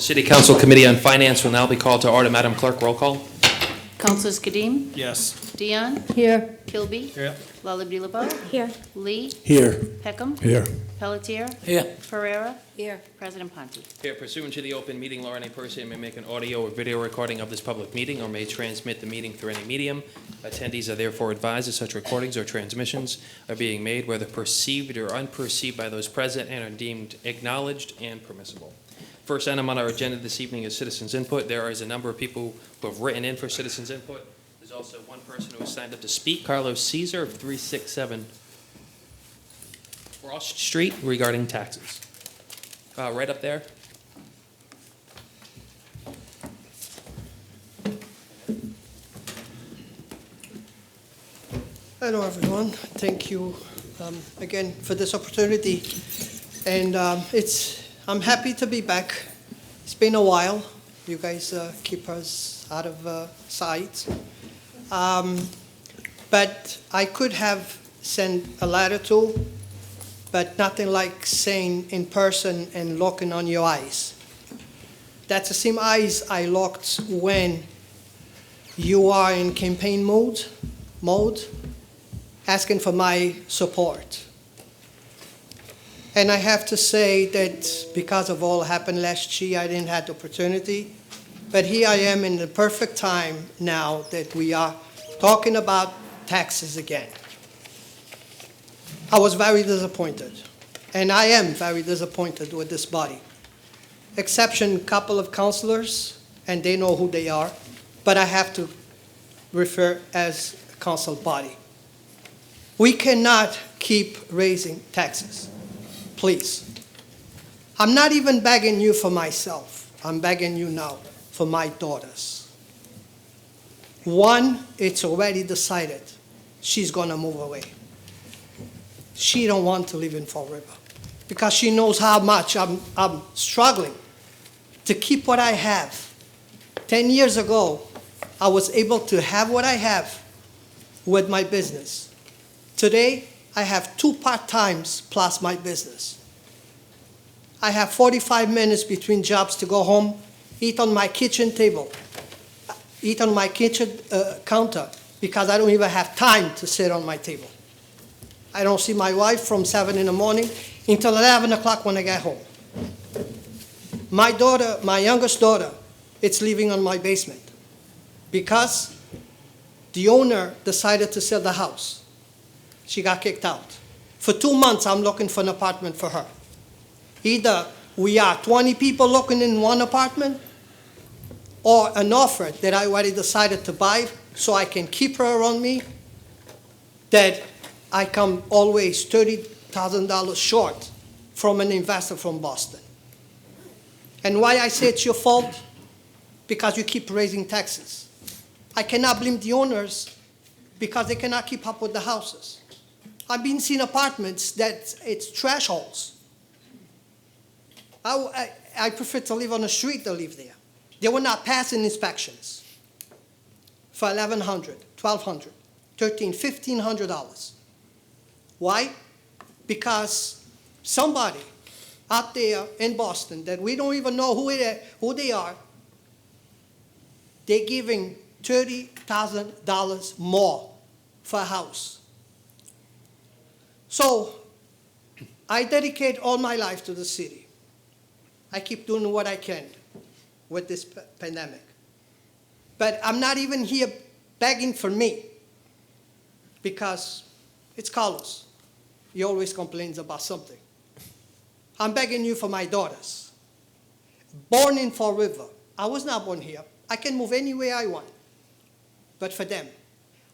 City Council Committee on Finance will now be called to order. Madam Clerk, roll call. Councilors Kadim, Yes. Dion, Here. Kilby, Here. Lullaby LeBeau, Here. Lee, Here. Peckham, Here. Pelletier, Here. Ferrera, Here. President Ponti. Here, pursuant to the open meeting law, any person may make an audio or video recording of this public meeting or may transmit the meeting through any medium. Attendees are therefore advised that such recordings or transmissions are being made, whether perceived or unperceived by those present, and are deemed acknowledged and permissible. First item on our agenda this evening is citizens' input. There is a number of people who have written in for citizens' input. There's also one person who has signed up to speak, Carlos Caesar of 367 Frost Street, regarding taxes. Right up there. Hello, everyone. Thank you again for this opportunity. And I'm happy to be back. It's been a while. You guys keep us out of sight. But I could have sent a letter too, but nothing like saying in person and looking on your eyes. That's the same eyes I looked when you are in campaign mode, asking for my support. And I have to say that because of all that happened last year, I didn't have the opportunity. But here I am in the perfect time now that we are talking about taxes again. I was very disappointed, and I am very disappointed with this body. Exception a couple of councilors, and they know who they are, but I have to refer as a council body. We cannot keep raising taxes. Please. I'm not even begging you for myself. I'm begging you now for my daughters. One, it's already decided she's going to move away. She don't want to live in Fall River because she knows how much I'm struggling to keep what I have. 10 years ago, I was able to have what I have with my business. Today, I have 2 part-times plus my business. I have 45 minutes between jobs to go home, eat on my kitchen table, eat on my kitchen counter, because I don't even have time to sit on my table. I don't see my wife from 7 in the morning until 11 o'clock when I get home. My daughter, my youngest daughter, it's living on my basement because the owner decided to sell the house. She got kicked out. For 2 months, I'm looking for an apartment for her. Either we are 20 people looking in one apartment, or an offer that I already decided to buy so I can keep her around me, that I come always $30,000 short from an investor from Boston. And why I say it's your fault? Because you keep raising taxes. I cannot blame the owners because they cannot keep up with the houses. I've been seeing apartments that it's trash holes. I prefer to live on the street than live there. They were not passing inspections for $1,100, $1,200, $1,300, $1,500. Why? Because somebody out there in Boston that we don't even know who they are, they're giving $30,000 more for a house. So I dedicate all my life to the city. I keep doing what I can with this pandemic. But I'm not even here begging for me because it's Carlos. He always complains about something. I'm begging you for my daughters. Born in Fall River. I was not born here. I can move anywhere I want. But for them,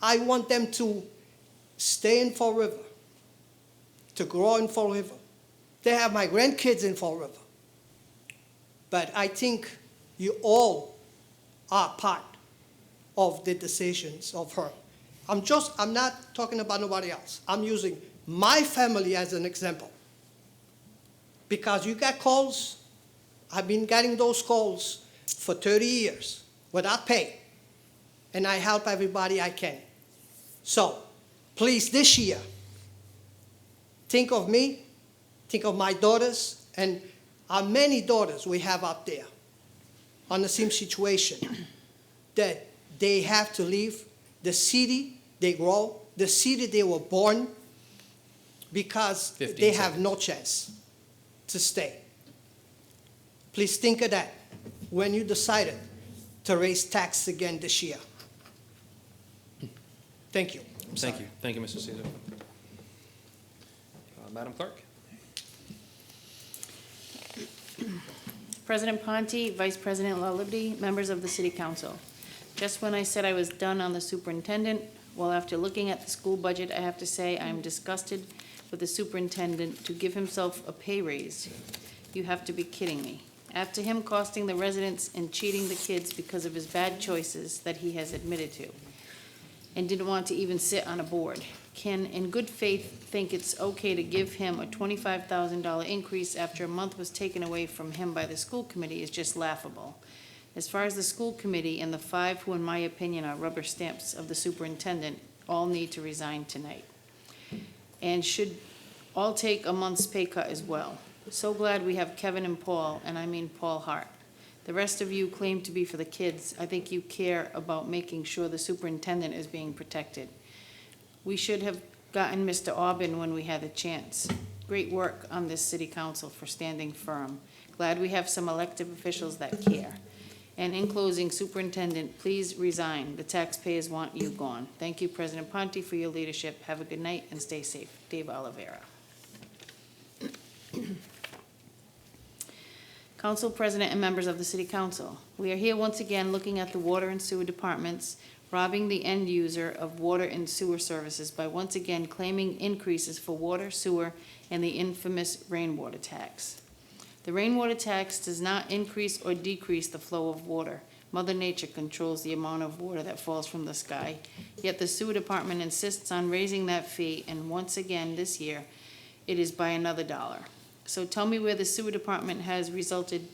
I want them to stay in Fall River, to grow in Fall River. They have my grandkids in Fall River. But I think you all are part of the decisions of her. I'm not talking about nobody else. I'm using my family as an example. Because you get calls, I've been getting those calls for 30 years without pay. And I help everybody I can. So, please, this year, think of me, think of my daughters, and how many daughters we have out there. on the same situation, that they have to leave the city they grow, the city they were born, because 15 they have seconds. no chance to stay. Please think of that when you decided to raise tax again this year. Thank you. I'm Thank sorry. you. Thank you, Mr. Caesar. Madam Clerk? President Ponti, Vice President La Liberty, members of the City Council. Just when I said I was done on the superintendent, well, after looking at the school budget, I have to say I am disgusted with the superintendent to give himself a pay raise. You have to be kidding me. After him costing the residents and cheating the kids because of his bad choices that he has admitted to, and didn't want to even sit on a board, can in good faith think it's okay to give him a $25,000 increase after a month was taken away from him by the school committee is just laughable. As far as the school committee and the 5 who in my opinion are rubber stamps of the superintendent, all need to resign tonight. And should all take a month's pay cut as well. So glad we have Kevin and Paul, and I mean Paul Hart. The rest of you claim to be for the kids. I think you care about making sure the superintendent is being protected. We should have gotten Mr. Aubin when we had the chance. Great work on this city council for standing firm. Glad we have some elected officials that care. And in closing, Superintendent, please resign. The taxpayers want you gone. Thank you, President Ponti, for your leadership. Have a good night and stay safe. Dave Oliveira. Council President and members of the City Council, we are here once again looking at the water and sewer departments robbing the end user of water and sewer services by once again claiming increases for water, sewer, and the infamous rainwater tax. The rainwater tax does not increase or decrease the flow of water. Mother Nature controls the amount of water that falls from the sky, yet the sewer department insists on raising that fee, and once again this year, it is by another $1. So tell me where the sewer department has resulted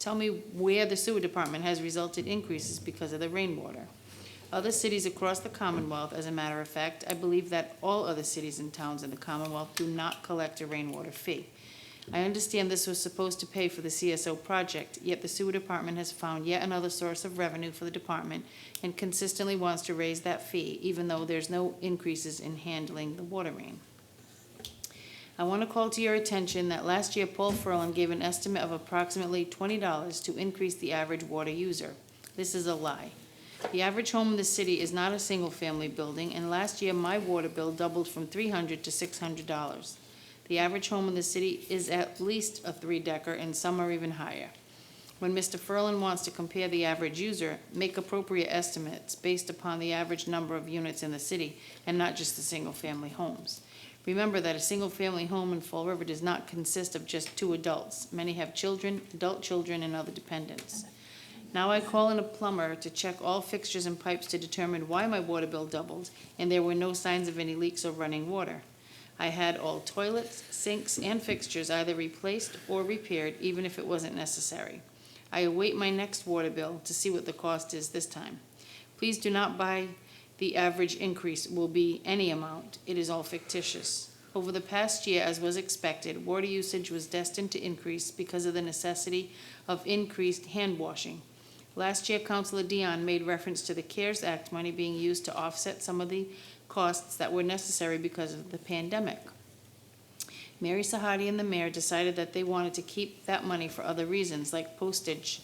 increases because of the rainwater. Other cities across the Commonwealth, as a matter of fact, I believe that all other cities and towns in the Commonwealth do not collect a rainwater fee. I understand this was supposed to pay for the CSO project, yet the sewer department has found yet another source of revenue for the department and consistently wants to raise that fee, even though there's no increases in handling the water main. I want to call to your attention that last year Paul Ferland gave an estimate of approximately $20 to increase the average water user. This is a lie. The average home in the city is not a single-family building, and last year my water bill doubled from $300 to $600. The average home in the city is at least a 3-decker, and some are even higher. When Mr. Ferland wants to compare the average user, make appropriate estimates based upon the average number of units in the city and not just the single-family homes. Remember that a single-family home in Fall River does not consist of just 2 adults. Many have children, adult children, and other dependents. Now I call in a plumber to check all fixtures and pipes to determine why my water bill doubled, and there were no signs of any leaks or running water. I had all toilets, sinks, and fixtures either replaced or repaired, even if it wasn't necessary. I await my next water bill to see what the cost is this time. Please do not buy the average increase will be any amount. It is all fictitious. Over the past year, as was expected, water usage was destined to increase because of the necessity of increased hand washing. Last year, Councilor Dion made reference to the CARES Act money being used to offset some of the costs that were necessary because of the pandemic. Mary Sahadi and the mayor decided that they wanted to keep that money for other reasons, like postage,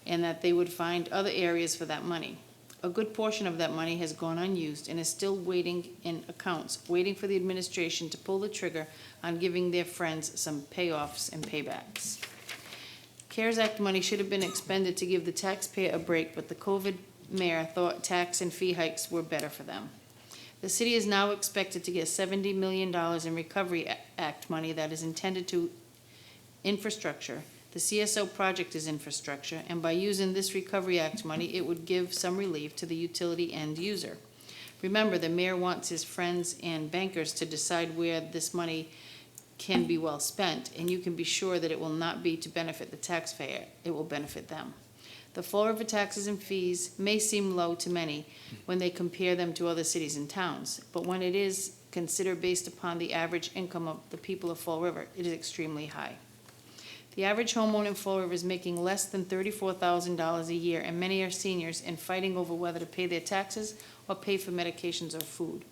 and that they would find other areas for that money. A good portion of that money has gone unused and is still waiting in accounts, waiting for the administration to pull the trigger on giving their friends some payoffs and paybacks. CARES Act money should have been expended to give the taxpayer a break, but the COVID mayor thought tax and fee hikes were better for them. The city is now expected to get $70 million in Recovery Act money that is intended to infrastructure. The CSO project is infrastructure, and by using this Recovery Act money, it would give some relief to the utility end user. Remember, the mayor wants his friends and bankers to decide where this money can be well spent, and you can be sure that it will not be to benefit the taxpayer, it will benefit them. The Fall River taxes and fees may seem low to many when they compare them to other cities and towns, but when it is considered based upon the average income of the people of Fall River, it is extremely high. The average homeowner in Fall River is making less than $34,000 a year, and many are seniors and fighting over whether to pay their taxes or pay for medications or food.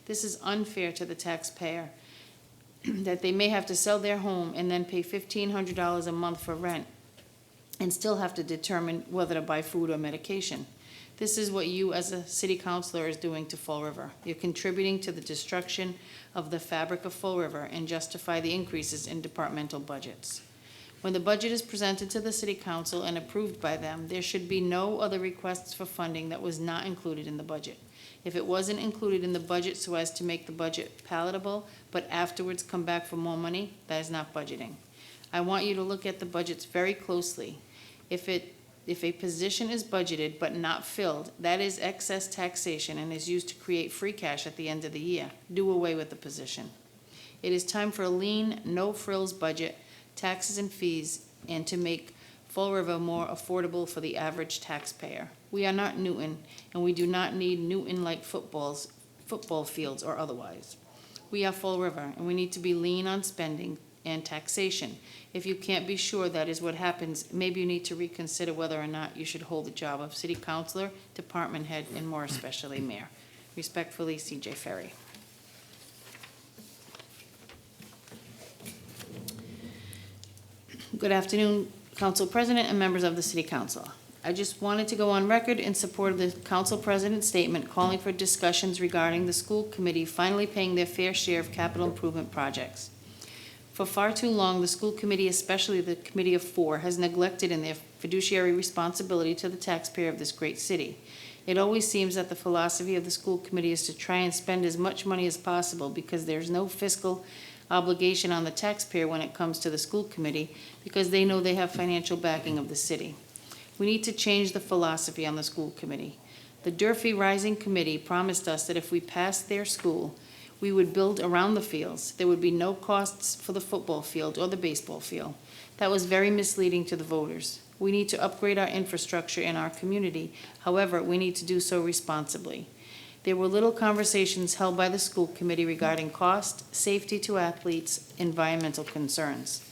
This is unfair to the taxpayer, that they may have to sell their home and then pay $1,500 a month for rent and still have to determine whether to buy food or medication. This is what you as a city councilor is doing to Fall River. You're contributing to the destruction of the fabric of Fall River and justify the increases in departmental budgets. When the budget is presented to the city council and approved by them, there should be no other requests for funding that was not included in the budget. If it wasn't included in the budget so as to make the budget palatable, but afterwards come back for more money, that is not budgeting. I want you to look at the budgets very closely. If a position is budgeted but not filled, that is excess taxation and is used to create free cash at the end of the year. Do away with the position. It is time for a lean, no-frills budget, taxes and fees, and to make Fall River more affordable for the average taxpayer. We are not Newton, and we do not need Newton-like football fields or otherwise. We are Fall River, and we need to be lean on spending and taxation. If you can't be sure that is what happens, maybe you need to reconsider whether or not you should hold the job of city councilor, department head, and more especially mayor. Respectfully, C.J. Ferry. Good afternoon, Council President and members of the City Council. I just wanted to go on record in support of the Council President's statement calling for discussions regarding the school committee finally paying their fair share of capital improvement projects. For far too long, the school committee, especially the Committee of Four, has neglected in their fiduciary responsibility to the taxpayer of this great city. It always seems that the philosophy of the school committee is to try and spend as much money as possible because there's no fiscal obligation on the taxpayer when it comes to the school committee because they know they have financial backing of the city. We need to change the philosophy on the school committee. The Durfee Rising Committee promised us that if we passed their school, we would build around the fields. There would be no costs for the football field or the baseball field. That was very misleading to the voters. We need to upgrade our infrastructure in our community. However, we need to do so responsibly. There were little conversations held by the school committee regarding cost, safety to athletes, environmental concerns.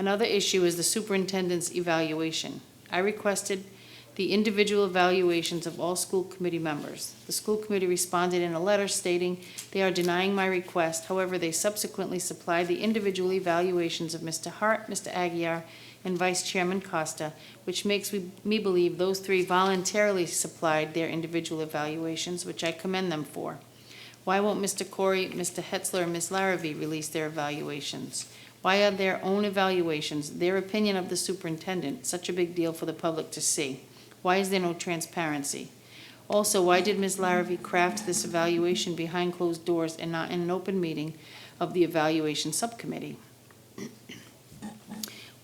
Another issue is the superintendent's evaluation. I requested the individual evaluations of all school committee members. The school committee responded in a letter stating they are denying my request. However, they subsequently supplied the individual evaluations of Mr. Hart, Mr. Aguirre, and Vice Chairman Costa, which makes me believe those three voluntarily supplied their individual evaluations, which I commend them for. Why won't Mr. Corey, Mr. Hetzler, and Ms. Larrabee release their evaluations? Why are their own evaluations, their opinion of the superintendent, such a big deal for the public to see? Why is there no transparency? Also, why did Ms. Larrabee craft this evaluation behind closed doors and not in an open meeting of the evaluation subcommittee?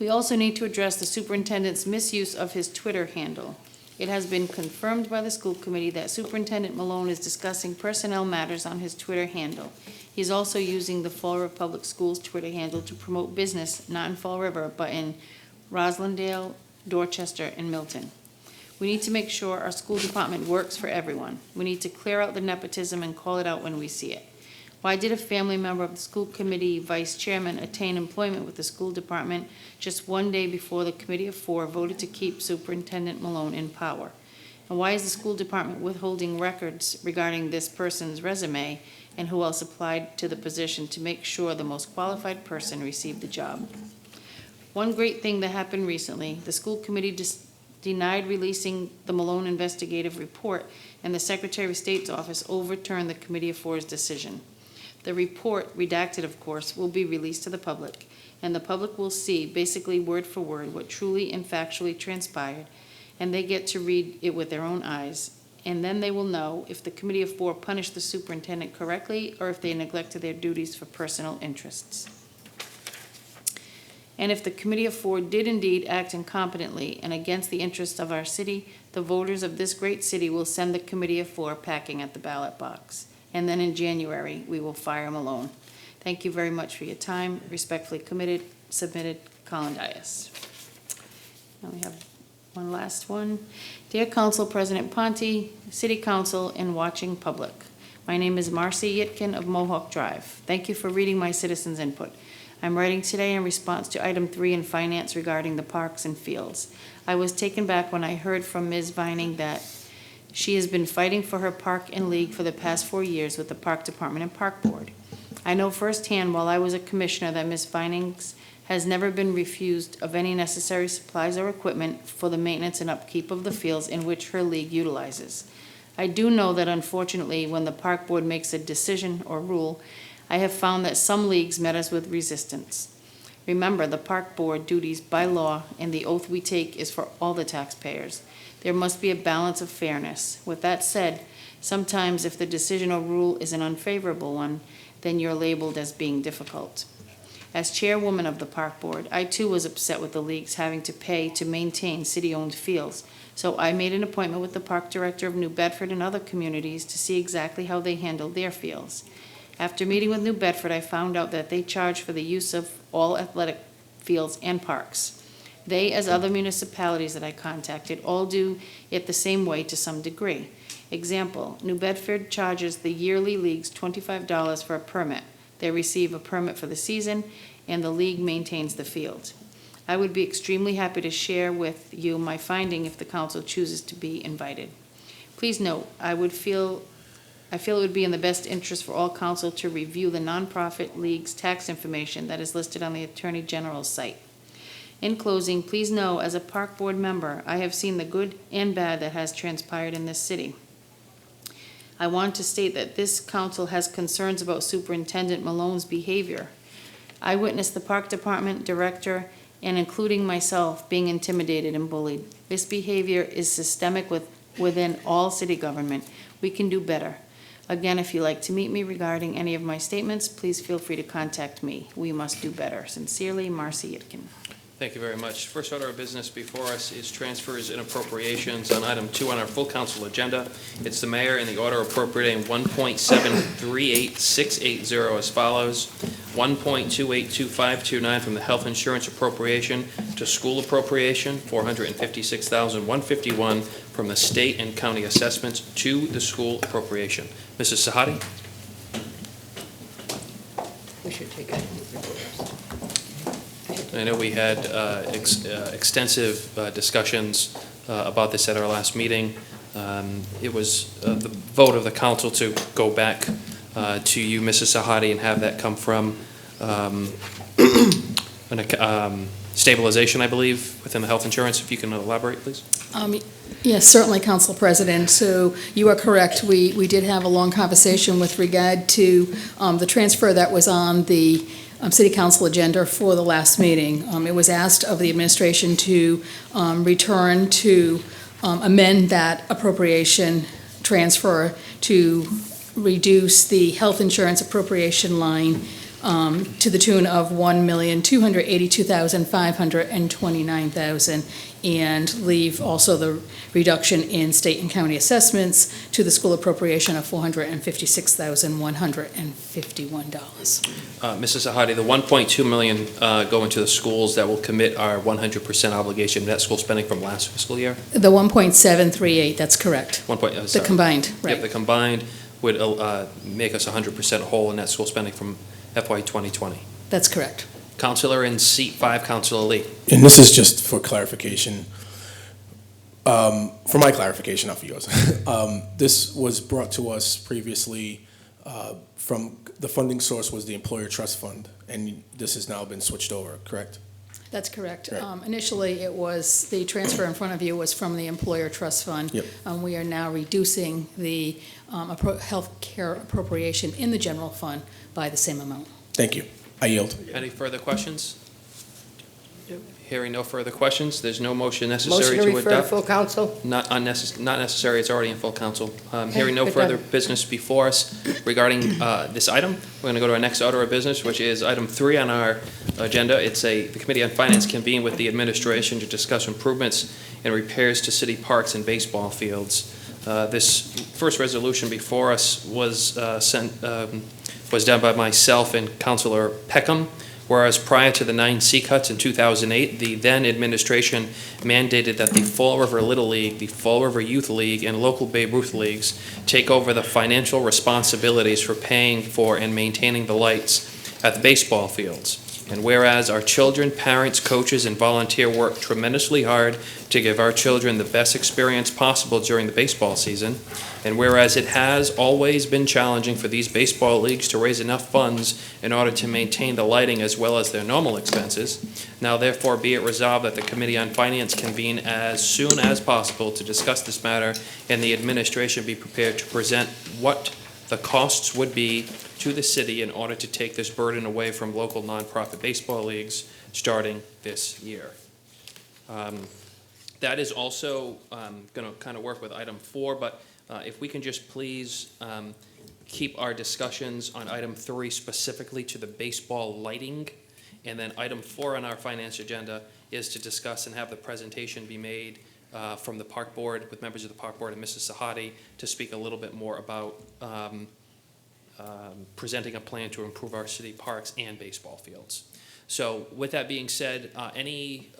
We also need to address the superintendent's misuse of his Twitter handle. It has been confirmed by the school committee that Superintendent Malone is discussing personnel matters on his Twitter handle. He is also using the Fall River Public Schools Twitter handle to promote business, not in Fall River, but in Roslindale, Dorchester, and Milton. We need to make sure our school department works for everyone. We need to clear out the nepotism and call it out when we see it. Why did a family member of the school committee vice chairman attain employment with the school department just one day before the Committee of Four voted to keep Superintendent Malone in power? And why is the school department withholding records regarding this person's resume and who else applied to the position to make sure the most qualified person received the job? One great thing that happened recently, the school committee denied releasing the Malone investigative report, and the Secretary of State's office overturned the Committee of Four's decision. The report, redacted of course, will be released to the public, and the public will see, basically word for word, what truly and factually transpired, and they get to read it with their own eyes, and then they will know if the Committee of Four punished the superintendent correctly or if they neglected their duties for personal interests. And if the Committee of Four did indeed act incompetently and against the interests of our city, the voters of this great city will send the Committee of Four packing at the ballot box. And then in January, we will fire Malone. Thank you very much for your time. Respectfully submitted, Colin Dias. Now we have one last one. Dear Council President Ponte, City Council, and watching public. My name is Marcy Yitkin of Mohawk Drive. Thank you for reading my citizens' input. I'm writing today in response to item 3 in finance regarding the parks and fields. I was taken back when I heard from Ms. Vining that she has been fighting for her park and league for the past 4 years with the Park Department and Park Board. I know firsthand while I was a commissioner that Ms. Vinings has never been refused of any necessary supplies or equipment for the maintenance and upkeep of the fields in which her league utilizes. I do know that unfortunately, when the Park Board makes a decision or rule, I have found that some leagues met us with resistance. Remember, the Park Board duties by law and the oath we take is for all the taxpayers. There must be a balance of fairness. With that said, sometimes if the decision or rule is an unfavorable one, then you're labeled as being difficult. As chairwoman of the Park Board, I too was upset with the leagues having to pay to maintain city-owned fields. So I made an appointment with the Park Director of New Bedford and other communities to see exactly how they handle their fields. After meeting with New Bedford, I found out that they charge for the use of all athletic fields and parks. They, as other municipalities that I contacted, all do it the same way to some degree. Example, New Bedford charges the yearly leagues $25 for a permit. They receive a permit for the season, and the league maintains the field. I would be extremely happy to share with you my finding if the council chooses to be invited. Please note, I feel it would be in the best interest for all council to review the nonprofit league's tax information that is listed on the Attorney General's site. In closing, please know, as a Park Board member, I have seen the good and bad that has transpired in this city. I want to state that this council has concerns about Superintendent Malone's behavior. I witnessed the Park Department Director, and including myself, being intimidated and bullied. This behavior is systemic within all city government. We can do better. Again, if you'd like to meet me regarding any of my statements, please feel free to contact me. We must do better. Sincerely, Marcy Itkin. Thank you very much. First order of business before us is transfers and appropriations. On item 2 on our full council agenda, it's the mayor in the order appropriating $1.738680 as follows: $1.282529 from the health insurance appropriation to school appropriation, $456,151 from the state and county assessments to the school appropriation. Mrs. Sahadi? We should take it. I know we had extensive discussions about this at our last meeting. It was the vote of the council to go back to you, Mrs. Sahadi, and have that come from stabilization, I believe, within the health insurance. If you can elaborate, please. Yes, certainly, Council President. So you are correct. We did have a long conversation with regard to the transfer that was on the City Council agenda for the last meeting. It was asked of the administration to return to amend that appropriation transfer to reduce the health insurance appropriation line to the tune of $1,282,529,000, and leave also the reduction in state and county assessments to the school appropriation of $456,151. Mrs. Sahadi, the $1.2 million go into the schools that will commit our 100% obligation net school spending from last fiscal year? The 1.738, that's correct. The combined, right. Yep, the combined would make us 100% whole in net school spending from FY 2020. That's correct. Councilor in seat 5, Councilor Lee. And this is just for clarification, for my clarification, not for yours. This was brought to us previously from, the funding source was the Employer Trust Fund, and this has now been switched over, correct? That's correct. Right. Initially, it was, the transfer in front of you was from the Employer Trust Fund. Yep. We are now reducing the health care appropriation in the general fund by the same amount. Thank you. I yield. Any further questions? Hearing no further questions, there's no motion necessary Motion to to refer to adopt. full council? Not necessary, it's already in full council. Hearing no good further done. business before us regarding this item, we're going to go to our next order of business, which is item 3 on our agenda. It's the Committee on Finance convened with the administration to discuss improvements and repairs to city parks and baseball fields. This first resolution before us was was done by myself and Councilor Peckham, whereas prior to the 9 C cuts in 2008, the then administration mandated that the Fall River Little League, the Fall River Youth League, and local Babe Ruth leagues take over the financial responsibilities for paying for and maintaining the lights at the baseball fields. And whereas our children, parents, coaches, and volunteer work tremendously hard to give our children the best experience possible during the baseball season, and whereas it has always been challenging for these baseball leagues to raise enough funds in order to maintain the lighting as well as their normal expenses, now therefore be it resolved that the Committee on Finance convene as soon as possible to discuss this matter, and the administration be prepared to present what the costs would be to the city in order to take this burden away from local nonprofit baseball leagues starting this year. That is also going to kind of work with item 4, but if we can just please keep our discussions on item 3 specifically to the baseball lighting, and then item 4 on our finance agenda is to discuss and have the presentation be made from the park board, with members of the park board and Mrs. Sahadi, to speak a little bit more about presenting a plan to improve our city parks and baseball fields. So with that being said, any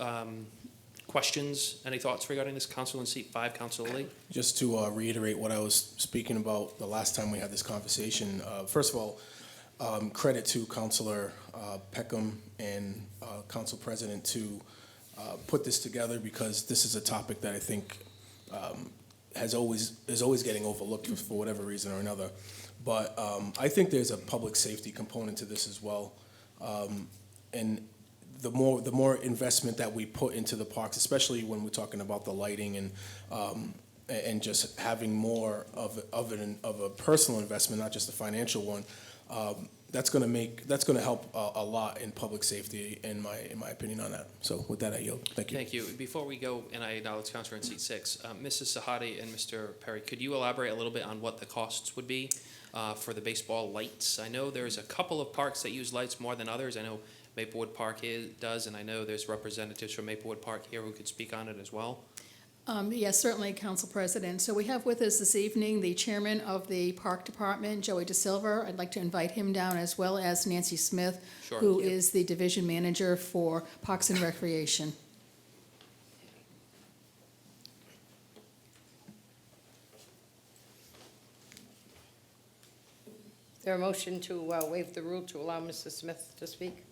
questions, any thoughts regarding this? Council in seat 5, Councilor Lee? Just to reiterate what I was speaking about the last time we had this conversation, first of all, credit to Councilor Peckham and Council President to put this together, because this is a topic that I think is always getting overlooked for whatever reason or another. But I think there's a public safety component to this as well, and the more investment that we put into the parks, especially when we're talking about the lighting and just having more of a personal investment, not just a financial one, that's going to help a lot in public safety, in my opinion on that. So with that, I yield. Thank you. Thank you. Before we go, and I acknowledge Councilor in seat 6, Mrs. Sahadi and Mr. Perry, could you elaborate a little bit on what the costs would be for the baseball lights? I know there's a couple of parks that use lights more than others. I know Maplewood Park does, and I know there's representatives from Maplewood Park here who could speak on it as well. Yes, certainly, Council President. So we have with us this evening the chairman of the Park Department, Joey DeSilva. I'd like to invite him down, as well as Nancy Smith, Sure. who is the division manager for Parks and Recreation. Is there a motion to waive the rule to allow Mrs. Smith to speak?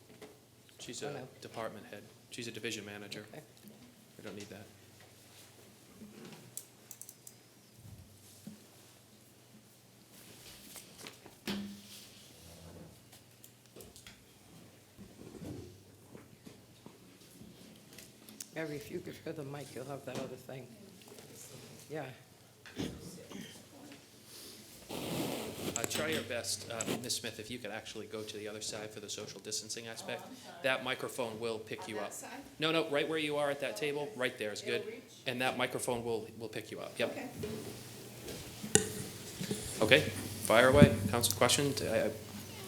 She's Oh, a no. department head. She's a division manager. Okay. We don't need that. Mary, if you give her the mic, you'll have that other thing. Yeah. Try your best, Ms. Smith, if you could actually go to the other side for the social distancing aspect. That microphone will pick you up. No, right where you are at that table, right there is good. And that microphone will pick you up. Yep. Okay, fire away. Council, question,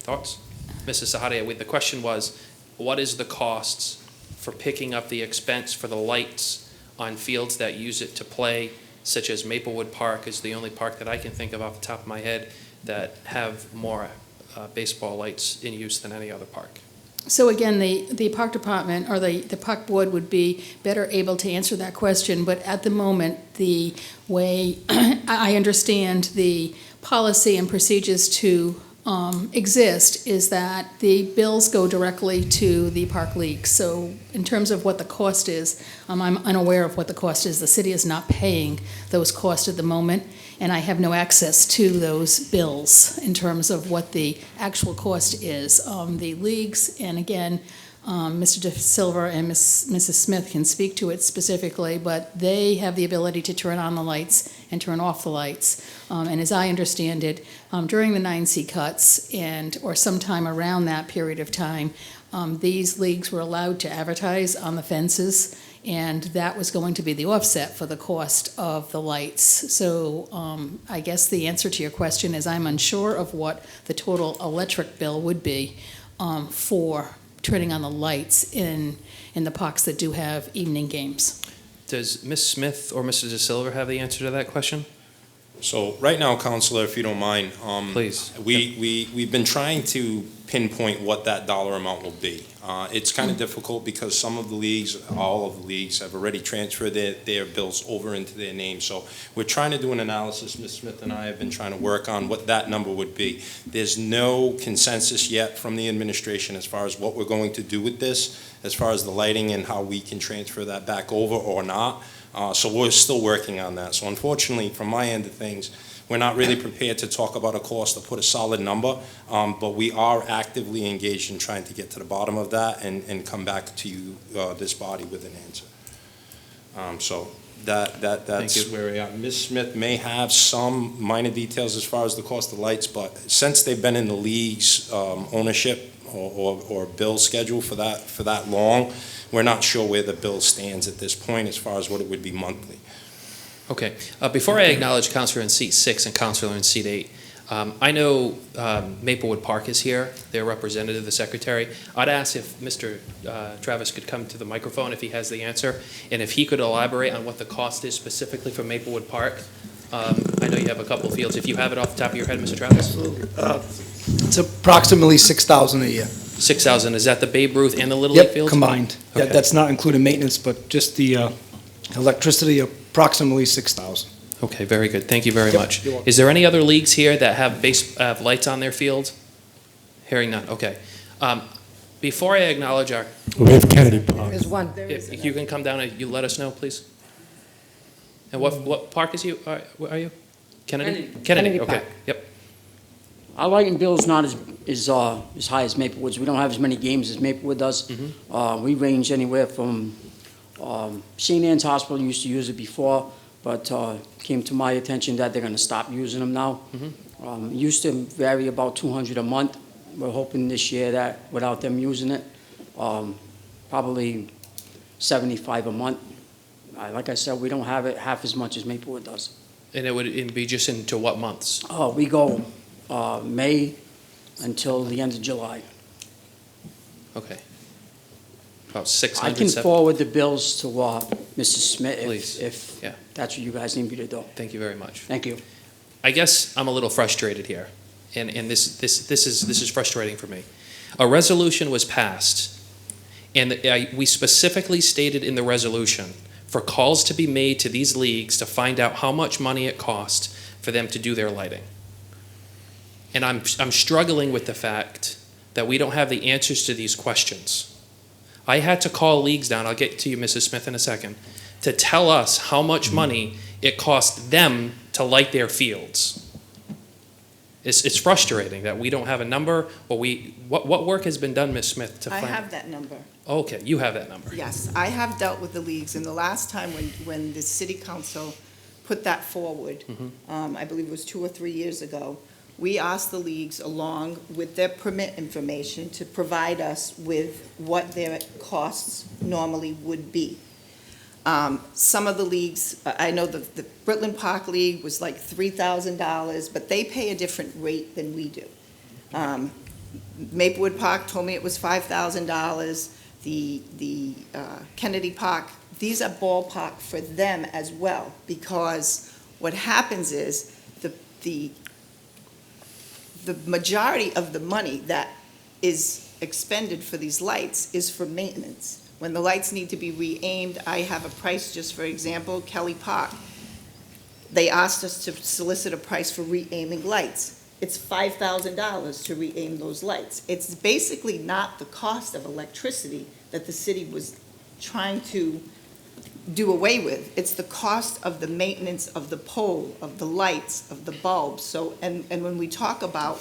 thoughts? Mrs. Sahadi, the question was, what is the costs for picking up the expense for the lights on fields that use it to play, such as Maplewood Park is the only park that I can think of off the top of my head that have more baseball lights in use than any other park? So again, the Park Department, or the Park Board, would be better able to answer that question, but at the moment, the way I understand the policy and procedures to exist is that the bills go directly to the park league. So in terms of what the cost is, I'm unaware of what the cost is. The city is not paying those costs at the moment, and I have no access to those bills in terms of what the actual cost is. The leagues, and again, Mr. DeSilva and Mrs. Smith can speak to it specifically, but they have the ability to turn on the lights and turn off the lights. And as I understand it, during the 9C cuts or sometime around that period of time, these leagues were allowed to advertise on the fences, and that was going to be the offset for the cost of the lights. So I guess the answer to your question is I'm unsure of what the total electric bill would be for turning on the lights in the parks that do have evening games. Does Ms. Smith or Mr. DeSilva have the answer to that question? So right now, Counselor, if you don't mind, Please. we've been trying to pinpoint what that dollar amount will be. It's kind of difficult because some of the leagues, all of the leagues, have already transferred their bills over into their name. So we're trying to do an analysis. Ms. Smith and I have been trying to work on what that number would be. There's no consensus yet from the administration as far as what we're going to do with this, as far as the lighting and how we can transfer that back over or not. So we're still working on that. So unfortunately, from my end of things, we're not really prepared to talk about a cost or put a solid number, but we are actively engaged in trying to get to the bottom of that and come back to you, this body, with an answer. So that's where we are. Ms. Smith may have some minor details as far as the cost of lights, but since they've been in the league's ownership or bill schedule for that long, we're not sure where the bill stands at this point as far as what it would be monthly. Okay. Before I acknowledge Counselor in seat 6 and Counselor in seat 8, I know Maplewood Park is here, their representative, the secretary. I'd ask if Mr. Travis could come to the microphone if he has the answer, and if he could elaborate on what the cost is specifically for Maplewood Park. I know you have a couple of fields. If you have it off the top of your head, Mr. Travis? It's approximately $6,000 a year. 6,000. Is that the Babe Ruth and the Little League Yep, fields? combined. Okay. That's not including maintenance, but just the electricity, approximately $6,000. Okay, very good. Thank you very Yep, much. you're welcome. Is there any other leagues here that have lights on their field? Hearing none. Okay. Before I acknowledge our, We have Kennedy Park. There's one. if you can come down and you let us know, please. And what park is you? Are you? Kennedy. Kennedy Okay. Park. Yep. Our lighting bill is not as high as Maplewood's. We don't have as many games as Maplewood does. We range anywhere from, St. Anne's Hospital used to use it before, but came to my attention that they're gonna stop using them now. It used to vary about $200 a month. We're hoping this year that without them using it, probably $75 a month. Like I said, we don't have it half as much as Maplewood does. And it'd be just into what months? We go May until the end of July. Okay. About 600. I can forward the bills to Mrs. Smith Please. if Yeah. that's what you guys need me to do. Thank you very much. Thank you. I guess I'm a little frustrated here, and this is frustrating for me. A resolution was passed, and we specifically stated in the resolution for calls to be made to these leagues to find out how much money it cost for them to do their lighting. And I'm struggling with the fact that we don't have the answers to these questions. I had to call leagues down, I'll get to you, Mrs. Smith, in a second, to tell us how much money it cost them to light their fields. It's frustrating that we don't have a number, or what work has been done, Ms. Smith, to I find? have that number. Okay, you have that number. Yes, I have dealt with the leagues, and the last time when the city council put that forward, I believe it was 2 or 3 years ago, we asked the leagues, along with their permit information, to provide us with what their costs normally would be. Some of the leagues, I know the Britland Park League was like $3,000, but they pay a different rate than we do. Maplewood Park told me it was $5,000. The Kennedy Park, these are ballpark for them as well, because what happens is the majority of the money that is expended for these lights is for maintenance. When the lights need to be re-aimed, I have a price, just for example, Kelly Park. They asked us to solicit a price for re-aiming lights. It's $5,000 to re-aim those lights. It's basically not the cost of electricity that the city was trying to do away with. It's the cost of the maintenance of the pole, of the lights, of the bulbs. So, and when we talk about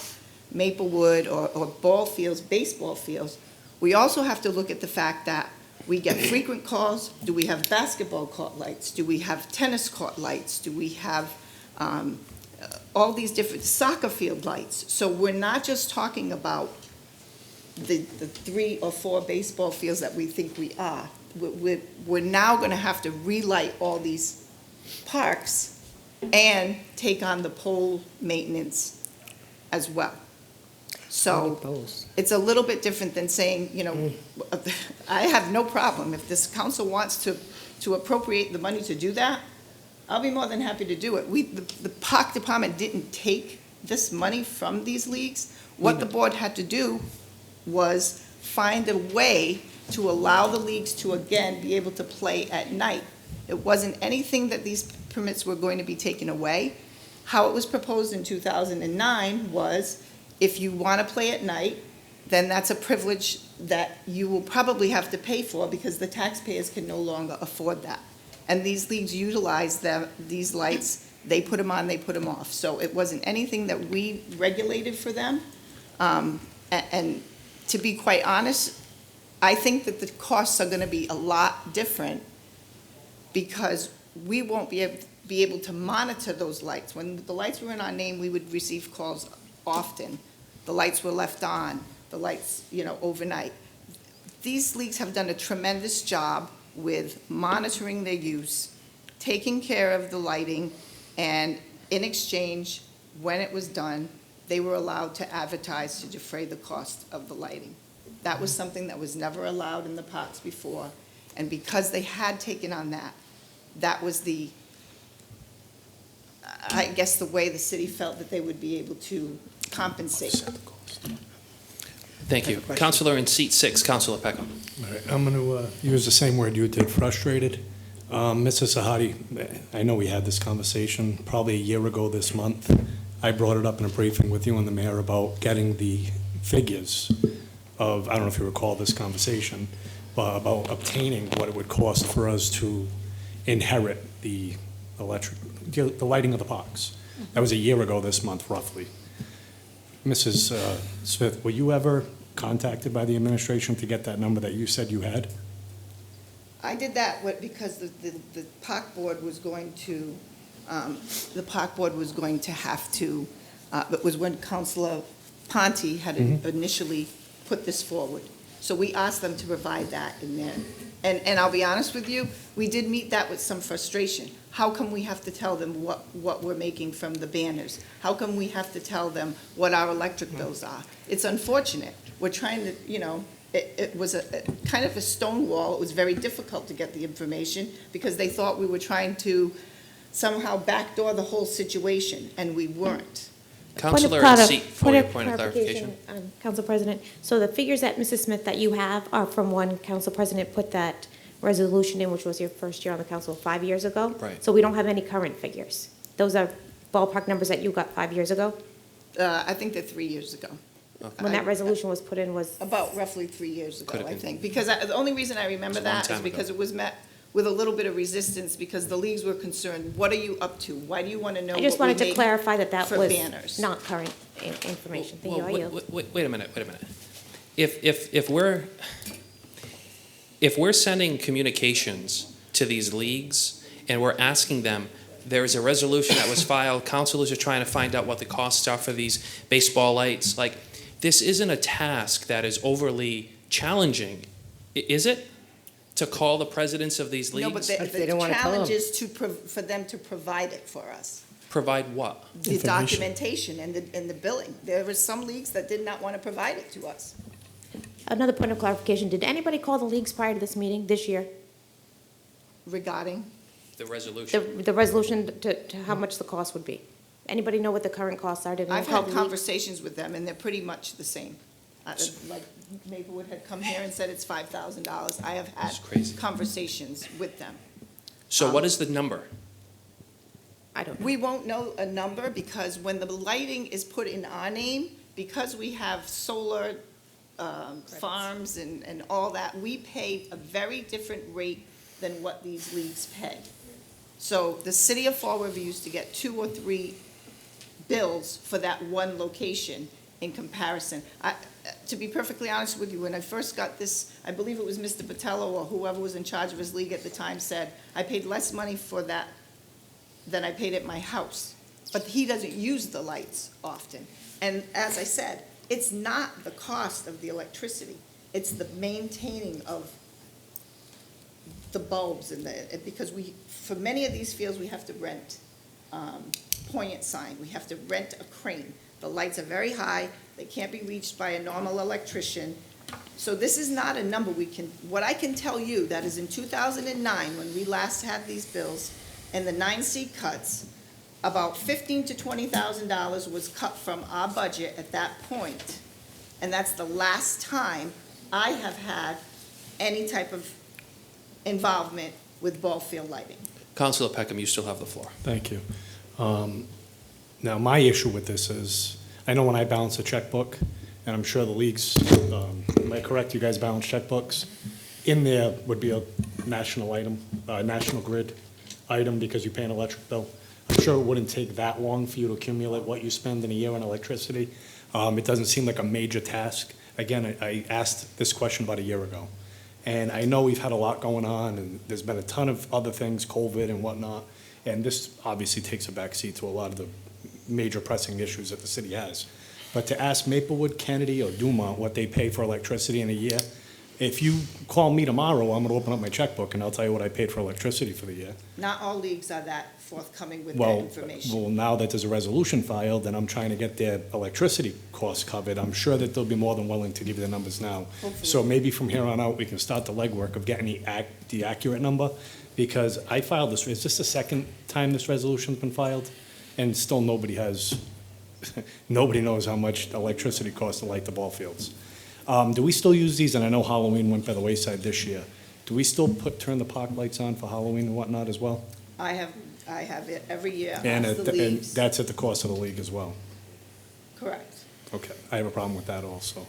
Maplewood or ball fields, baseball fields, we also have to look at the fact that we get frequent calls. Do we have basketball court lights? Do we have tennis court lights? Do we have all these different soccer field lights? So we're not just talking about the 3 or 4 baseball fields that we think we are. We're now going to have to relight all these parks and take on the pole maintenance as well. So it's a little bit different than saying, you know, I have no problem if this council wants to appropriate the money to do that. I'll be more than happy to do it. The park department didn't take this money from these leagues. What the board had to do was find a way to allow the leagues to again be able to play at night. It wasn't anything that these permits were going to be taken away. How it was proposed in 2009 was, if you want to play at night, then that's a privilege that you will probably have to pay for because the taxpayers can no longer afford that. And these leagues utilize these lights, they put them on, they put them off. So it wasn't anything that we regulated for them. And to be quite honest, I think that the costs are gonna be a lot different because we won't be able to monitor those lights. When the lights were in our name, we would receive calls often. The lights were left on, the lights, overnight. These leagues have done a tremendous job with monitoring their use, taking care of the lighting, and in exchange, when it was done, they were allowed to advertise to defray the cost of the lighting. That was something that was never allowed in the parks before, and because they had taken on that, that was the way the city felt that they would be able to compensate. Thank you. Counselor in seat 6, Counselor Peckham. All right, I'm going to use the same word you did, frustrated. Mrs. Sahadi, I know we had this conversation probably a year ago this month. I brought it up in a briefing with you and the mayor about getting the figures of, I don't know if you recall this conversation, but about obtaining what it would cost for us to inherit the lighting of the parks. That was a year ago this month, roughly. Mrs. Smith, were you ever contacted by the administration to get that number that you said you had? I did that because the park board was going to, have to, it was when Councilor Ponte had initially put this forward. So we asked them to provide that in there. And I'll be honest with you, we did meet that with some frustration. How come we have to tell them what we're making from the banners? How come we have to tell them what our electric bills are? It's unfortunate. We're trying to, it was a kind of a stonewall. It was very difficult to get the information because they thought we were trying to somehow backdoor the whole situation, and we weren't. Counselor in seat 4, your point of clarification. Council President, so the figures that Mrs. Smith that you have are from when Council President put that resolution in, which was your first year on the council 5 years ago? Right. So we don't have any current figures. Those are ballpark numbers that you got 5 years ago? I think they're 3 years ago. Okay. When that resolution was put in was? About roughly 3 years ago, Could've I been. think. Because the only reason I remember It's a long that is time because ago. it was met with a little bit of resistance because the leagues were concerned, what are you up to? Why do you want to know I just what we wanted to make clarify that that for was banners? not current information. Thank you. I yield. Wait a minute. If we're sending communications to these leagues and we're asking them, there's a resolution that was filed, councilors are trying to find out what the costs are for these baseball lights, like, this isn't a task that is overly challenging, is it? To call the presidents of these leagues? No, but If they the don't wanna tell challenge them. is for them to provide it for us. Provide what? The Information. documentation and the billing. There were some leagues that did not want to provide it to us. Another point of clarification, did anybody call the leagues prior to this meeting this year? Regarding, The resolution? The resolution to how much the cost would be? Anybody know what the current costs are? Did anyone I've call had the league? conversations with them, and they're pretty much the same. Like Maplewood had come here and said it's $5,000. I have had That's crazy. conversations with them. So what is the number? I don't know. We won't know a number because when the lighting is put in our name, because we have solar farms and all that, we pay a very different rate than what these leagues pay. So the city of Fall River used to get 2 or 3 bills for that one location in comparison. To be perfectly honest with you, when I first got this, I believe it was Mr. Patello or whoever was in charge of his league at the time said, I paid less money for that than I paid at my house. But he doesn't use the lights often. And as I said, it's not the cost of the electricity, it's the maintaining of the bulbs because for many of these fields, we have to rent poignant sign, we have to rent a crane. The lights are very high, they can't be reached by a normal electrician. So this is not a number what I can tell you, that is in 2009, when we last had these bills, and the 9C cuts, about $15,000 to $20,000 was cut from our budget at that point. And that's the last time I have had any type of involvement with ball field lighting. Councilor Peckham, you still have the floor. Thank you. Now, my issue with this is, I know when I balance a checkbook, and I'm sure the leagues, am I correct, you guys balance checkbooks? In there would be a national item, National Grid item, because you pay an electric bill. I'm sure it wouldn't take that long for you to accumulate what you spend in a year on electricity. It doesn't seem like a major task. Again, I asked this question about a year ago. And I know we've had a lot going on, and there's been a ton of other things, COVID and whatnot, and this obviously takes a backseat to a lot of the major pressing issues that the city has. But to ask Maplewood, Kennedy, or Dumont what they pay for electricity in a year, if you call me tomorrow, I'm gonna open up my checkbook and I'll tell you what I paid for electricity for the year. Not all leagues are that forthcoming with that Well, information. now that there's a resolution filed and I'm trying to get their electricity costs covered, I'm sure that they'll be more than willing to give you the numbers now. Hopefully. So maybe from here on out, we can start the legwork of getting the accurate number, because I filed this, is this the second time this resolution's been filed? And still nobody has, nobody knows how much electricity costs to light the ball fields. Do we still use these? And I know Halloween went by the wayside this year. Do we still turn the park lights on for Halloween and whatnot as well? I have it every year, And ask the and leagues. that's at the cost of the league as well? Correct. Okay, I have a problem with that also.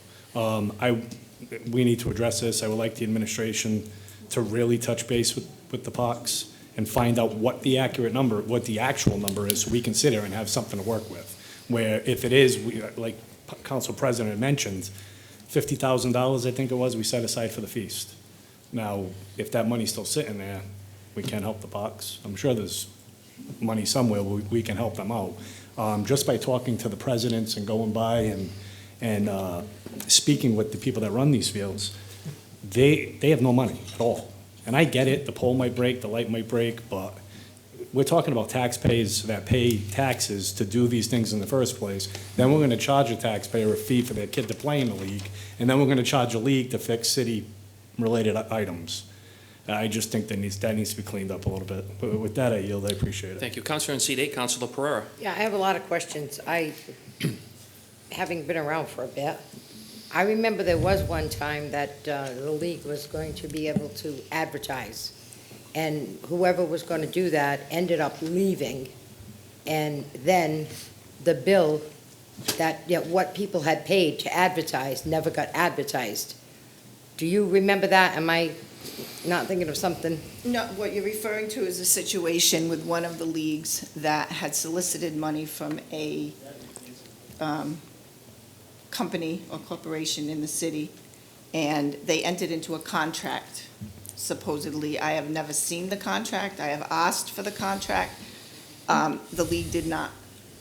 We need to address this. I would like the administration to really touch base with the parks and find out what the accurate number, what the actual number is, so we can sit here and have something to work with. Where if it is, like Council President mentioned, $50,000, I think it was, we set aside for the feast. Now, if that money's still sitting there, we can help the parks. I'm sure there's money somewhere, we can help them out. Just by talking to the presidents and going by and speaking with the people that run these fields, they have no money at all. And I get it, the pole might break, the light might break, but we're talking about taxpayers that pay taxes to do these things in the first place. Then we're gonna charge a taxpayer a fee for their kid to play in the league, and then we're gonna charge a league to fix city-related items. I just think that needs to be cleaned up a little bit. But with that, I yield, I appreciate it. Thank you. Councilor in seat 8, Councilor Pereira. Yeah, I have a lot of questions. Having been around for a bit, I remember there was one time that the league was going to be able to advertise, and whoever was going to do that ended up leaving, and then the bill what people had paid to advertise never got advertised. Do you remember that? Am I not thinking of something? No, what you're referring to is a situation with one of the leagues that had solicited money from a company or corporation in the city, and they entered into a contract, supposedly. I have never seen the contract. I have asked for the contract. The league did not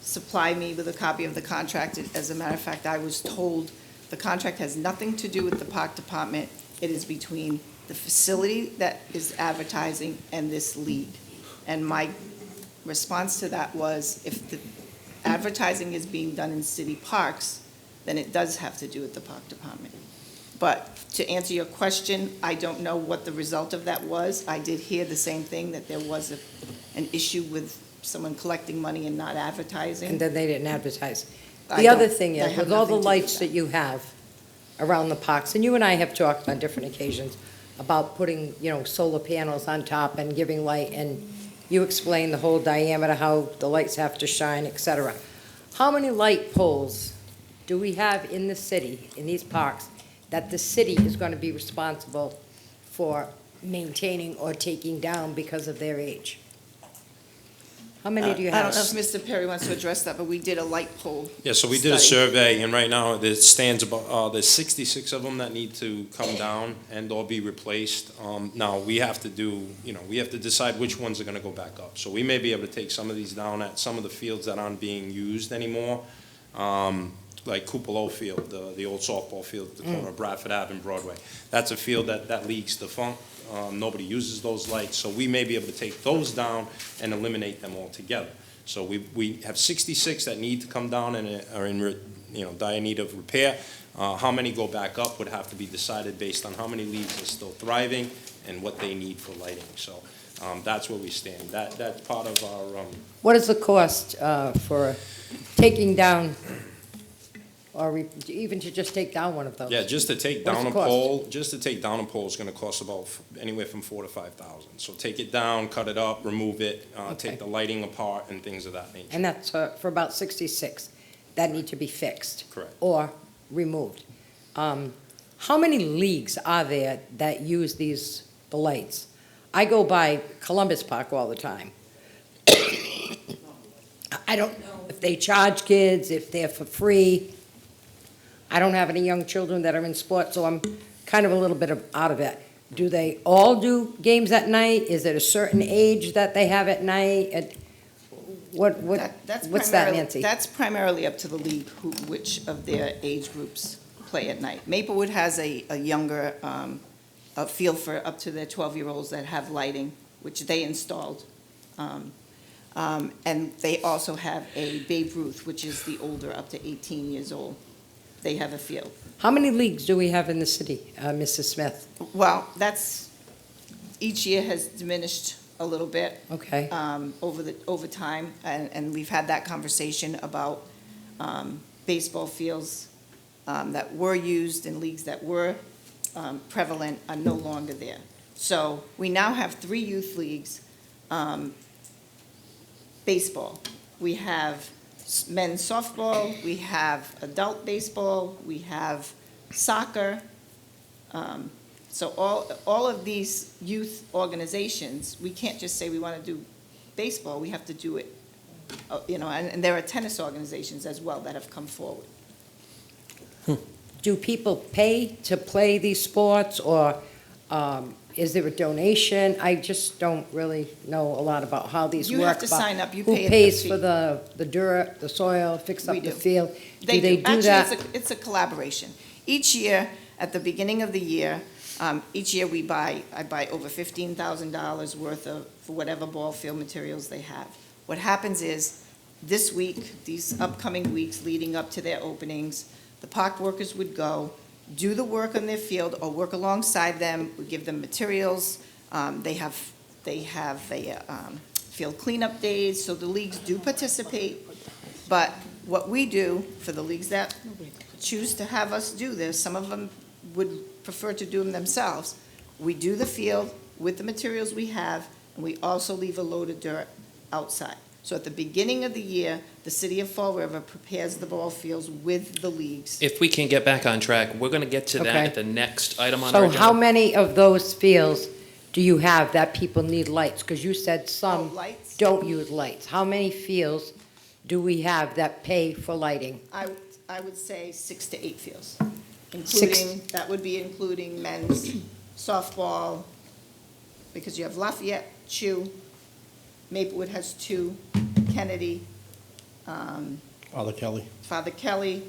supply me with a copy of the contract. As a matter of fact, I was told the contract has nothing to do with the park department. It is between the facility that is advertising and this league. And my response to that was, if the advertising is being done in city parks, then it does have to do with the park department. But to answer your question, I don't know what the result of that was. I did hear the same thing, that there was an issue with someone collecting money and not advertising. And then they didn't advertise. I The other don't- thing I is, have with all the nothing to do with lights that. that you have around the parks, and you and I have talked on different occasions about putting, solar panels on top and giving light, and you explained the whole diameter, how the lights have to shine, et cetera. How many light poles do we have in the city, in these parks, that the city is going to be responsible for maintaining or taking down because of their age? How many do you I have? don't know if Mr. Perry wants to address that, but we did a light pole Yeah, so we did a study. survey, and right now, there stands about, there's 66 of them that need to come down and/or be replaced. Now, we have to we have to decide which ones are gonna go back up. So we may be able to take some of these down at some of the fields that aren't being used anymore, like Cupelo Field, the old softball field at the corner of Bradford Ave and Broadway. That's a field that league's defunct. Nobody uses those lights, so we may be able to take those down and eliminate them altogether. So we have 66 that need to come down and are in dire need of repair. How many go back up would have to be decided based on how many leagues are still thriving and what they need for lighting. So That's where we stand. That's part of our, What is the cost for taking down, or even to just take down one of those? yeah, just to take What does down it a cost? pole, is gonna cost about anywhere from $4,000 to $5,000. So take it down, cut it up, remove it, Okay. take the lighting apart and things of that nature. And that's for about 66 that need to be fixed? Correct. Or removed. How many leagues are there that use the lights? I go by Columbus Park all the time. I don't know if they charge kids, if they're for free. I don't have any young children that are in sports, so I'm kind of a little bit out of it. Do they all do games at night? Is it a certain age that they have at night? That's What's that, primarily- Nancy? That's primarily up to the league, which of their age groups play at night. Maplewood has a younger, a field for up to their 12-year-olds that have lighting, which they installed. And they also have a Babe Ruth, which is the older, up to 18 years old. They have a field. How many leagues do we have in the city, Mrs. Smith? Well, each year has diminished a little bit. Okay. Over time, and we've had that conversation about baseball fields that were used in leagues that were prevalent are no longer there. So we now have 3 youth leagues. Baseball, we have men's softball, we have adult baseball, we have soccer. So all of these youth organizations, we can't just say we want to do baseball, we have to do it, and there are tennis organizations as well that have come forward. Do people pay to play these sports, or is there a donation? I just don't really know a lot about how these work. You have to but sign up, you who pay a pays fee. for the dirt, the soil, fix up We the do. field? Do they do that? Actually, it's a collaboration. Each year, at the beginning of the year, each year I buy over $15,000 worth of, for whatever ball field materials they have. What happens is, this week, these upcoming weeks leading up to their openings, the park workers would go, do the work on their field or work alongside them, we give them materials. They have field cleanup days, so the leagues do participate. But what we do for the leagues that choose to have us do this, some of them would prefer to do them themselves. We do the field with the materials we have, and we also leave a load of dirt outside. So at the beginning of the year, the city of Fall River prepares the ball fields with the leagues. If we can get back on track, we're going to get to that Okay. at the next item on our So agenda. how many of those fields do you have that people need lights? Because you said some Lights, don't use lights. How many fields do we have that pay for lighting? I would say 6 to 8 fields, Six. that would be including men's softball, because you have Lafayette, Chew, Maplewood has 2, Kennedy, Father Kelly Father Kelly,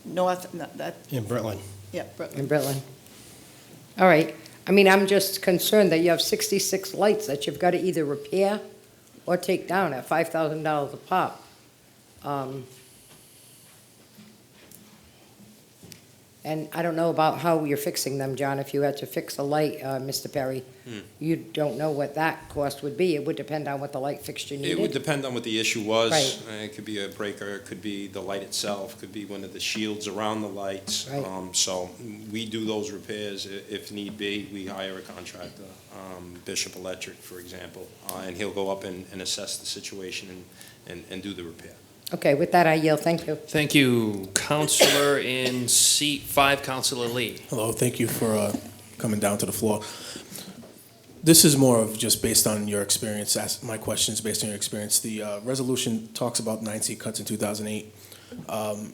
North, no, that, in Britland. yeah, Brooklyn. In Britland. All right. I mean, I'm just concerned that you have 66 lights that you've got to either repair or take down at $5,000 a pop. And I don't know about how you're fixing them, John. If you had to fix a light, Mr. Perry, you don't know what that cost would be. It would depend on what the light fixture needed. It would depend on what the issue was. Right. It could be a breaker, it could be the light itself, could be one of the shields around the lights. Right. So we do those repairs if need be. We hire a contractor, Bishop Electric, for example, and he'll go up and assess the situation and do the repair. Okay, with that, I yield. Thank you. Thank you. Counselor in seat 5, Counselor Lee. Hello, thank you for coming down to the floor. This is more of just based on your experience, my questions based on your experience. The resolution talks about 9C cuts in 2008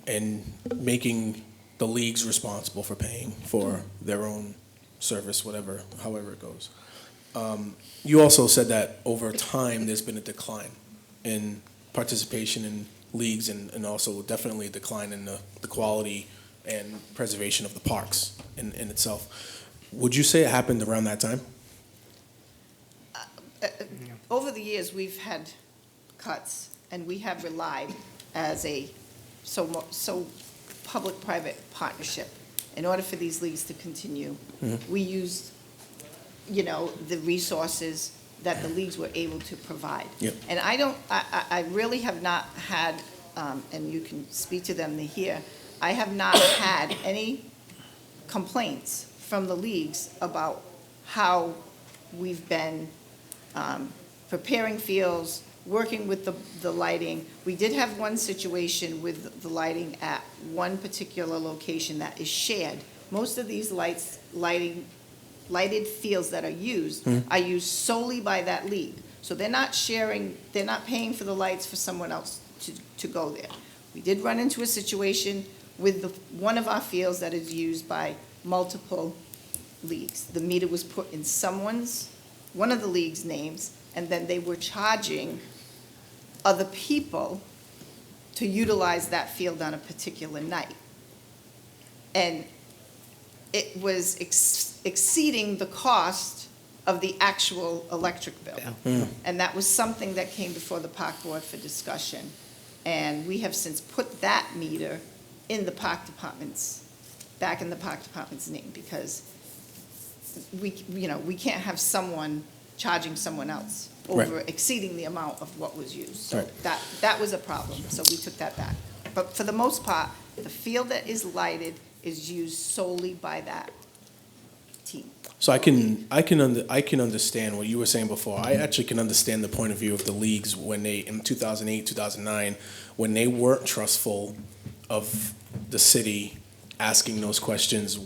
and making the leagues responsible for paying for their own service, however it goes. You also said that over time, there's been a decline in participation in leagues and also definitely a decline in the quality and preservation of the parks in itself. Would you say it happened around that time? Over the years, we've had cuts, and we have relied as a so public-private partnership. In order for these leagues to continue, we used, the resources that the leagues were able to provide. Yep. And I really have not had, and you can speak to them here, I have not had any complaints from the leagues about how we've been preparing fields, working with the lighting. We did have one situation with the lighting at one particular location that is shared. Most of these lighted fields that are used are used solely by that league. So they're not sharing, they're not paying for the lights for someone else to go there. We did run into a situation with one of our fields that is used by multiple leagues. The meter was put in one of the league's names, and then they were charging other people to utilize that field on a particular night. And it was exceeding the cost of the actual electric bill. And that was something that came before the park board for discussion. And we have since put that meter in the park department's, back in the park department's name, because we can't have someone charging someone else over exceeding the amount of what was used. So that was a problem, so we took that back. But for the most part, the field that is lighted is used solely by that team. So I can understand what you were saying before. I actually can understand the point of view of the leagues when they, in 2008, 2009, when they weren't trustful of the city asking those questions,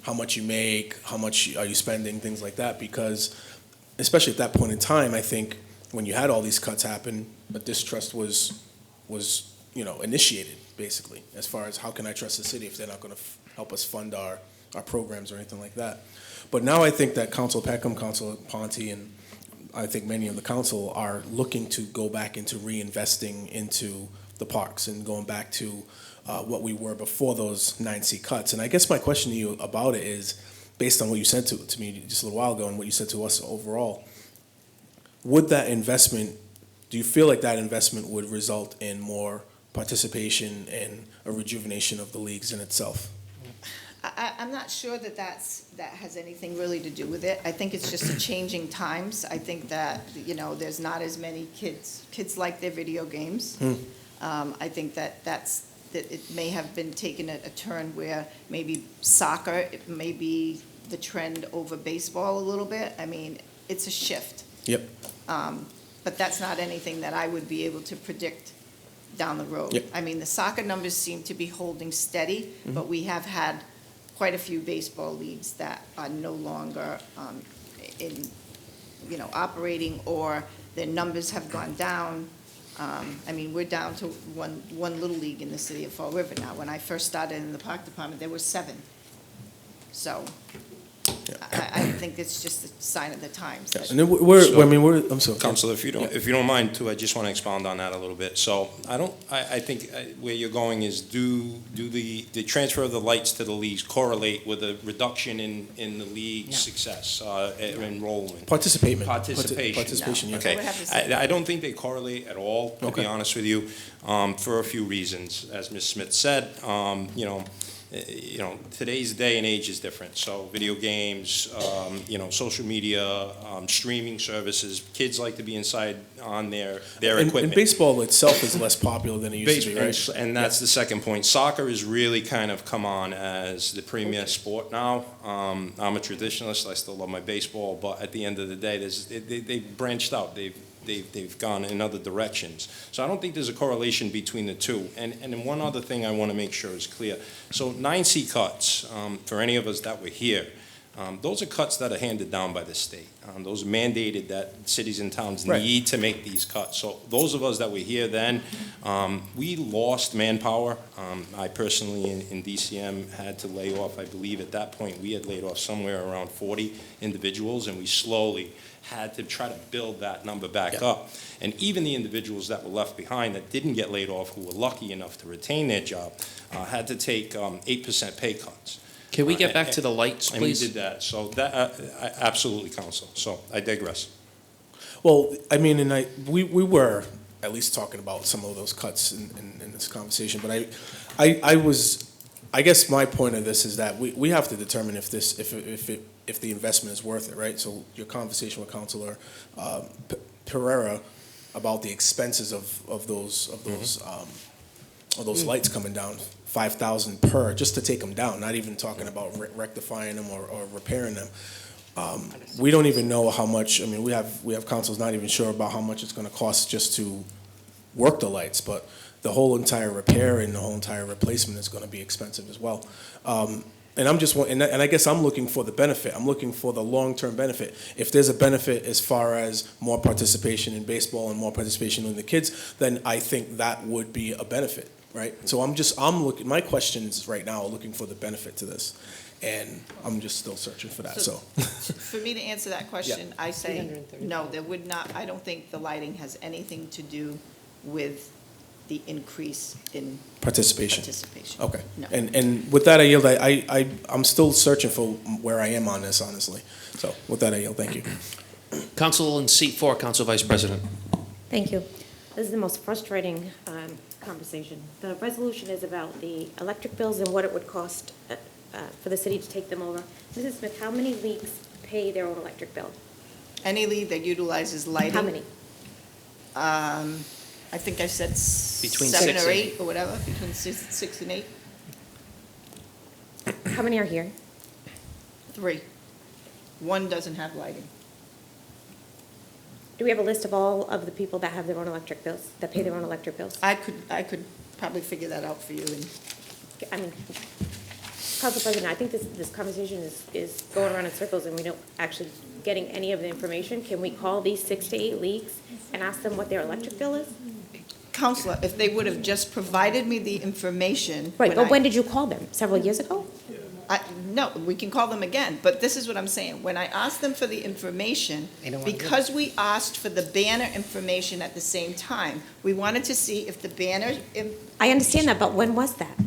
how much you make, how much are you spending, things like that, because especially at that point in time, I think when you had all these cuts happen, a distrust was initiated, basically, as far as how can I trust the city if they're not going to help us fund our programs or anything like that. But now I think that Council Peckham, Council Ponte, and I think many of the council are looking to go back into reinvesting into the parks and going back to what we were before those 9C cuts. And I guess my question to you about it is, based on what you said to me just a little while ago and what you said to us overall, would that investment, do you feel like that investment would result in more participation and a rejuvenation of the leagues in itself? I'm not sure that that has anything really to do with it. I think it's just a changing times. I think that, there's not as many kids. Kids like their video games. I think that it may have been taken a turn where maybe soccer, it may be the trend over baseball a little bit. I mean, it's a shift. Yep. But that's not anything that I would be able to predict down the road. Yep. I mean, the soccer numbers seem to be holding steady, but we have had quite a few baseball leagues that are no longer operating, or their numbers have gone down. I mean, we're down to one little league in the city of Fall River now. When I first started in the park department, there were 7. So I think it's just a sign of the times. And then I'm sorry. Councilor, if you don't mind too, I just want to expound on that a little bit. So I think where you're going is do the transfer of the lights to the leagues correlate with a reduction in the league's success, enrollment? Participation. Participation, yeah. okay. I don't think they correlate at all, to be honest with you, for a few reasons. As Ms. Smith said, today's day and age is different. So video games, social media, streaming services. Kids like to be inside on their equipment. And baseball itself is less popular than it used to be, right? And that's the second point. Soccer has really kind of come on as the premier sport now. I'm a traditionalist. I still love my baseball, but at the end of the day, they've branched out. They've gone in other directions. So I don't think there's a correlation between the two. And then one other thing I want to make sure is clear. So 9C cuts, for any of us that were here, those are cuts that are handed down by the state. Those are mandated that cities and towns need to make these cuts. So those of us that were here then, we lost manpower. I personally in DCM had to lay off, I believe at that point, we had laid off somewhere around 40 individuals, and we slowly had to try to build that number back up. And even the individuals that were left behind that didn't get laid off, who were lucky enough to retain their job, had to take 8% pay cuts. Can we get back to the lights, And we please? did that. So that, absolutely, Council. So I digress. Well, I mean, we were at least talking about some of those cuts in this conversation, but I was I guess my point of this is that we have to determine if the investment is worth it, right? So your conversation with Councilor Pereira about the expenses of those lights coming down, 5,000 per, just to take them down, not even talking about rectifying them or repairing them. We don't even know how much, I mean, we have councils not even sure about how much it's gonna cost just to work the lights, but the whole entire repair and the whole entire replacement is gonna be expensive as well. And I'm just, and I guess I'm looking for the benefit. I'm looking for the long-term benefit. If there's a benefit as far as more participation in baseball and more participation in the kids, then I think that would be a benefit, right? So I'm looking, my questions right now are looking for the benefit to this. And I'm just still searching for that, so. For me to answer that question, I say, no, there would not, I don't think the lighting has anything to do with the increase in Participation. participation. Okay. No. And with that, I yield. I'm still searching for where I am on this, honestly. So with that, I yield. Thank you. Council in seat 4, Council Vice President. Thank you. This is the most frustrating conversation. The resolution is about the electric bills and what it would cost for the city to take them over. Mrs. Smith, how many leagues pay their own electric bill? Any league that utilizes lighting. How many? I think I said Between 7 6 or and 8 or whatever, between 6 and 8. How many are here? 3. 1 doesn't have lighting. Do we have a list of all of the people that have their own electric bills, that pay their own electric bills? I could probably figure that out for you. And I mean, Council President, I think this conversation is going around in circles and we don't actually getting any of the information. Can we call these 6 to 8 leagues and ask them what their electric bill is? Counselor, if they would have just provided me the information. Right, but when did you call them? Several years ago? No, we can call them again, but this is what I'm saying. When I asked them for the information, because we asked for the banner information at the same time, we wanted to see if the banner. I understand that, but when was that?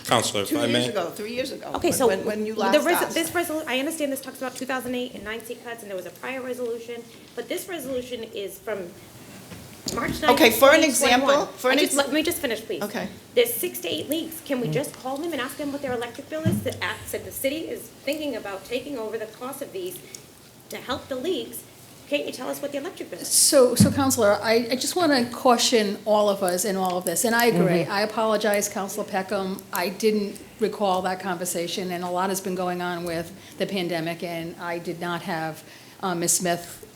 Counselor, if 2 I years may. ago, 3 years ago. Okay, so When you last asked. I understand this talks about 2008 and 9 seat cuts, and there was a prior resolution, but this resolution is from March 9th. Okay, for an 2021. example, Let me just finish, please. Okay. There's 6 to 8 leagues. Can we just call them and ask them what their electric bill is? Said the city is thinking about taking over the cost of these to help the leagues. Can't you tell us what the electric bill is? So Counselor, I just want to caution all of us in all of this, and I agree. I apologize, Counselor Peckham. I didn't recall that conversation, and a lot has been going on with the pandemic, and I did not have Ms. Smith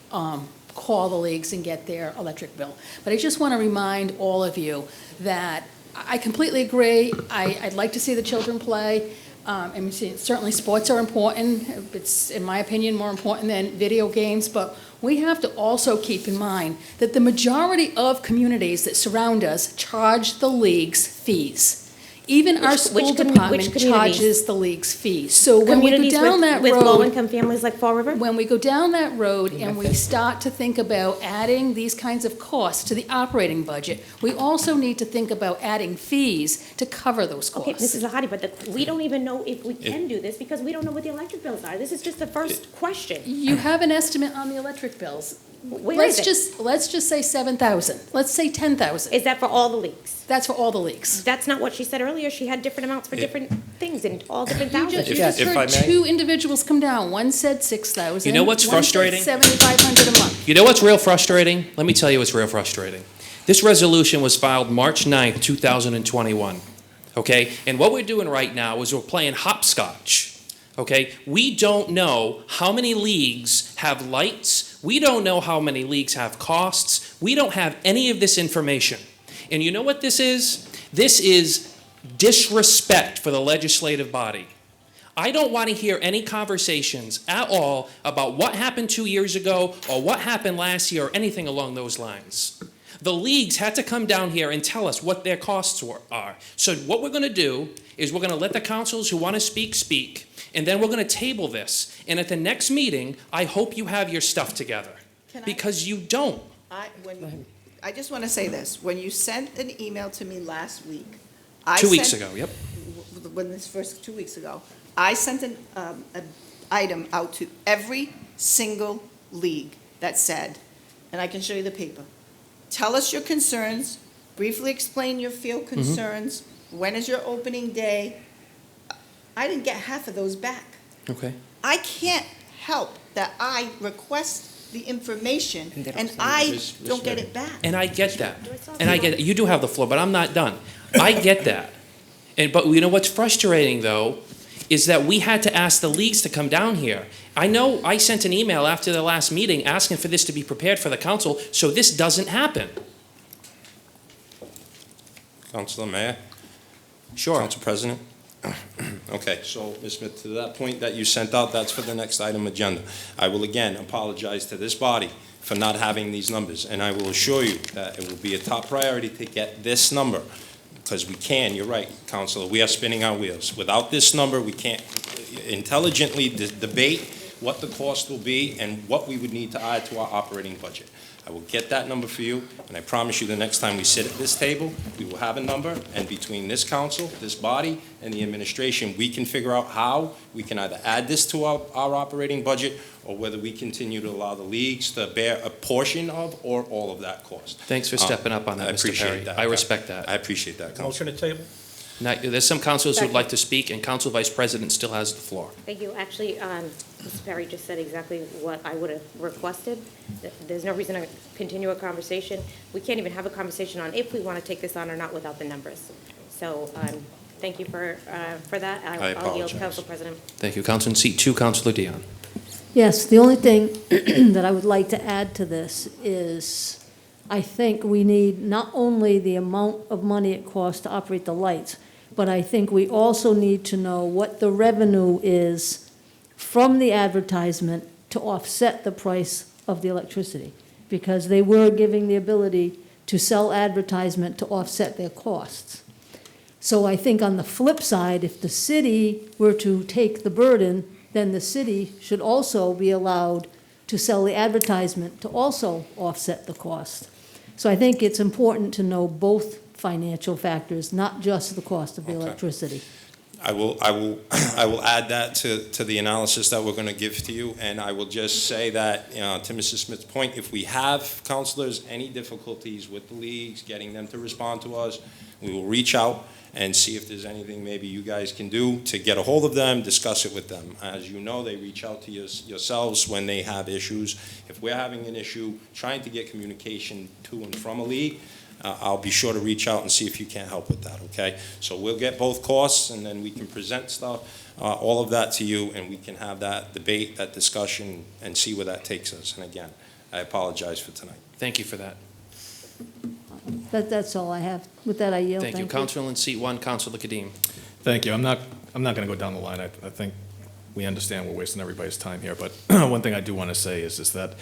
call the leagues and get their electric bill. But I just want to remind all of you that I completely agree. I'd like to see the children play. I mean, certainly sports are important. It's, in my opinion, more important than video games, but we have to also keep in mind that the majority of communities that surround us charge the leagues fees. Even our school department charges the league's fees. So when we go down that road. With low-income families like Fall River? When we go down that road and we start to think about adding these kinds of costs to the operating budget, we also need to think about adding fees to cover those costs. Okay, Mrs. Lahadi, but we don't even know if we can do this because we don't know what the electric bills are. This is just the first question. You have an estimate on the electric bills. Where is it? Let's just say 7,000. Let's say 10,000. Is that for all the leagues? That's for all the leagues. That's not what she said earlier. She had different amounts for different things and all different thousands. You just If I heard may. 2 individuals come down. One said 6,000. You know what's frustrating? One said 7,500 a month. You know what's real frustrating? Let me tell you what's real frustrating. This resolution was filed March 9th, 2021, okay? And what we're doing right now is we're playing hopscotch, okay? We don't know how many leagues have lights. We don't know how many leagues have costs. We don't have any of this information. And you know what this is? This is disrespect for the legislative body. I don't want to hear any conversations at all about what happened 2 years ago or what happened last year or anything along those lines. The leagues had to come down here and tell us what their costs are. So what we're going to do is we're going to let the councils who want to speak, and then we're going to table this. And at the next meeting, I hope you have your stuff together. Because you don't. I just want to say this. When you sent an email to me last week. 2 weeks ago, yep. When this first 2 weeks ago, I sent an item out to every single league that said, and I can show you the paper, tell us your concerns, briefly explain your field concerns, when is your opening day? I didn't get half of those back. Okay. I can't help that I request the information And they don't and send I Miss don't get Mary. it back. And I get that. And I get, you do have the floor, but I'm not done. I get that. But you know what's frustrating, though, is that we had to ask the leagues to come down here. I know I sent an email after the last meeting asking for this to be prepared for the council, so this doesn't happen. Councilor Mayor? Sure. Council President? Okay, so, Ms. Smith, to that point that you sent out, that's for the next item agenda. I will again apologize to this body for not having these numbers, and I will assure you that it will be a top priority to get this number, because we can, you're right, Councilor, we are spinning our wheels. Without this number, we can't intelligently debate what the cost will be and what we would need to add to our operating budget. I will get that number for you, and I promise you the next time we sit at this table, we will have a number, and between this council, this body, and the administration, we can figure out how we can either add this to our operating budget, or whether we continue to allow the leagues to bear a portion of or all of that cost. Thanks for stepping up on that, I Mr. appreciate Perry. that. I respect that. I appreciate that, Council. Motion to table? Now, there's some councilors who'd like to speak, and Council Vice President still has the floor. Thank you. Actually, Mr. Perry just said exactly what I would have requested. There's no reason to continue a conversation. We can't even have a conversation on if we want to take this on or not without the numbers. So, thank you for that. I I'll yield, apologize. Council President. Thank you. Council in seat 2, Councilor Dion. Yes, the only thing that I would like to add to this is I think we need not only the amount of money it costs to operate the lights, but I think we also need to know what the revenue is from the advertisement to offset the price of the electricity, because they were giving the ability to sell advertisement to offset their costs. So I think on the flip side, if the city were to take the burden, then the city should also be allowed to sell the advertisement to also offset the cost. So I think it's important to know both financial factors, not just the cost of the Okay. electricity. I will add that to the analysis that we're going to give to you, and I will just say that, to Mrs. Smith's point, if we have councilors any difficulties with the leagues, getting them to respond to us, we will reach out and see if there's anything maybe you guys can do to get a hold of them, discuss it with them. As you know, they reach out to yourselves when they have issues. If we're having an issue trying to get communication to and from a league, I'll be sure to reach out and see if you can't help with that, okay? So we'll get both costs, and then we can present stuff, all of that to you, and we can have that debate, that discussion, and see where that takes us. And again, I apologize for tonight. Thank you for that. That's all I have. With that, I yield. Thank you. Council in seat 1, Councilor Kadim. Thank you. I'm not going to go down the line. I think we understand we're wasting everybody's time here. But one thing I do want to say is that,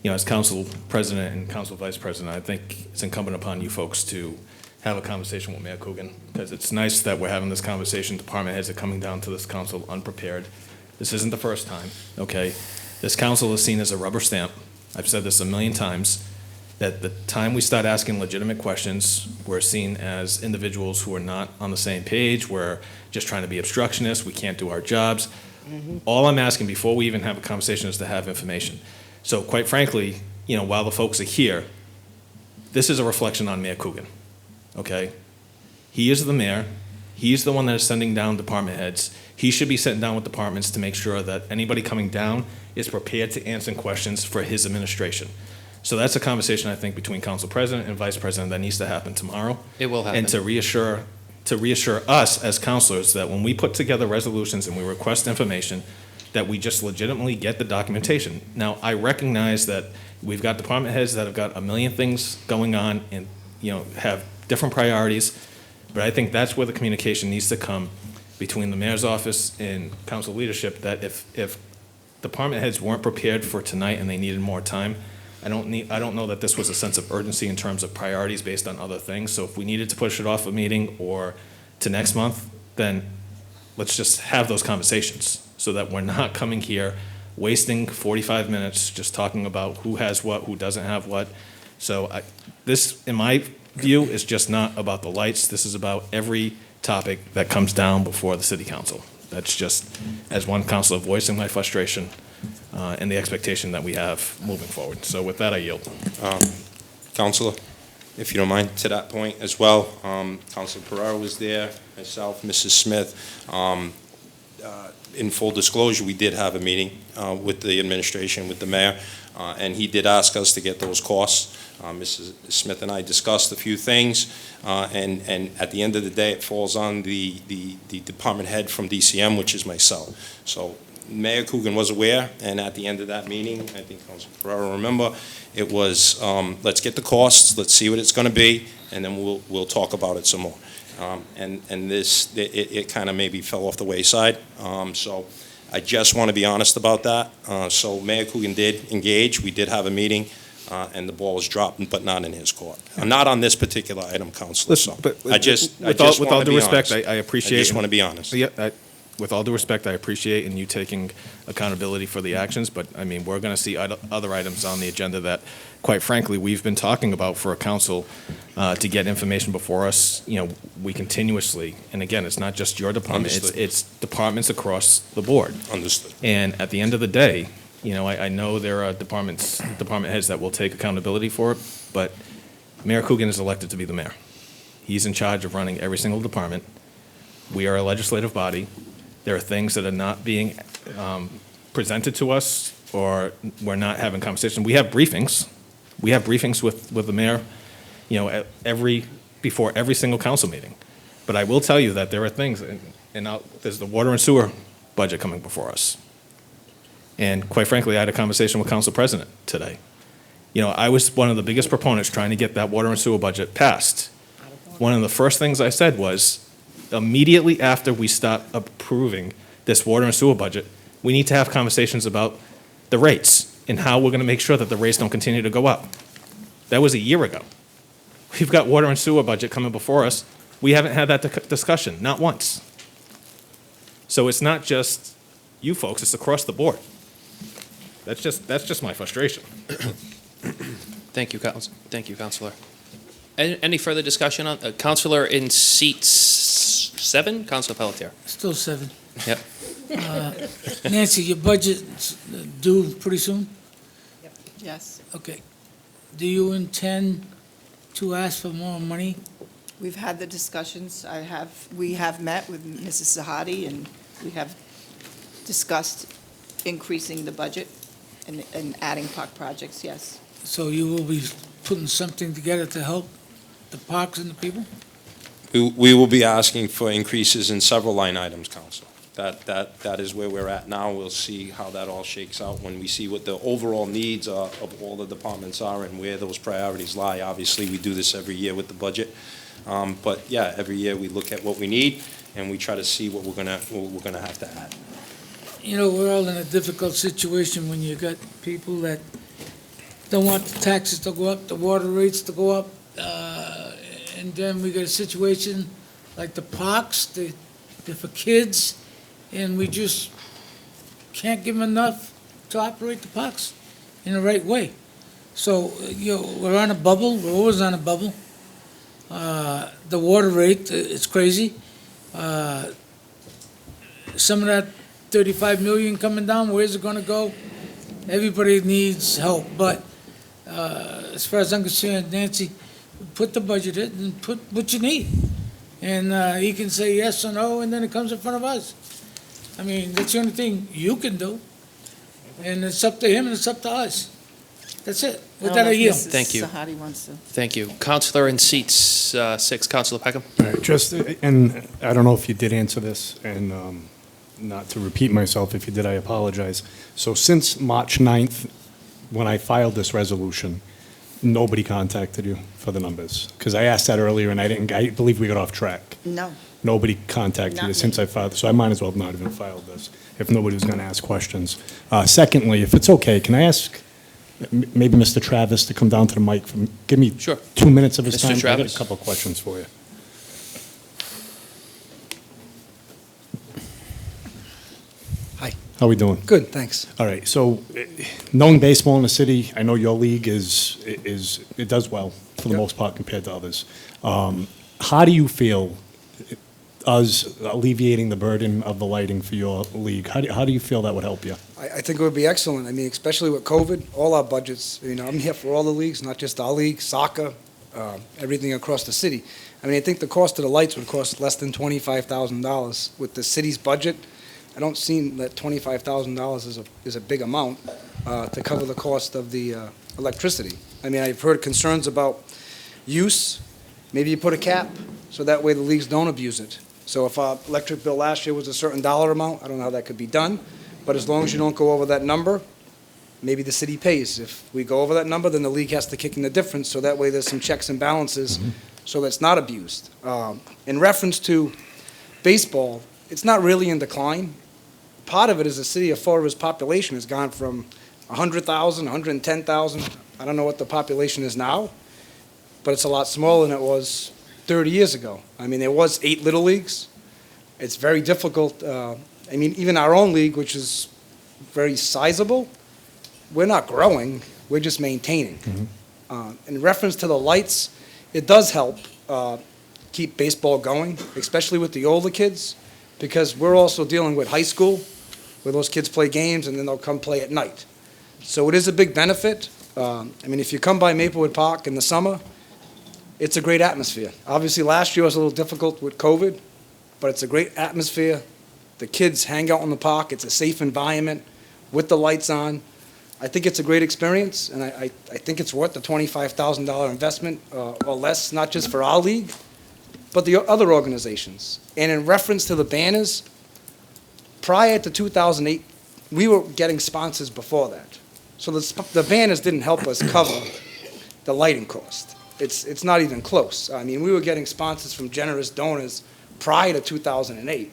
as Council President and Council Vice President, I think it's incumbent upon you folks to have a conversation with Mayor Coogan, because it's nice that we're having this conversation. Department heads are coming down to this council unprepared. This isn't the first time, okay? This council is seen as a rubber stamp. I've said this a million times, that the time we start asking legitimate questions, we're seen as individuals who are not on the same page. We're just trying to be obstructionists. We can't do our jobs. All I'm asking before we even have a conversation is to have information. So quite frankly, while the folks are here, this is a reflection on Mayor Coogan, okay? He is the mayor. He's the one that is sending down department heads. He should be sitting down with departments to make sure that anybody coming down is prepared to answer questions for his administration. So that's a conversation, I think, between Council President and Vice President that needs to happen tomorrow. It will happen. And to reassure us as councilors that when we put together resolutions and we request information, that we just legitimately get the documentation. Now, I recognize that we've got department heads that have got a million things going on and, have different priorities, but I think that's where the communication needs to come between the mayor's office and council leadership, that if department heads weren't prepared for tonight and they needed more time, I don't know that this was a sense of urgency in terms of priorities based on other things. So if we needed to push it off a meeting or to next month, then let's just have those conversations so that we're not coming here wasting 45 minutes just talking about who has what, who doesn't have what. So this, in my view, is just not about the lights. This is about every topic that comes down before the city council. That's just, as one councilor, voicing my frustration and the expectation that we have moving forward. So with that, I yield. Councilor? if you don't mind, to that point as well. Councilor Pereira was there, myself, Mrs. Smith. In full disclosure, we did have a meeting with the administration, with the mayor, and he did ask us to get those costs. Mrs. Smith and I discussed a few things, and at the end of the day, it falls on the department head from DCM, which is myself. So Mayor Coogan was aware, and at the end of that meeting, I think Councilor Pereira remember, it was, let's get the costs, let's see what it's going to be, and then we'll talk about it some more. And this, it kind of maybe fell off the wayside. So I just want to be honest about that. So Mayor Coogan did engage. We did have a meeting, and the ball was dropped, but not in his court. Not on this particular item, Councilor. So I just with want all to due be respect, honest. I appreciate. I just want to be honest. Yeah, with all due respect, I appreciate and you taking accountability for the actions, but I mean, we're going to see other items on the agenda that, quite frankly, we've been talking about for a council to get information before us. You know, we continuously, and again, it's not just your department, Understood. it's departments across the board. Understood. And at the end of the day, you know, I know there are department heads that will take accountability for it, but Mayor Coogan is elected to be the mayor. He's in charge of running every single department. We are a legislative body. There are things that are not being presented to us, or we're not having conversation. We have briefings. We have briefings with the mayor, you know, before every single council meeting. But I will tell you that there are things, and now there's the water and sewer budget coming before us. And quite frankly, I had a conversation with Council President today. You know, I was one of the biggest proponents trying to get that water and sewer budget passed. One of the first things I said was, immediately after we start approving this water and sewer budget, we need to have conversations about the rates and how we're going to make sure that the rates don't continue to go up. That was a year ago. We've got water and sewer budget coming before us. We haven't had that discussion, not once. So it's not just you folks, it's across the board. That's just my frustration. Thank you, Councilor. Any further discussion on, Councilor in seat 7, Councilor Pelletier? Still 7. Yep. Nancy, your budget's due pretty soon? Yes. Okay. Do you intend to ask for more money? We've had the discussions. We have met with Mrs. Sahadi, and we have discussed increasing the budget and adding park projects, yes. So you will be putting something together to help the parks and the people? We will be asking for increases in several line items, Council. That is where we're at now. We'll see how that all shakes out when we see what the overall needs of all the departments are and where those priorities lie. Obviously, we do this every year with the budget. But yeah, every year we look at what we need and we try to see what we're gonna have to add. You know, we're all in a difficult situation when you got people that don't want the taxes to go up, the water rates to go up, and then we got a situation like the parks, they're for kids, and we just can't give them enough to operate the parks in the right way. So, you know, we're on a bubble, we're always on a bubble. The water rate, it's crazy. Some of that 35 million coming down, where's it gonna go? Everybody needs help, but as far as I'm concerned, Nancy, put the budget in and put what you need. And he can say yes or no, and then it comes in front of us. I mean, that's the only thing you can do. And it's up to him and it's up to us. That's it. With that, I yield. Thank you. Sahadi wants to. Thank you. Councilor in seat 6, Councilor Peckham. All right, just, and I don't know if you did answer this, and not to repeat myself, if you did, I apologize. So since March 9th, when I filed this resolution, nobody contacted you for the numbers? Because I asked that earlier, and I believe we got off track. No. Nobody contacted you Not since me. I filed, so I might as well have not even filed this, if nobody was going to ask questions. Secondly, if it's okay, can I ask maybe Mr. Travis to come down to the mic, give me Sure. 2 minutes of his Mr. time? I got Travis. a couple of questions for you. Hi. How we doing? Good, thanks. All right, so knowing baseball in the city, I know your league it does well for the Yep. most part compared to others. How do you feel us alleviating the burden of the lighting for your league? How do you feel that would help you? I think it would be excellent. I mean, especially with COVID, all our budgets, you know, I'm here for all the leagues, not just our league, soccer, everything across the city. I mean, I think the cost of the lights would cost less than $25,000 with the city's budget. I don't see that $25,000 is a big amount to cover the cost of the electricity. I mean, I've heard concerns about use. Maybe you put a cap, so that way the leagues don't abuse it. So if our electric bill last year was a certain dollar amount, I don't know how that could be done, but as long as you don't go over that number, maybe the city pays. If we go over that number, then the league has to kick in the difference, so that way there's some checks and balances, so that's not abused. In reference to baseball, it's not really in decline. Part of it is the city of Fall River's population has gone from 100,000, 110,000. I don't know what the population is now, but it's a lot smaller than it was 30 years ago. I mean, there was 8 little leagues. It's very difficult. I mean, even our own league, which is very sizable, we're not growing, we're just maintaining. In reference to the lights, it does help keep baseball going, especially with the older kids, because we're also dealing with high school, where those kids play games and then they'll come play at night. So it is a big benefit. I mean, if you come by Maplewood Park in the summer, it's a great atmosphere. Obviously, last year was a little difficult with COVID, but it's a great atmosphere. The kids hang out in the park. It's a safe environment with the lights on. I think it's a great experience, and I think it's worth the $25,000 investment or less, not just for our league, but the other organizations. And in reference to the banners, prior to 2008, we were getting sponsors before that. So the banners didn't help us cover the lighting cost. It's not even close. I mean, we were getting sponsors from generous donors prior to 2008.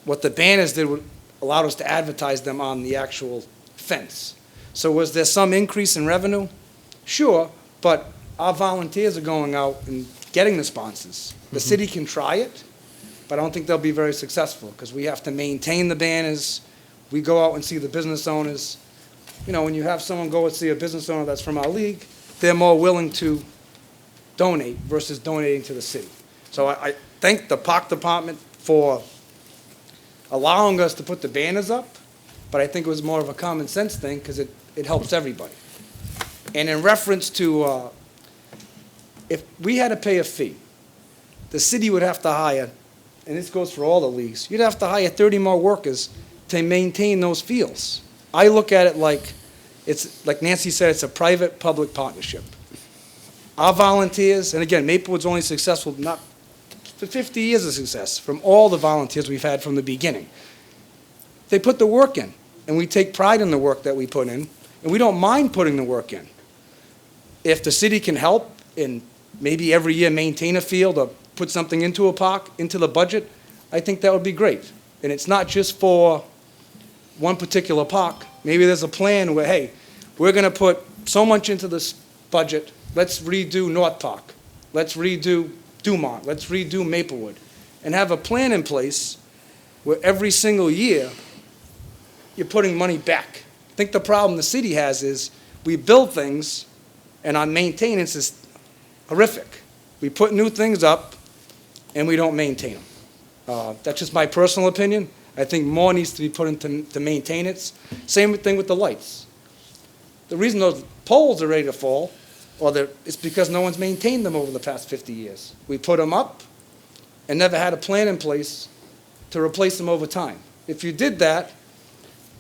What the banners did would allow us to advertise them on the actual fence. So was there some increase in revenue? Sure, but our volunteers are going out and getting the sponsors. The city can try it, but I don't think they'll be very successful because we have to maintain the banners. We go out and see the business owners. You know, when you have someone go and see a business owner that's from our league, they're more willing to donate versus donating to the city. So I thank the park department for allowing us to put the banners up, but I think it was more of a common sense thing because it helps everybody. And in reference to if we had to pay a fee, the city would have to hire, and this goes for all the leagues, you'd have to hire 30 more workers to maintain those fields. I look at it like it's, like Nancy said, it's a private-public partnership. Our volunteers, and again, Maplewood's only successful, not for 50 years of success, from all the volunteers we've had from the beginning. They put the work in, and we take pride in the work that we put in, and we don't mind putting the work in. If the city can help and maybe every year maintain a field or put something into a park, into the budget, I think that would be great. And it's not just for one particular park. Maybe there's a plan where, hey, we're going to put so much into this budget. Let's redo North Park. Let's redo Dumont. Let's redo Maplewood. And have a plan in place where every single year you're putting money back. I think the problem the city has is we build things and our maintenance is horrific. We put new things up and we don't maintain them. That's just my personal opinion. I think more needs to be put into to maintain it. Same thing with the lights. The reason those poles are ready to fall, it's because no one's maintained them over the past 50 years. We put them up and never had a plan in place to replace them over time. If you did that,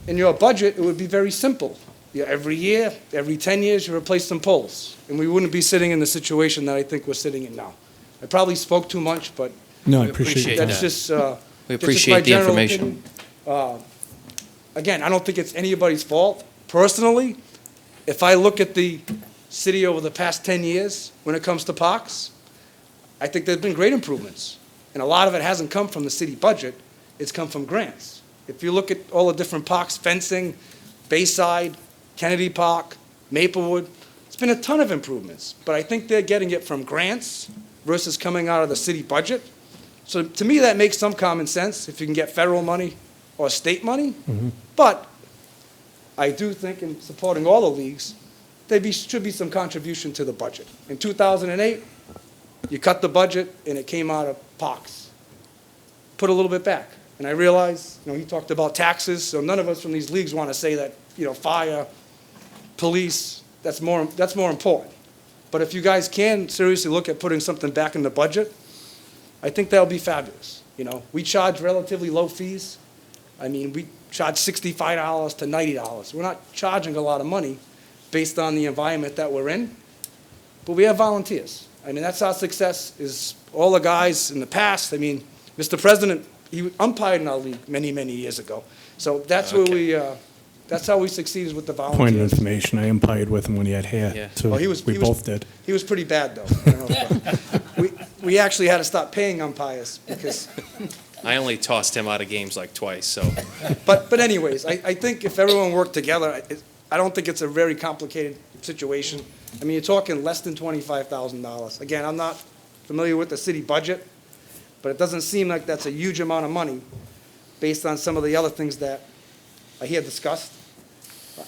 in your budget, it would be very simple. Every year, every 10 years, you replace some poles. And we wouldn't be sitting in the situation that I think we're sitting in now. I probably spoke too much, but No, I appreciate that. We that's just my appreciate the general information. opinion. Again, I don't think it's anybody's fault. Personally, if I look at the city over the past 10 years, when it comes to parks, I think there's been great improvements. And a lot of it hasn't come from the city budget, it's come from grants. If you look at all the different parks, fencing, Bayside, Kennedy Park, Maplewood, it's been a ton of improvements. But I think they're getting it from grants versus coming out of the city budget. So to me, that makes some common sense if you can get federal money or state money. But I do think in supporting all the leagues, should be some contribution to the budget. In 2008, you cut the budget and it came out of parks. Put a little bit back. And I realize, he talked about taxes, so none of us from these leagues want to say that, fire, police, that's more important. But if you guys can seriously look at putting something back in the budget, I think that'll be fabulous. You know, we charge relatively low fees. I mean, we charge $65 to $90. We're not charging a lot of money based on the environment that we're in, but we have volunteers. I mean, that's our success, is all the guys in the past. I mean, Mr. President, he umpired in our league many, many years ago. So that's where that's how we succeeded with the volunteers. Point of information, I umpired with him when he had hair, Yeah. too. Oh, he was- We he was- both did. He was pretty bad, though. I don't know. We actually had to stop paying umpires because, I only tossed him out of games like twice, so. but anyways, I think if everyone worked together, I don't think it's a very complicated situation. I mean, you're talking less than $25,000. Again, I'm not familiar with the city budget, but it doesn't seem like that's a huge amount of money based on some of the other things that I hear discussed.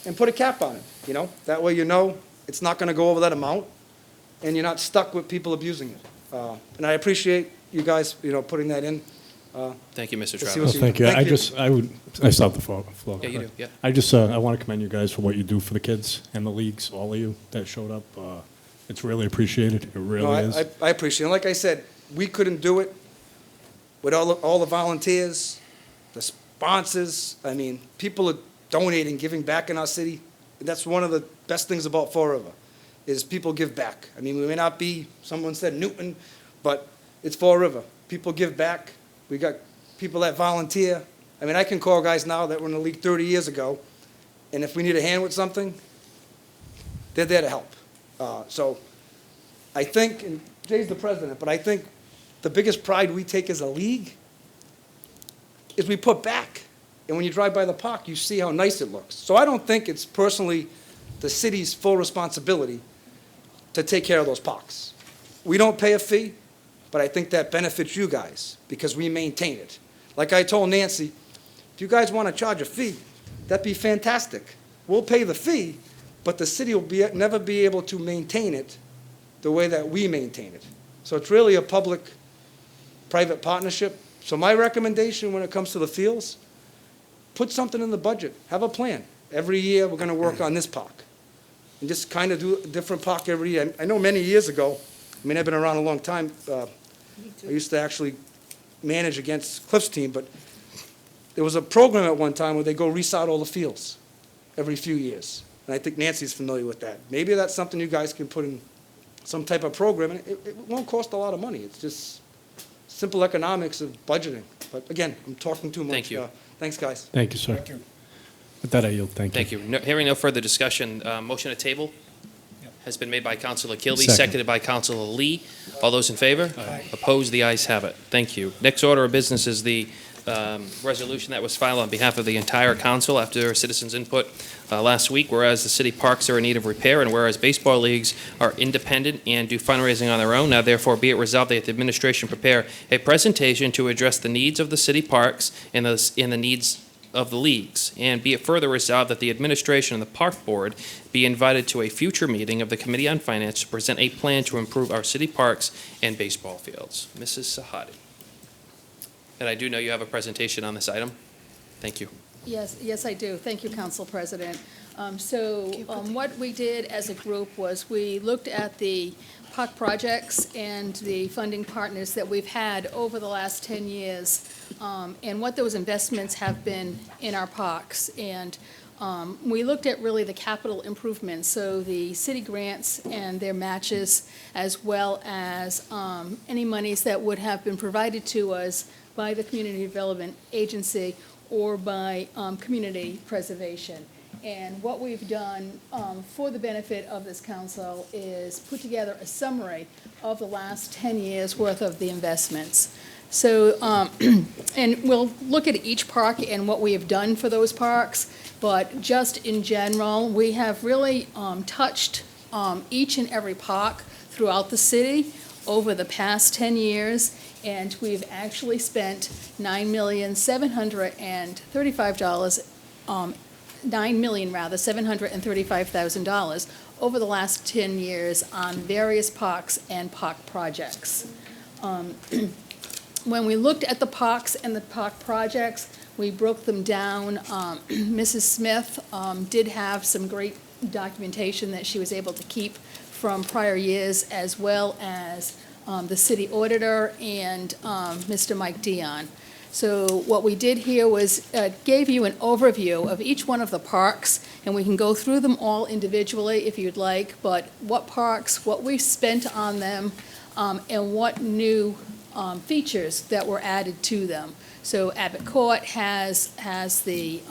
And put a cap on it, you know? That way you know it's not gonna go over that amount, and you're not stuck with people abusing it. And I appreciate you guys, you know, putting that in. Thank you, Mr. Let's see Travis. what Thank you. Thank you. I stopped the floor. Yeah, you do, yeah. I want to commend you guys for what you do for the kids and the leagues, all of you that showed up. It's really appreciated. It No, really is. I appreciate it. Like I said, we couldn't do it with all the volunteers, the sponsors. I mean, people are donating, giving back in our city. And that's one of the best things about Fall River, is people give back. I mean, we may not be, someone said Newton, but it's Fall River. People give back. We got people that volunteer. I mean, I can call guys now that were in the league 30 years ago, and if we need a hand with something, they're there to help. So I think, and Jay's the president, but I think the biggest pride we take as a league is we put back. And when you drive by the park, you see how nice it looks. So I don't think it's personally the city's full responsibility to take care of those parks. We don't pay a fee, but I think that benefits you guys because we maintain it. Like I told Nancy, if you guys want to charge a fee, that'd be fantastic. We'll pay the fee, but the city will never be able to maintain it the way that we maintain it. So it's really a public-private partnership. So my recommendation when it comes to the fields, put something in the budget. Have a plan. Every year, we're going to work on this park. And just kind of do a different park every year. I know many years ago, I mean, I've been around a long time. I used to actually manage against Cliff's team, but there was a program at one time where they go resod all the fields every few years. And I think Nancy's familiar with that. Maybe that's something you guys can put in some type of program. And it won't cost a lot of money. It's just simple economics of budgeting. But again, I'm talking too much. Thank you. Thanks, guys. Thank you, sir. With that, I yield. Thank you. Thank you. Hearing no further discussion, motion to table has been made by Councilor Kilby, Second. seconded by Councilor Lee. All those in favor? Aye. Opposed? The ayes have it. Thank you. Next order of business is the resolution that was filed on behalf of the entire council after citizens' input last week, whereas the city parks are in need of repair and whereas baseball leagues are independent and do fundraising on their own, now therefore be it resolved that the administration prepare a presentation to address the needs of the city parks and the needs of the leagues, and be it further resolved that the administration and the park board be invited to a future meeting of the Committee on Finance to present a plan to improve our city parks and baseball fields. Mrs. Sahadi. And I do know you have a presentation on this item. Thank you. Yes, I do. Thank you, Council President. What we did as a group was we looked at the park projects and the funding partners that we've had over the last 10 years, and what those investments have been in our parks. And we looked at really the capital improvements, so the city grants and their matches, as well as any monies that would have been provided to us by the Community Development Agency or by community preservation. And what we've done for the benefit of this council is put together a summary of the last 10 years' worth of the investments. So, and we'll look at each park and what we have done for those parks, but just in general, we have really touched each and every park throughout the city over the past 10 years, and we've actually spent $9,735,000 over the last 10 years on various parks and park projects. When we looked at the parks and the park projects, we broke them down. Mrs. Smith did have some great documentation that she was able to keep from prior years, as well as the city auditor and Mr. Mike Dion. So what we did here was gave you an overview of each one of the parks, and we can go through them all individually if you'd like, but what parks, what we spent on them, and what new features that were added to them. So Abbott Court has the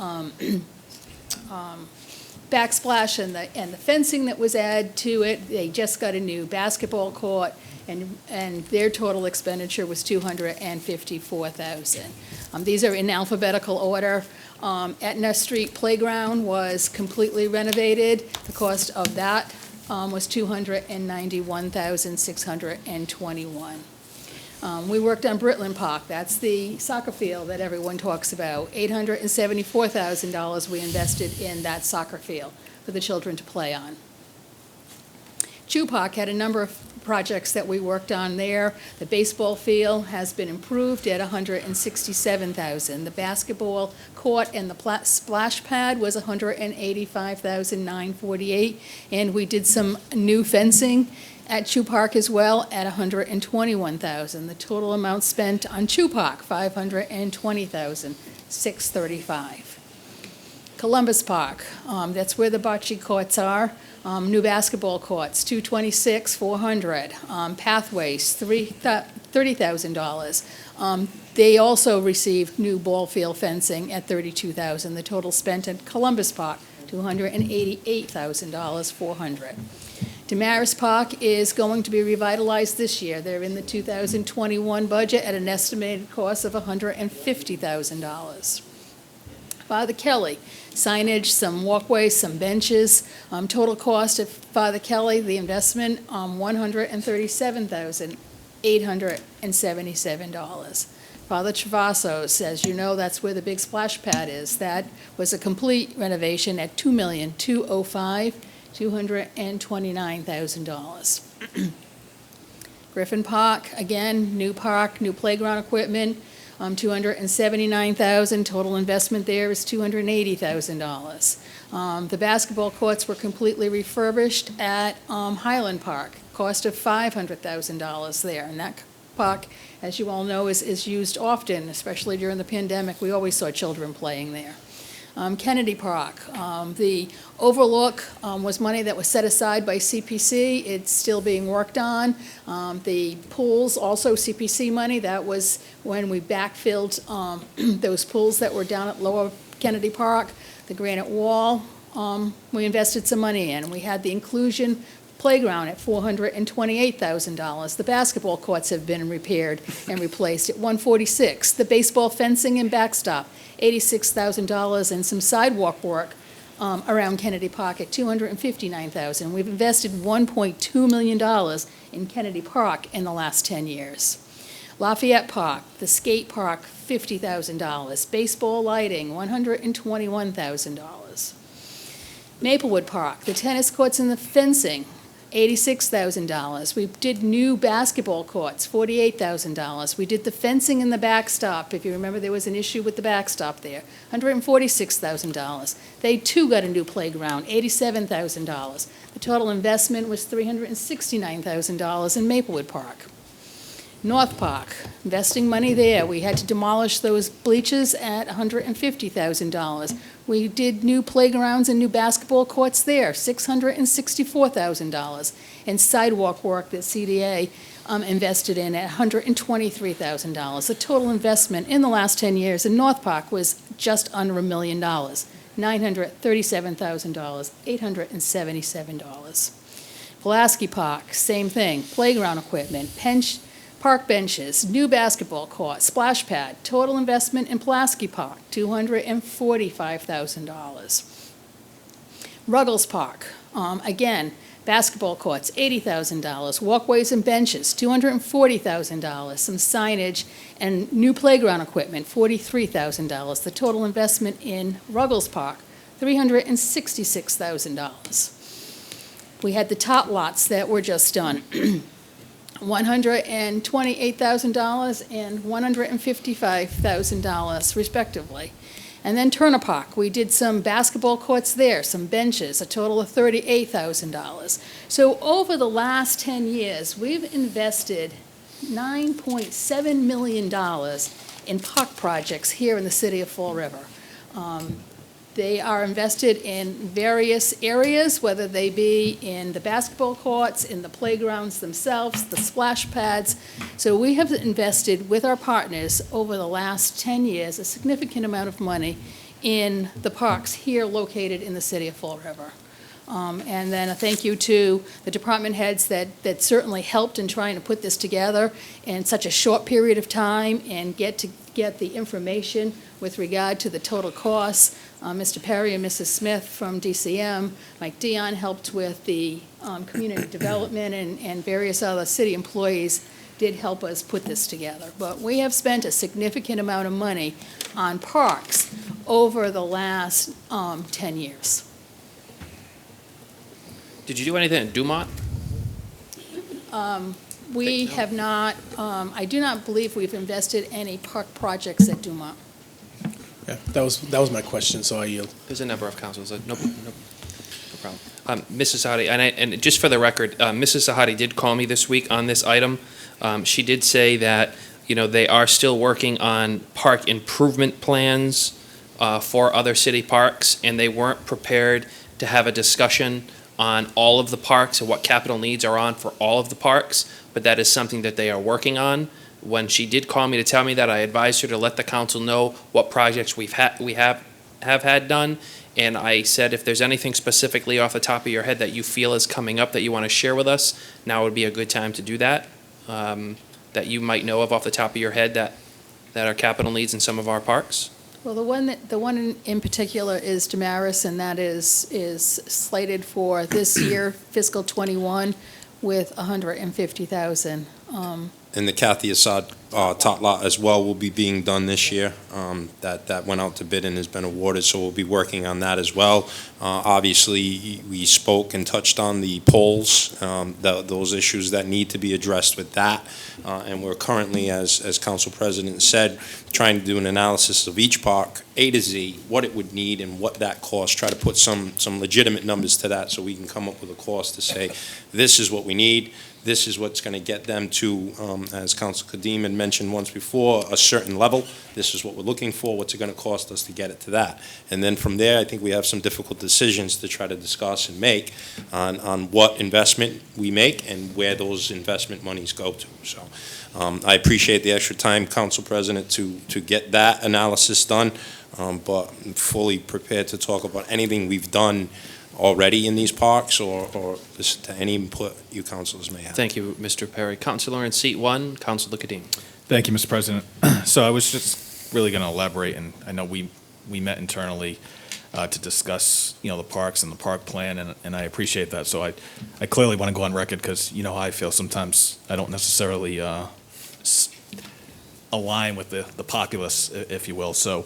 backsplash and the fencing that was added to it. They just got a new basketball court, and their total expenditure was $254,000. These are in alphabetical order. Etna Street Playground was completely renovated. The cost of that was $291,621. We worked on Britland Park. That's the soccer field that everyone talks about. $874,000 we invested in that soccer field for the children to play on. Chew Park had a number of projects that we worked on there. The baseball field has been improved at $167,000. The basketball court and the splash pad was $185,948, and we did some new fencing at Chew Park as well at $121,000. The total amount spent on Chew Park, $520,635. Columbus Park, that's where the bocce courts are. New basketball courts, $226,400. Pathways, $30,000. They also received new ball field fencing at $32,000. The total spent at Columbus Park, $288,400. Damaris Park is going to be revitalized this year. They're in the 2021 budget at an estimated cost of $150,000. Father Kelly, signage, some walkways, some benches. Total cost of Father Kelly, the investment, $137,877. Father Travassos, as you know, that's where the big splash pad is. That was a complete renovation at $2,229,000. Griffin Park, again, new park, new playground equipment, $279,000. Total investment there is $280,000. The basketball courts were completely refurbished at Highland Park, cost of $500,000 there. And that park, as you all know, is used often, especially during the pandemic. We always saw children playing there. Kennedy Park, the overlook was money that was set aside by CPC. It's still being worked on. The pools, also CPC money. That was when we backfilled those pools that were down at Lower Kennedy Park. The granite wall, we invested some money in. We had the inclusion playground at $428,000. The basketball courts have been repaired and replaced at $146,000. The baseball fencing and backstop, $86,000, and some sidewalk work around Kennedy Park at $259,000. We've invested $1.2 million in Kennedy Park in the last 10 years. Lafayette Park, the skate park, $50,000. Baseball lighting, $121,000. Maplewood Park, the tennis courts and the fencing, $86,000. We did new basketball courts, $48,000. We did the fencing in the backstop. If you remember, there was an issue with the backstop there, $146,000. They too got a new playground, $87,000. The total investment was $369,000 in Maplewood Park. North Park, investing money there. We had to demolish those bleachers at $150,000. We did new playgrounds and new basketball courts there, $664,000. And sidewalk work that CDA invested in at $123,000. The total investment in the last 10 years in North Park was just under $1 million, $937,000, $877. Pulaski Park, same thing, playground equipment, park benches, new basketball court, splash pad. Total investment in Pulaski Park, $245,000. Ruggles Park, again, basketball courts, $80,000. Walkways and benches, $240,000. Some signage and new playground equipment, $43,000. The total investment in Ruggles Park, $366,000. We had the top lots that were just done. $128,000 and $155,000 respectively. And then Turner Park, we did some basketball courts there, some benches, a total of $38,000. So over the last 10 years, we've invested $9.7 million in park projects here in the city of Fall River. They are invested in various areas, whether they be in the basketball courts, in the playgrounds themselves, the splash pads. So we have invested with our partners over the last 10 years a significant amount of money in the parks here located in the city of Fall River. And then a thank you to the department heads that certainly helped in trying to put this together in such a short period of time and get the information with regard to the total costs. Mr. Perry and Mrs. Smith from DCM, Mike Dion helped with the community development, and various other city employees did help us put this together. But we have spent a significant amount of money on parks over the last 10 years. Did you do anything in Dumont? We have not, I do not believe we've invested any park projects at Dumont. Yeah, that was my question, so I yield. There's a number of councils. No problem. Mrs. Sahadi, and just for the record, Mrs. Sahadi did call me this week on this item. She did say that, they are still working on park improvement plans for other city parks, and they weren't prepared to have a discussion on all of the parks and what capital needs are on for all of the parks, but that is something that they are working on. When she did call me to tell me that, I advised her to let the council know what projects we have had done, and I said if there's anything specifically off the top of your head that you feel is coming up that you want to share with us, now would be a good time to do that, that you might know of off the top of your head that are capital needs in some of our parks. Well, the one in particular is Damaris, and that is slated for this year, fiscal '21, with $150,000. And the Kathy Assad tot lot as well will be being done this year. That went out to bid and has been awarded, so we'll be working on that as well. Obviously, we spoke and touched on the poles, those issues that need to be addressed with that. And we're currently, as Council President said, trying to do an analysis of each park, A to Z, what it would need and what that costs, try to put some legitimate numbers to that so we can come up with a cost to say, this is what we need. This is what's going to get them to, as Council Kadim had mentioned once before, a certain level. This is what we're looking for. What's it going to cost us to get it to that? And then from there, I think we have some difficult decisions to try to discuss and make on what investment we make and where those investment monies go to. So I appreciate the extra time, Council President, to get that analysis done, but I'm fully prepared to talk about anything we've done already in these parks or listen to any input you councilors may have. Thank you, Mr. Perry. Councilor in seat 1, Councilor Kadim. Thank you, Mr. President. So I was just really going to elaborate, and I know we met internally to discuss, the parks and the park plan, and I appreciate that. So I clearly want to go on record because how I feel sometimes I don't necessarily align with the populace, if you will. So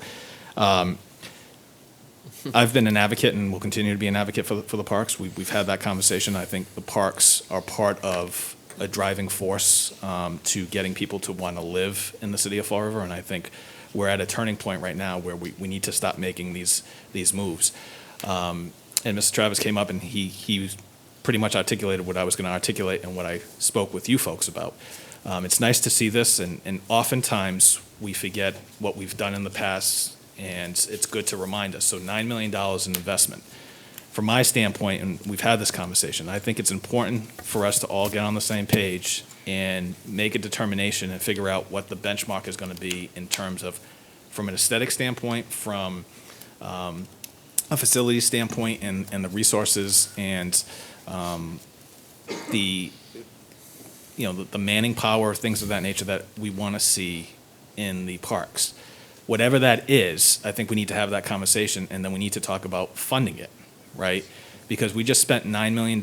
I've been an advocate and will continue to be an advocate for the parks. We've had that conversation. I think the parks are part of a driving force to getting people to want to live in the city of Fall River, and I think we're at a turning point right now where we need to stop making these moves. And Mr. Travis came up and he pretty much articulated what I was going to articulate and what I spoke with you folks about. It's nice to see this, and oftentimes we forget what we've done in the past, and it's good to remind us. So $9 million in investment. From my standpoint, and we've had this conversation, I think it's important for us to all get on the same page and make a determination and figure out what the benchmark is going to be in terms of, from an aesthetic standpoint, from a facility standpoint, and the resources and the manning power, things of that nature that we want to see in the parks. Whatever that is, I think we need to have that conversation, and then we need to talk about funding it, right? Because we just spent $9 million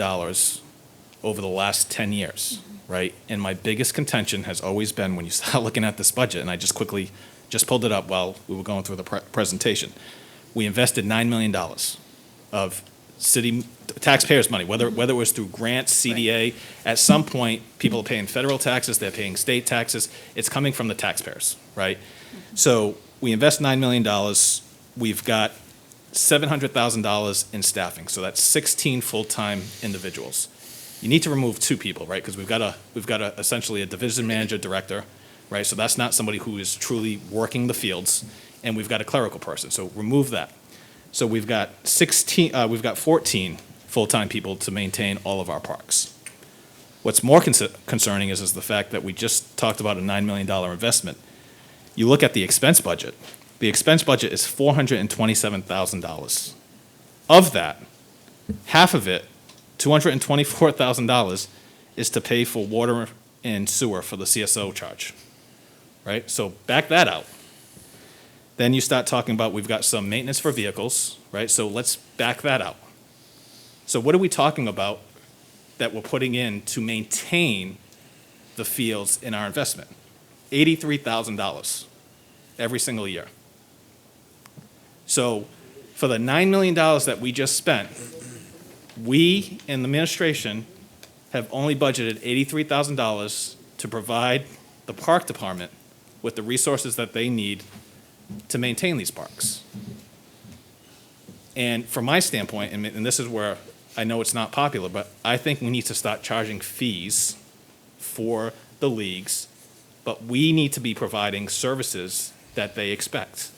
over the last 10 years, right? And my biggest contention has always been when you start looking at this budget, and I just quickly pulled it up while we were going through the presentation. We invested $9 million of city taxpayers' money, whether it was through grants, CDA. At some point, people are paying federal taxes, they're paying state taxes. It's coming from the taxpayers, right? So we invest $9 million. we've got $700,000 in staffing, so that's 16 full-time individuals. You need to remove 2 people, right? Because we've got essentially a division manager director, right? So that's not somebody who is truly working the fields, and we've got a clerical person. So remove that. So we've got 14 full-time people to maintain all of our parks. What's more concerning is the fact that we just talked about a $9 million investment. You look at the expense budget. The expense budget is $427,000. Of that, half of it, $224,000, is to pay for water and sewer for the CSO charge, right? So back that out. Then you start talking about we've got some maintenance for vehicles, right? So let's back that out. So what are we talking about that we're putting in to maintain the fields in our investment? $83,000 every single year. So for the $9 million that we just spent, we in the administration have only budgeted $83,000 to provide the park department with the resources that they need to maintain these parks. And from my standpoint, and this is where I know it's not popular, but I think we need to start charging fees for the leagues, but we need to be providing services that they expect.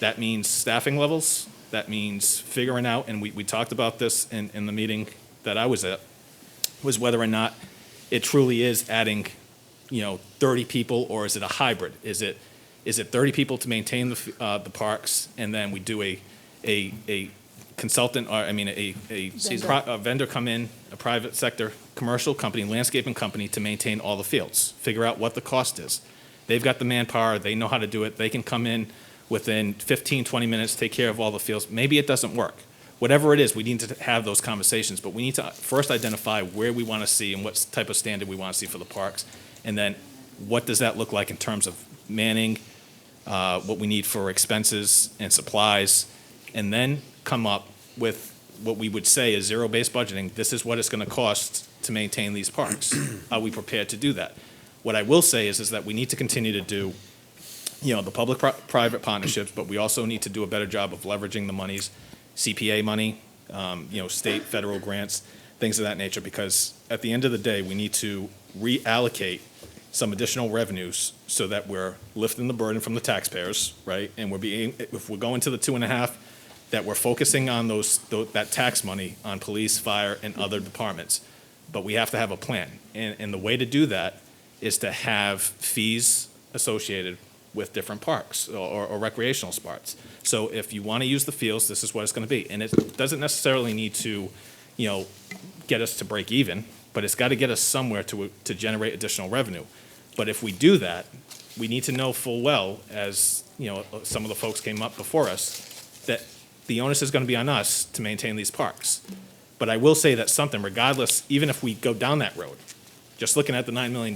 That means staffing levels, that means figuring out, and we talked about this in the meeting that I was at, was whether or not it truly is adding, 30 people, or is it a hybrid? Is it 30 people to maintain the parks, and then we do a consultant, or a vendor come in, a private sector commercial company, landscaping company, to maintain all the fields, figure out what the cost is. They've got the manpower, they know how to do it, they can come in within 15, 20 minutes, take care of all the fields. Maybe it doesn't work. Whatever it is, we need to have those conversations, but we need to first identify where we want to see and what type of standard we want to see for the parks, and then what does that look like in terms of manning, what we need for expenses and supplies, and then come up with what we would say is zero-based budgeting. This is what it's going to cost to maintain these parks. Are we prepared to do that? What I will say is that we need to continue to do the public-private partnerships, but we also need to do a better job of leveraging the monies, CPA money, state, federal grants, things of that nature, because at the end of the day, we need to reallocate some additional revenues so that we're lifting the burden from the taxpayers, right? And if we're going to the 2.5, that we're focusing on that tax money on police, fire, and other departments. But we have to have a plan. And the way to do that is to have fees associated with different parks or recreational spots. So if you want to use the fields, this is what it's going to be. And it doesn't necessarily need to, get us to break even, but it's got to get us somewhere to generate additional revenue. But if we do that, we need to know full well, as some of the folks came up before us, that the onus is going to be on us to maintain these parks. But I will say that something, regardless, even if we go down that road, just looking at the $9 million,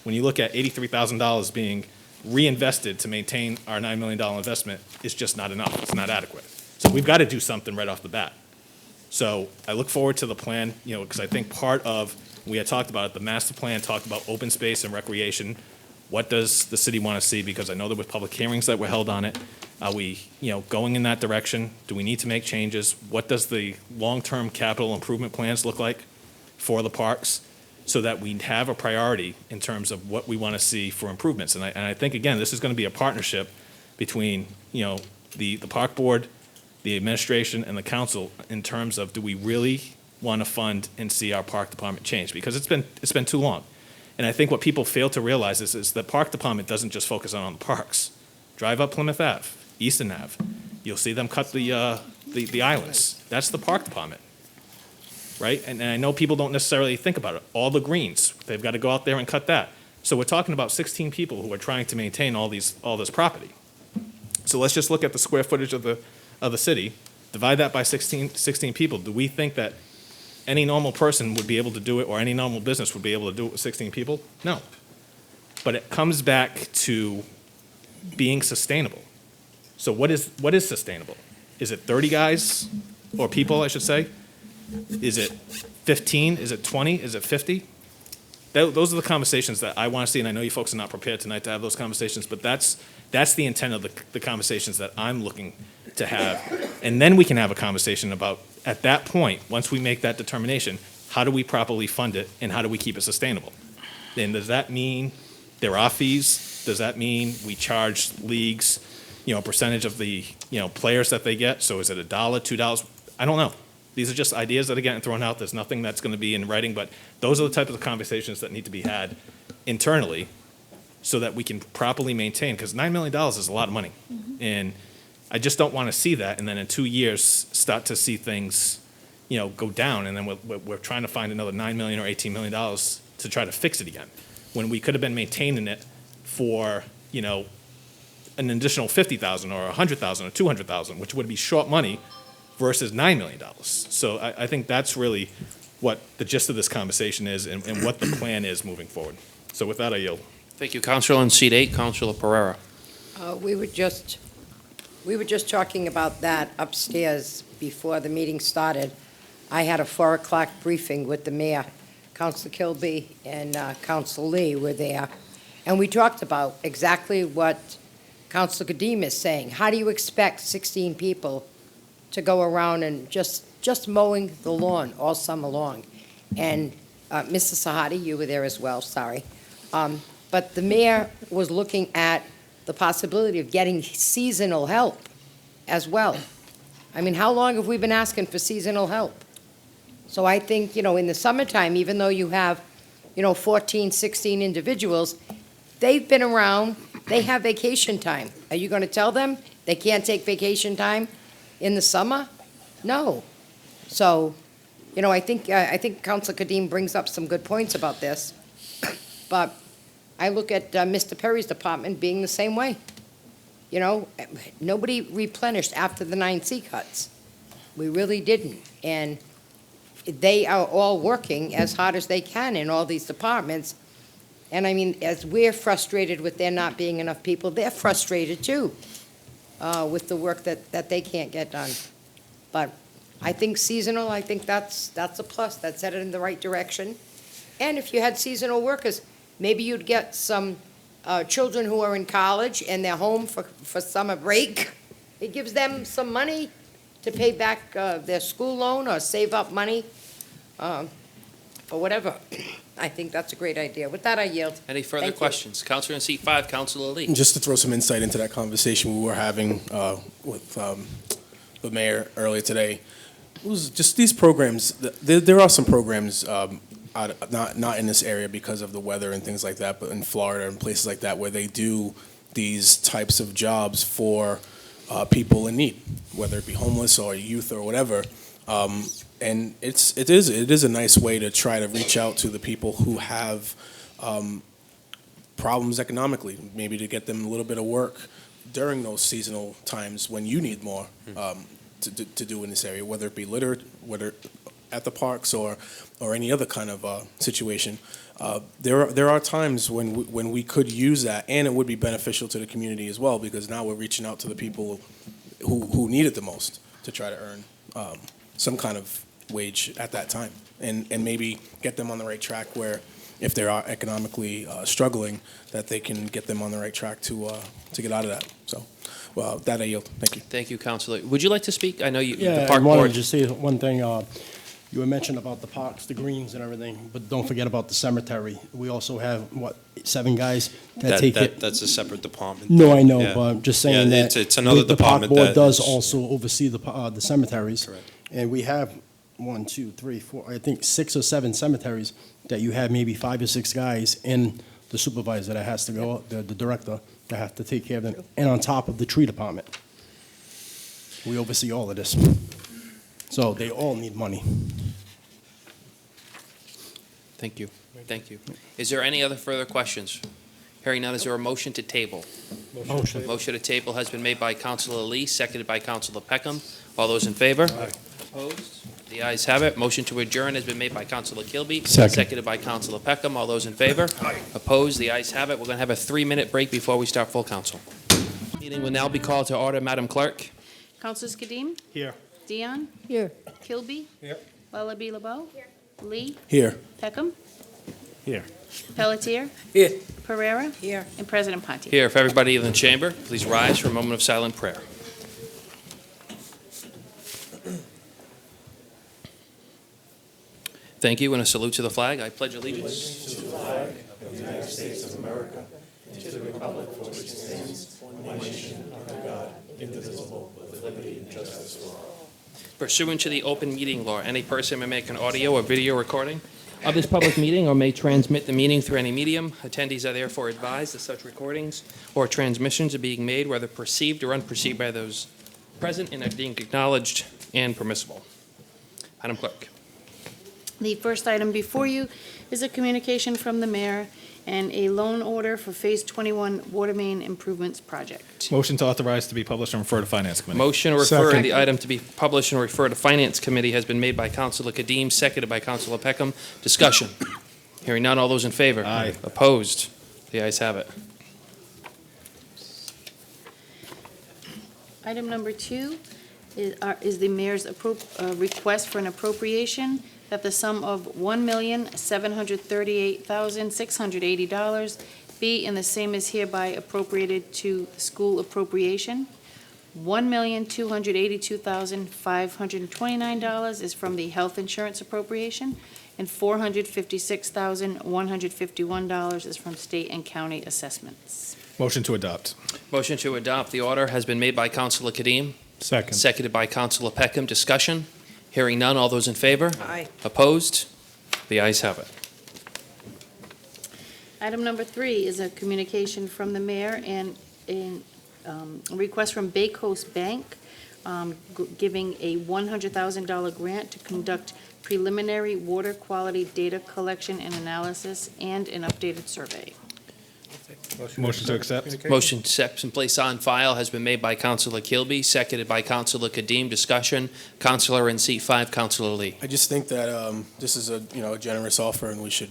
when you look at $83,000 being reinvested to maintain our $9 million investment, is just not enough. It's not adequate. So we've got to do something right off the bat. So I look forward to the plan, because I think part of, we had talked about it, the master plan talked about open space and recreation. What does the city want to see? Because I know there were public hearings that were held on it. Are we, going in that direction? Do we need to make changes? What does the long-term capital improvement plans look like for the parks, so that we have a priority in terms of what we want to see for improvements? And I think, again, this is going to be a partnership between, the park board, the administration, and the council in terms of, do we really want to fund and see our park department change? Because it's been too long. And I think what people fail to realize is the park department doesn't just focus on the parks. Drive up Plymouth Ave, Easton Ave. You'll see them cut the islands. That's the park department, right? And I know people don't necessarily think about it. All the greens, they've got to go out there and cut that. So we're talking about 16 people who are trying to maintain all this property. So let's just look at the square footage of the city, divide that by 16 people. Do we think that any normal person would be able to do it, or any normal business would be able to do it with 16 people? No. But it comes back to being sustainable. So what is sustainable? Is it 30 guys, or people, I should say? Is it 15? Is it 20? Is it 50? those are the conversations that I want to see, and I know you folks are not prepared tonight to have those conversations, but that's the intent of the conversations that I'm looking to have. And then we can have a conversation about, at that point, once we make that determination, how do we properly fund it, and how do we keep it sustainable? And does that mean there are fees? Does that mean we charge leagues, a percentage of the, players that they get? So is it $1, $2? I don't know. These are just ideas that are getting thrown out. There's nothing that's going to be in writing, but those are the types of conversations that need to be had internally so that we can properly maintain, because $9 million is a lot of money. And I just don't want to see that, and then in 2 years, start to see things, go down, and then we're trying to find another $9 million or $18 million to try to fix it again, when we could have been maintaining it for, an additional $50,000 or $100,000 or $200,000, which would be short money, versus $9 million. So I think that's really what the gist of this conversation is, and what the plan is moving forward. So with that, I yield. Thank you. Councilor in seat 8, Councilor Pereira. We were just talking about that upstairs before the meeting started. I had a 4 o'clock briefing with the mayor. Councilor Kilby and Councilor Lee were there, and we talked about exactly what Councilor Kadim is saying. How do you expect 16 people to go around and just mowing the lawn all summer long? And Mr. Sahadi, you were there as well, sorry. But the mayor was looking at the possibility of getting seasonal help as well. I mean, how long have we been asking for seasonal help? So I think, in the summertime, even though you have, 14, 16 individuals, they've been around, they have vacation time. Are you going to tell them they can't take vacation time in the summer? No. So, I think Councilor Kadim brings up some good points about this. But I look at Mr. Perry's department being the same way. Nobody replenished after the 9C cuts. We really didn't. And they are all working as hard as they can in all these departments. And I mean, as we're frustrated with there not being enough people, they're frustrated too, with the work that they can't get done. But I think seasonal, I think that's a plus. That's headed in the right direction. And if you had seasonal workers, maybe you'd get some children who are in college and they're home for summer break. It gives them some money to pay back their school loan or save up money for whatever. I think that's a great idea. With that, I yield. Any further Thank you. questions? Councilor in seat 5, Councilor Lee. Just to throw some insight into that conversation we were having with the mayor earlier today, it was just these programs. There are some programs, not in this area because of the weather and things like that, but in Florida and places like that where they do these types of jobs for people in need, whether it be homeless or youth or whatever. And it is a nice way to try to reach out to the people who have problems economically, maybe to get them a little bit of work during those seasonal times when you need more to do in this area, whether it be whether at the parks or any other kind of situation. There are times when we could use that, and it would be beneficial to the community as well, because now we're reaching out to the people who need it the most to try to earn some kind of wage at that time, and maybe get them on the right track where if they are economically struggling, that they can get them on the right track to get out of that. So, well, that I yield. Thank you. Thank you, Councilor. Would you like to speak? I know you, Yeah, the park I wanted board. to just say one thing. You were mentioning about the parks, the greens and everything, but don't forget about the cemetery. We also have, 7 guys that take it. That's a separate department. No, I know, Yeah. but I'm just saying Yeah, that. it's another department The park that board does is- also oversee the cemeteries. Correct. And we have 1, 2, 3, 4, I think 6 or 7 cemeteries that you have maybe 5 or 6 guys and the supervisor that has to go, the director that has to take care of them, and on top of the tree department. We oversee all of this. So they all need money. Thank you. Thank you. Is there any other further questions? Hearing none, is there a motion to table? Motion. Motion to table has been made by Councilor Lee, seconded by Councilor Peckham. All those in favor? Opposed? The ayes have it. Motion to adjourn has been made by Councilor Kilby. Second. Seconded by Councilor Peckham. All those in favor? Opposed? The ayes have it. We're going to have a 3-minute break before we start full council. Meeting will now be called to order. Madam Clerk? Councilors Kadim? Here. Dion? Here. Kilby? Here. Lullaby LeBeau? Lee? Here. Peckham? Here. Pelletier, Here. Pereira, Here. and President Ponti. Here, if everybody in the chamber, please rise for a moment of silent prayer. Thank you, and a salute to the flag. I pledge allegiance to the flag of the United States of America and to the republic for which it stands, one nation, under God, indivisible, with liberty and justice for all. Pursuant to the open meeting law, any person may make an audio or video recording of this public meeting or may transmit the meeting through any medium. Attendees are therefore advised that such recordings or transmissions are being made, whether perceived or unperceived by those present, and are being acknowledged and permissible. Madam Clerk. The first item before you is a communication from the mayor and a loan order for Phase 21 Water Main Improvements Project. Motion to authorize to be published and refer to Finance Committee. Motion to refer Second. the item to be published and refer to Finance Committee has been made by Councilor Kadim, seconded by Councilor Peckham. Discussion. Hearing none, all those in favor? Aye. Opposed? The ayes have it. Item number 2 is the mayor's request for an appropriation that the sum of $1,738,680 be and the same is hereby appropriated to school appropriation. $1,282,529 is from the health insurance appropriation, and $456,151 is from state and county assessments. Motion to adopt. Motion to adopt the order has been made by Councilor Kadim, Second. seconded by Councilor Peckham. Discussion. Hearing none, all those in favor? Aye. Opposed? The ayes have it. Item number 3 is a communication from the mayor and a request from Bay Coast Bank giving a $100,000 grant to conduct preliminary water quality data collection and analysis and an updated survey. Motion to accept. Motion to accept and place on file has been made by Councilor Kilby, seconded by Councilor Kadim. Discussion. Councilor in seat 5, Councilor Lee. I just think that this is a generous offer, and we should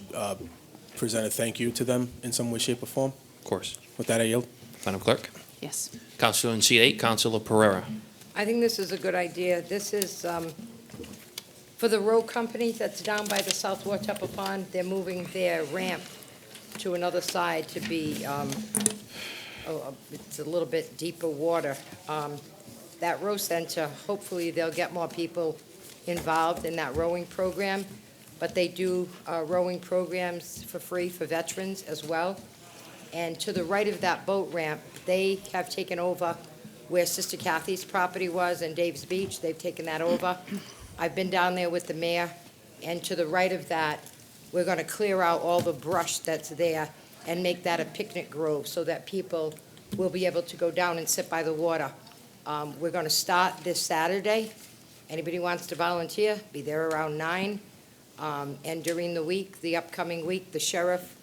present a thank you to them in some way, shape, or form. Of course. With that, I yield. Madam Clerk. Yes. Councilor in seat 8, Councilor Pereira. I think this is a good idea. This is for the road company that's down by the South Wartupa Pond. They're moving their ramp to another side to be, it's a little bit deeper water. That row center, hopefully they'll get more people involved in that rowing program, but they do rowing programs for free for veterans as well. And to the right of that boat ramp, they have taken over where Sister Kathy's property was and Dave's Beach. They've taken that over. I've been down there with the mayor, and to the right of that, we're going to clear out all the brush that's there and make that a picnic grove so that people will be able to go down and sit by the water. We're going to start this Saturday. Anybody who wants to volunteer, be there around 9. And during the week, the upcoming week, the sheriff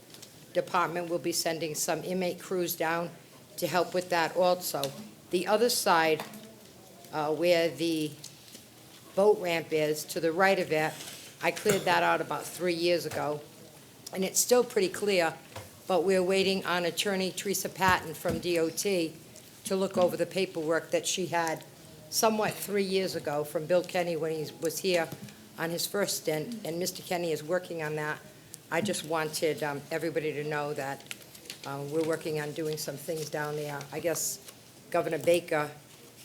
department will be sending some inmate crews down to help with that also. The other side, where the boat ramp is, to the right of it, I cleared that out about 3 years ago, and it's still pretty clear, but we're waiting on Attorney Teresa Patton from DOT to look over the paperwork that she had somewhat 3 years ago from Bill Kenny when he was here on his first stint, and Mr. Kenny is working on that. I just wanted everybody to know that we're working on doing some things down there. I guess Governor Baker,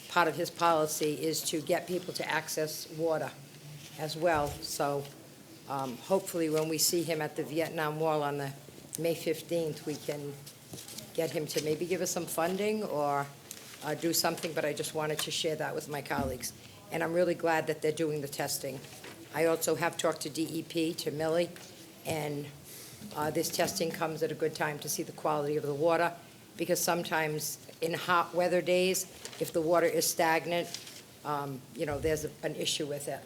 part of his policy is to get people to access water as well. So hopefully when we see him at the Vietnam Wall on the May 15th, we can get him to maybe give us some funding or do something, but I just wanted to share that with my colleagues. And I'm really glad that they're doing the testing. I also have talked to DEP, to Millie, and this testing comes at a good time to see the quality of the water, because sometimes in hot weather days, if the water is stagnant, there's an issue with it.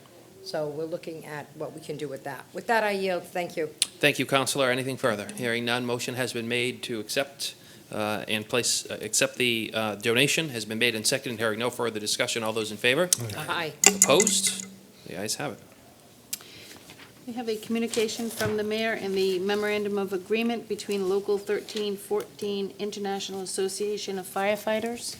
So we're looking at what we can do with that. With that, I yield. Thank you. Thank you, Councilor. Anything further? Hearing none, motion has been made to accept accept the donation, has been made and seconded. Hearing no further discussion, all those in favor? Aye. Opposed? The ayes have it. We have a communication from the mayor and the memorandum of agreement between Local 1314 International Association of Firefighters.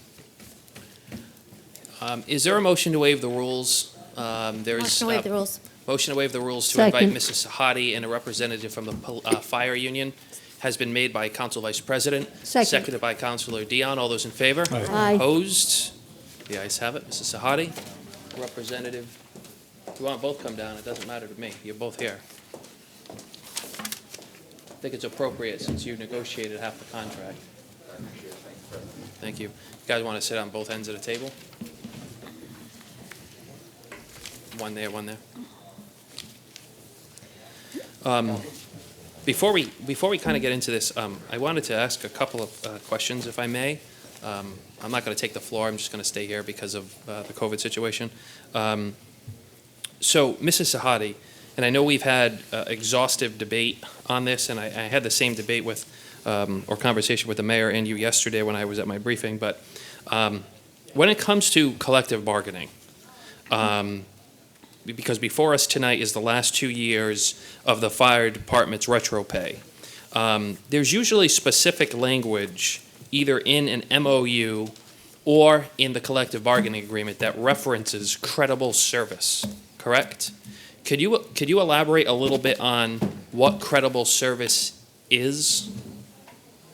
Is there a motion to waive the rules? Motion to waive the rules. Motion to waive the rules to invite Second. Mrs. Sahadi and a representative from the fire union has been made by Council Vice President. Second. Seconded by Councilor Dion. All those in favor? Aye. Opposed? The ayes have it. Mrs. Sahadi, Representative, if you want both come down, it doesn't matter to me. You're both here. I think it's appropriate since you negotiated half the contract. Thank you. You guys want to sit on both ends of the table? One there, one there. Before we kind of get into this, I wanted to ask a couple of questions, if I may. I'm not going to take the floor. I'm just going to stay here because of the COVID situation. So, Mrs. Sahadi, and I know we've had exhaustive debate on this, and I had the same debate with or conversation with the mayor and you yesterday when I was at my briefing. But when it comes to collective bargaining, because before us tonight is the last 2 years of the fire department's retro pay. There's usually specific language either in an MOU or in the collective bargaining agreement that references credible service, correct? Could you elaborate a little bit on what credible service is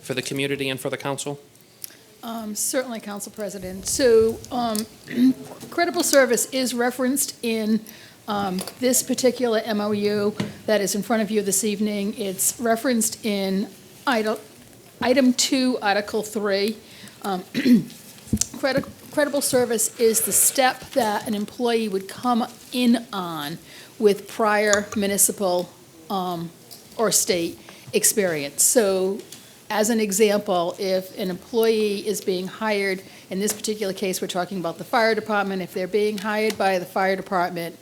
for the community and for the council? Certainly, Council President. So credible service is referenced in this particular MOU that is in front of you this evening. It's referenced in Item 2, Article 3. Credible service is the step that an employee would come in on with prior municipal or state experience. So as an example, if an employee is being hired, in this particular case, we're talking about the fire department, if they're being hired by the fire department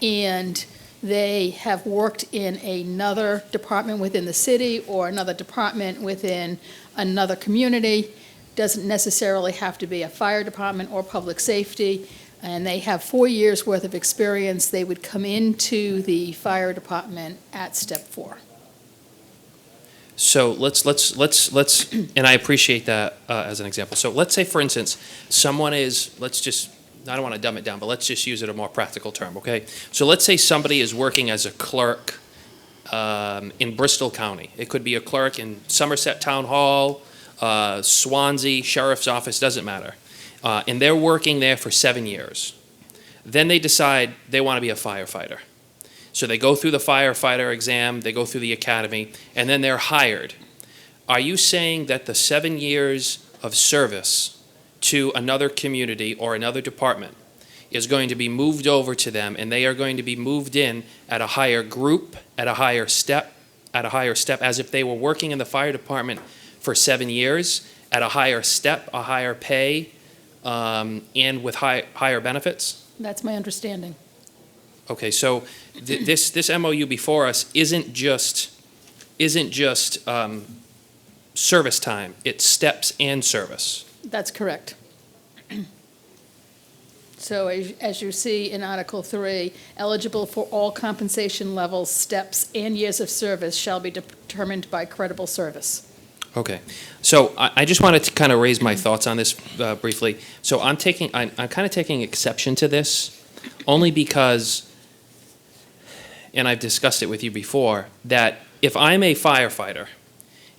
and they have worked in another department within the city or another department within another community, doesn't necessarily have to be a fire department or public safety, and they have 4 years' worth of experience, they would come into the fire department at step 4. So let's, and I appreciate that as an example. So let's say, for instance, someone is, I don't want to dumb it down, but let's just use it a more practical term, okay? So let's say somebody is working as a clerk in Bristol County. It could be a clerk in Somerset Town Hall, Swansea, Sheriff's Office, doesn't matter. And they're working there for 7 years. Then they decide they want to be a firefighter. So they go through the firefighter exam, they go through the academy, and then they're hired. Are you saying that the 7 years of service to another community or another department is going to be moved over to them, and they are going to be moved in at a higher group, at a higher step, as if they were working in the fire department for 7 years, at a higher step, a higher pay, and with higher benefits? That's my understanding. Okay, so this MOU before us isn't just service time, it's steps and service. That's correct. So as you see in Article 3, eligible for all compensation levels, steps, and years of service shall be determined by credible service. Okay, so I just wanted to kind of raise my thoughts on this briefly. So I'm kind of taking exception to this, only because, and I've discussed it with you before, that if I'm a firefighter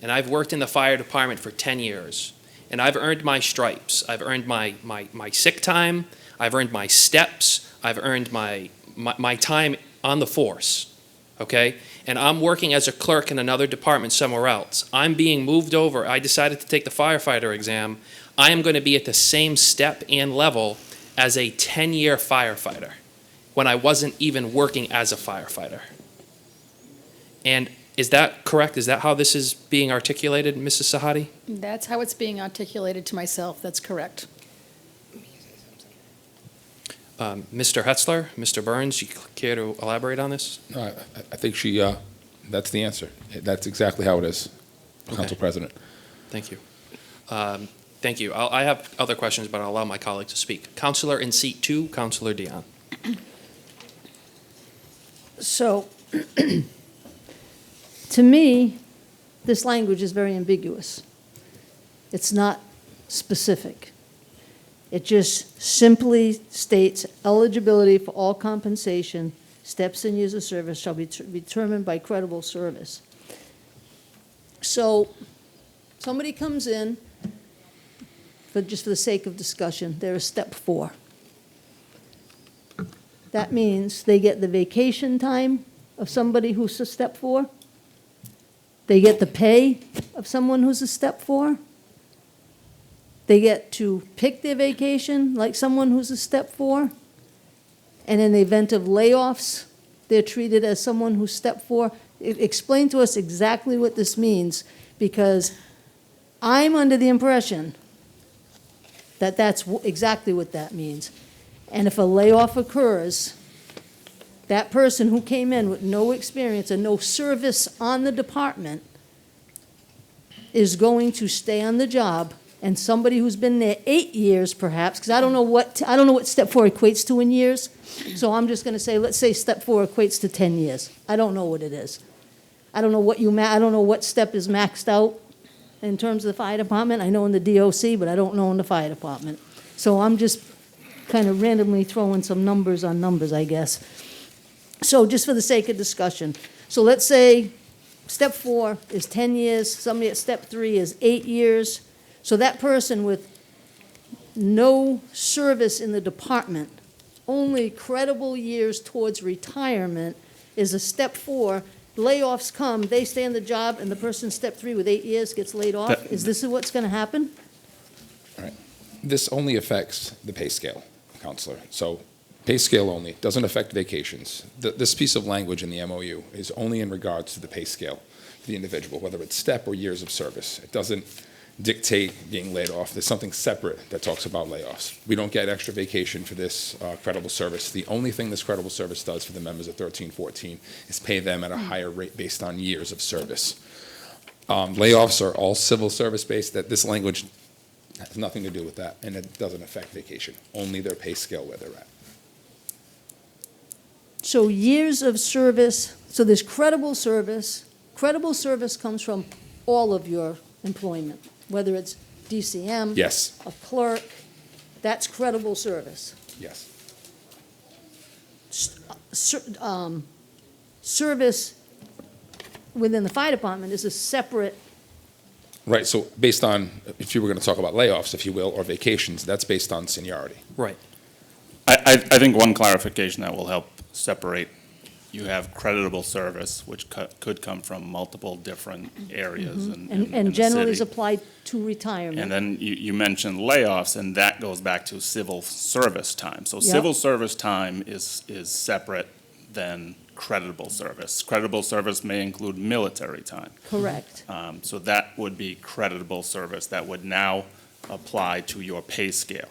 and I've worked in the fire department for 10 years and I've earned my stripes, I've earned my sick time, I've earned my steps, I've earned my time on the force, okay? And I'm working as a clerk in another department somewhere else. I'm being moved over. I decided to take the firefighter exam. I am going to be at the same step and level as a 10-year firefighter when I wasn't even working as a firefighter. And is that correct? Is that how this is being articulated, Mrs. Sahadi? That's how it's being articulated to myself. That's correct. Mr. Hetzler, Mr. Burns, you care to elaborate on this? No, I think that's the answer. That's exactly how it is, Council President. Thank you. Thank you. I have other questions, but I'll allow my colleague to speak. Counselor in seat 2, Counselor Dion. So, to me, this language is very ambiguous. It's not specific. It just simply states eligibility for all compensation, steps and years of service shall be determined by credible service. So, somebody comes in, just for the sake of discussion, they're a step 4. That means they get the vacation time of somebody who's a step 4. They get the pay of someone who's a step 4. They get to pick their vacation like someone who's a step 4. And in the event of layoffs, they're treated as someone who's step 4. Explain to us exactly what this means, because I'm under the impression that that's exactly what that means. And if a layoff occurs, that person who came in with no experience and no service on the department is going to stay on the job, and somebody who's been there 8 years perhaps, because I don't know what step 4 equates to in years, so I'm just going to say, let's say step 4 equates to 10 years. I don't know what it is. I don't know what step is maxed out in terms of the fire department. I know in the DOC, but I don't know in the fire department. So I'm just kind of randomly throwing some numbers on numbers, I guess. So just for the sake of discussion. So let's say step 4 is 10 years, somebody at step 3 is 8 years. So that person with no service in the department, only credible years towards retirement, is a step 4. Layoffs come, they stay on the job, and the person step 3 with 8 years gets laid off. Is this what's going to happen? This only affects the pay scale, Counselor. So pay scale only, doesn't affect vacations. This piece of language in the MOU is only in regards to the pay scale for the individual, whether it's step or years of service. It doesn't dictate being laid off. There's something separate that talks about layoffs. We don't get extra vacation for this credible service. The only thing this credible service does for the members of 1314 is pay them at a higher rate based on years of service. Layoffs are all civil service based. That this language has nothing to do with that, and it doesn't affect vacation. Only their pay scale where they're at. So years of service, so there's credible service. Credible service comes from all of your employment, whether it's DCM, Yes. a clerk, that's credible service. Yes. Service within the fire department is a separate. Right, so based on, if you were going to talk about layoffs, if you will, or vacations, that's based on seniority. Right. I think one clarification that will help separate, you have creditable service, which could come from multiple different areas in And the generally is city. applied to retirement. And then you mentioned layoffs, and that goes back to civil service time. So Yep. civil service time is separate than creditable service. Creditable service may include military time. Correct. So that would be creditable service that would now apply to your pay scale.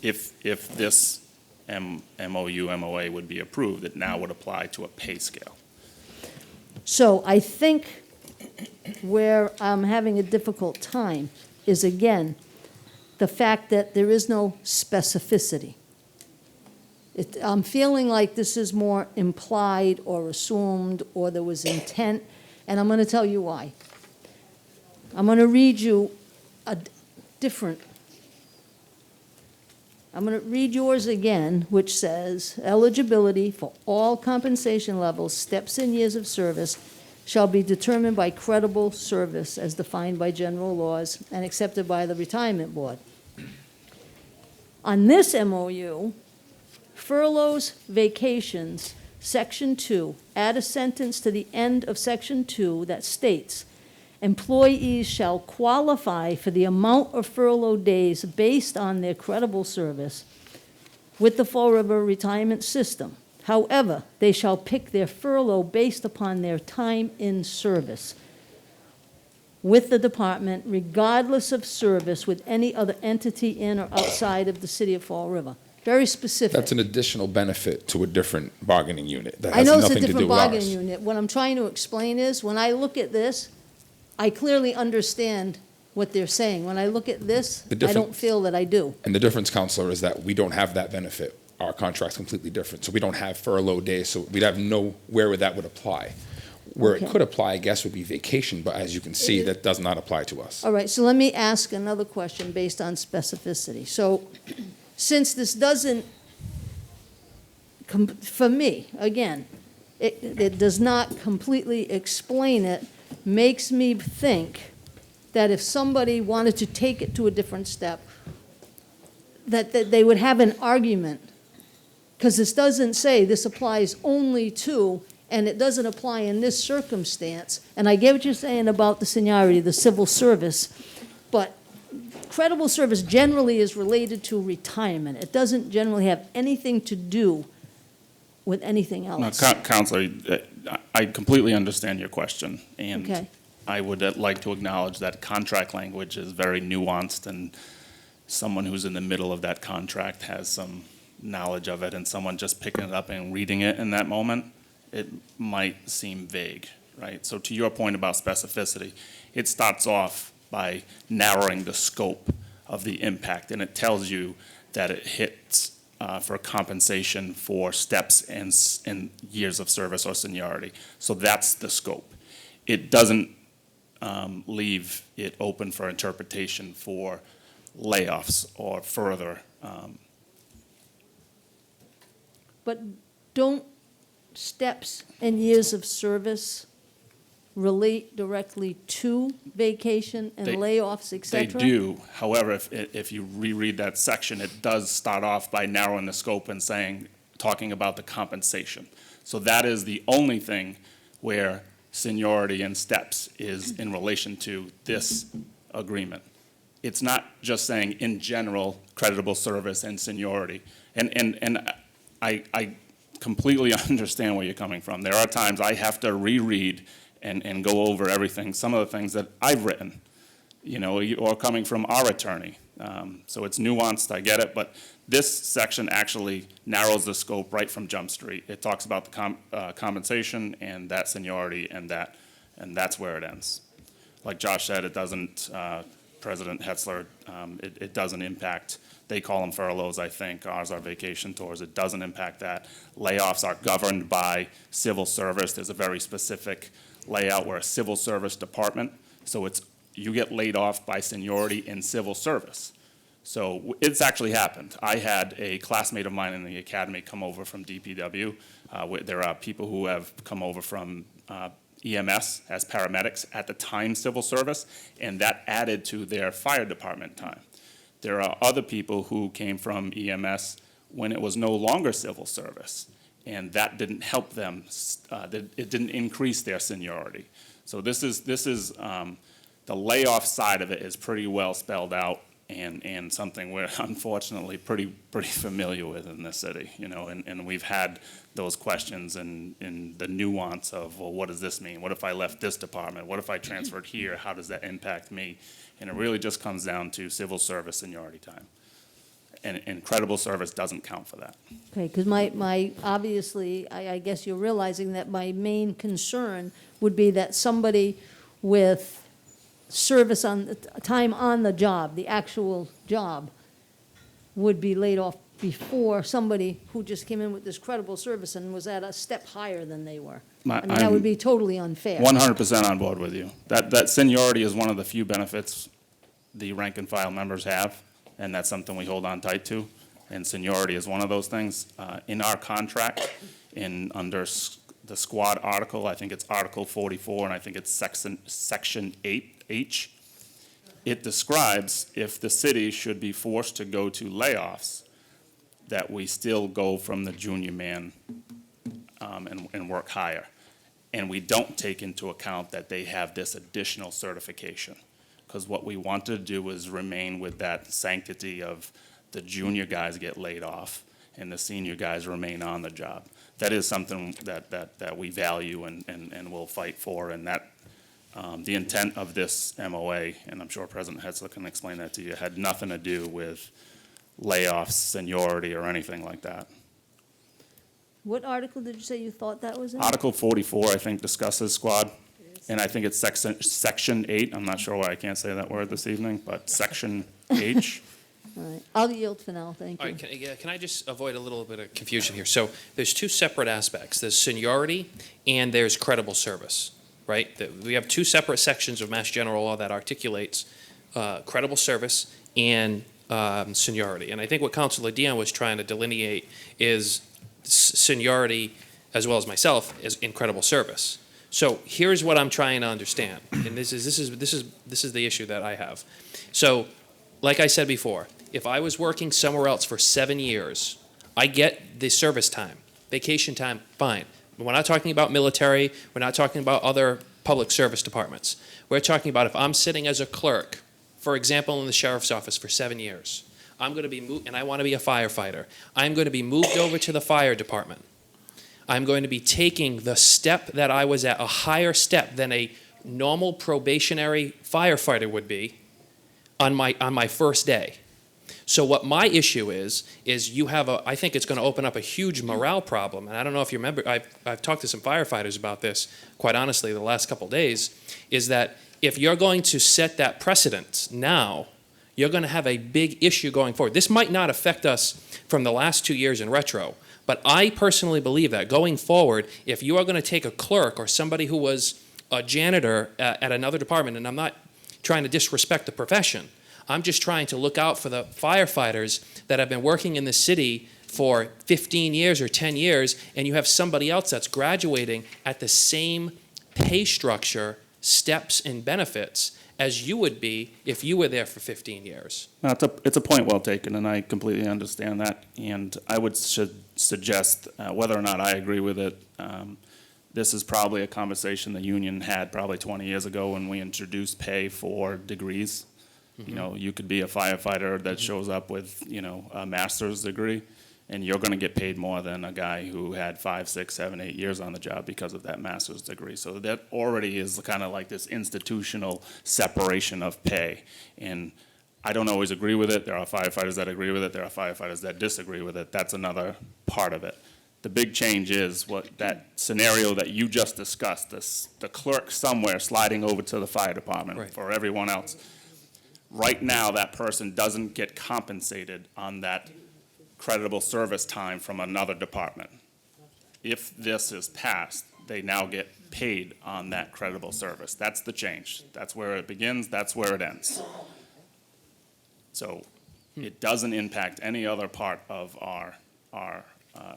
If this MOU, MOA would be approved, it now would apply to a pay scale. So I think where I'm having a difficult time is, again, the fact that there is no specificity. I'm feeling like this is more implied or assumed, or there was intent, and I'm going to tell you why. I'm going to read you a different. I'm going to read yours again, which says, eligibility for all compensation levels, steps and years of service shall be determined by credible service as defined by general laws and accepted by the Retirement Board. On this MOU, furloughs, vacations, Section 2, add a sentence to the end of Section 2 that states, employees shall qualify for the amount of furlough days based on their credible service with the Fall River retirement system. However, they shall pick their furlough based upon their time in service with the department, regardless of service with any other entity in or outside of the city of Fall River. Very specific. That's an additional benefit to a different bargaining unit. That I has know it's a nothing to do different with bargaining ours. unit. What I'm trying to explain is, when I look at this, I clearly understand what they're saying. When I look at this, I don't feel that I do. And the difference, Counselor, is that we don't have that benefit. Our contract's completely different. So we don't have furlough days, so we'd have no where that would apply. Where it Okay. could apply, I guess, would be vacation, but as you can see, that does not apply to us. All right, so let me ask another question based on specificity. So since this doesn't for me, again, it does not completely explain it, makes me think that if somebody wanted to take it to a different step, that they would have an argument, because this doesn't say this applies only to, and it doesn't apply in this circumstance. And I get what you're saying about the seniority, the civil service, but credible service generally is related to retirement. It doesn't generally have anything to do with anything No, else. Counselor, I completely understand your question. And Okay. I would like to acknowledge that contract language is very nuanced, and someone who's in the middle of that contract has some knowledge of it, and someone just picking it up and reading it in that moment, it might seem vague, right? So to your point about specificity, it starts off by narrowing the scope of the impact, and it tells you that it hits for compensation for steps and years of service or seniority. So that's the scope. It doesn't leave it open for interpretation for layoffs or further. But don't steps and years of service relate directly to vacation and They- layoffs, et They cetera? do. However, if you reread that section, it does start off by narrowing the scope and talking about the compensation. So that is the only thing where seniority and steps is in relation to this agreement. It's not just saying in general, creditable service and seniority. And I completely understand where you're coming from. There are times I have to reread and go over everything, some of the things that I've written, or coming from our attorney. So it's nuanced, I get it, but this section actually narrows the scope right from Jump Street. It talks about the compensation and that seniority and that's where it ends. Like Josh said, it doesn't, President Hetzler, it doesn't impact, they call them furloughs, I think, ours are vacation tours, it doesn't impact that. Layoffs are governed by civil service, there's a very specific layout where a civil service department, so you get laid off by seniority in civil service. So it's actually happened. I had a classmate of mine in the academy come over from DPW. There are people who have come over from EMS as paramedics at the time civil service, and that added to their fire department time. There are other people who came from EMS when it was no longer civil service, and that didn't help them. It didn't increase their seniority. So this is the layoff side of it is pretty well spelled out, and something we're unfortunately pretty familiar with in this city, and we've had those questions and the nuance of, well, what does this mean? What if I left this department? What if I transferred here? How does that impact me? And it really just comes down to civil service seniority time. And credible service doesn't count for that. Okay, because obviously, I guess you're realizing that my main concern would be that somebody with service time on the job, the actual job, would be laid off before somebody who just came in with this credible service and was at a step higher than they were. That would be totally unfair. 100% on board with you. That seniority is one of the few benefits the rank and file members have, and that's something we hold on tight to. And seniority is one of those things. In our contract, under the squad article, I think it's Article 44, and I think it's Section 8H, it describes if the city should be forced to go to layoffs, that we still go from the junior man and work higher. And we don't take into account that they have this additional certification. Because what we want to do is remain with that sanctity of the junior guys get laid off and the senior guys remain on the job. That is something that we value and will fight for. And that the intent of this MOA, and I'm sure President Hetzler can explain that to you, had nothing to do with layoffs, seniority, or anything like that. What article did you say you thought that was in? Article 44, I think, discusses squad, and I think it's Section 8. I'm not sure why I can't say that word this evening, but Section H. All right, I'll yield for now, thank All you. right, can I just avoid a little bit of confusion here? So there's two separate aspects. There's seniority and there's credible service, right? We have two separate sections of Mass General Law that articulates credible service and seniority. And I think what Councilor Dion was trying to delineate is seniority, as well as myself, is incredible service. So here's what I'm trying to understand, and this is the issue that I have. So, like I said before, if I was working somewhere else for 7 years, I get the service time, vacation time, fine. We're not talking about military. We're not talking about other public service departments. We're talking about if I'm sitting as a clerk, for example, in the sheriff's office for 7 years, I'm going to be moved, and I want to be a firefighter. I'm going to be moved over to the fire department. I'm going to be taking the step that I was at, a higher step than a normal probationary firefighter would be on my first day. So what my issue is you have I think it's going to open up a huge morale problem. And I don't know if you remember, I've talked to some firefighters about this, quite honestly, the last couple of days, is that if you're going to set that precedent now, you're going to have a big issue going forward. This might not affect us from the last 2 years in retro, but I personally believe that going forward, if you are going to take a clerk or somebody who was a janitor at another department, and I'm not trying to disrespect the profession, I'm just trying to look out for the firefighters that have been working in the city for 15 years or 10 years, and you have somebody else that's graduating at the same pay structure, steps, and benefits as you would be if you were there for 15 years. No, it's a point well taken, and I completely understand that. And I would suggest, whether or not I agree with it, this is probably a conversation the union had probably 20 years ago when we introduced pay for degrees. You know, you could be a firefighter that shows up with, a master's degree, and you're going to get paid more than a guy who had 5, 6, 7, 8 years on the job because of that master's degree. So that already is kind of like this institutional separation of pay. And I don't always agree with it. There are firefighters that agree with it. There are firefighters that disagree with it. That's another part of it. The big change is that scenario that you just discussed, the clerk somewhere sliding over to the fire department for everyone else. Right now, that person doesn't get compensated on that creditable service time from another department. If this is passed, they now get paid on that creditable service. That's the change. That's where it begins, that's where it ends. So it doesn't impact any other part of our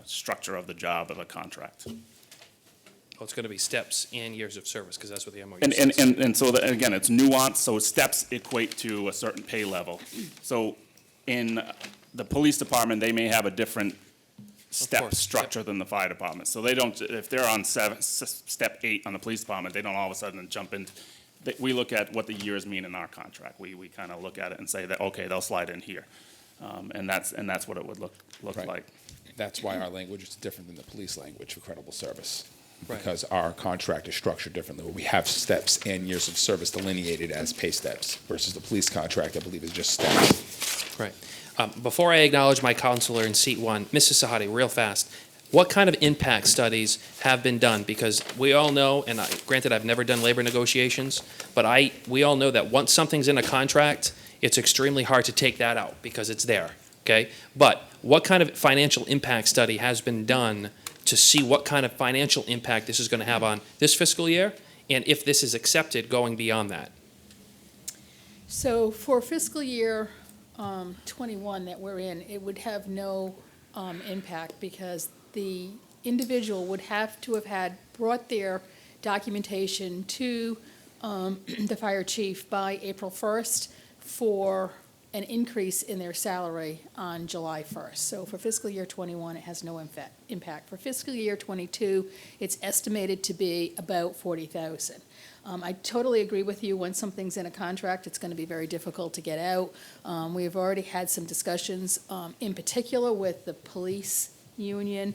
structure of the job of a contract. Well, it's going to be steps and years of service, because that's what the MOU And says. so, again, it's nuanced, so steps equate to a certain pay level. So in the police department, they may have a different step structure than the fire department. So they don't, if they're on step 8 on the police department, they don't all of a sudden jump in. We look at what the years mean in our contract. We kind of look at it and say that, okay, they'll slide in here. And that's what it would look like. That's why our language is different than the police language for credible service. Right. Because our contract is structured differently, where we have steps and years of service delineated as pay steps, versus the police contract, I believe, is just steps. Right. Before I acknowledge my counselor in seat 1, Mrs. Sahadi, real fast, what kind of impact studies have been done? Because we all know, and granted, I've never done labor negotiations, but we all know that once something's in a contract, it's extremely hard to take that out because it's there, okay? But what kind of financial impact study has been done to see what kind of financial impact this is going to have on this fiscal year, and if this is accepted going beyond that? So for fiscal year 21 that we're in, it would have no impact because the individual would have to have brought their documentation to the fire chief by April 1st for an increase in their salary on July 1st. So for fiscal year 21, it has no impact. For fiscal year 22, it's estimated to be about $40,000. I totally agree with you. When something's in a contract, it's going to be very difficult to get out. We've already had some discussions, in particular with the police union,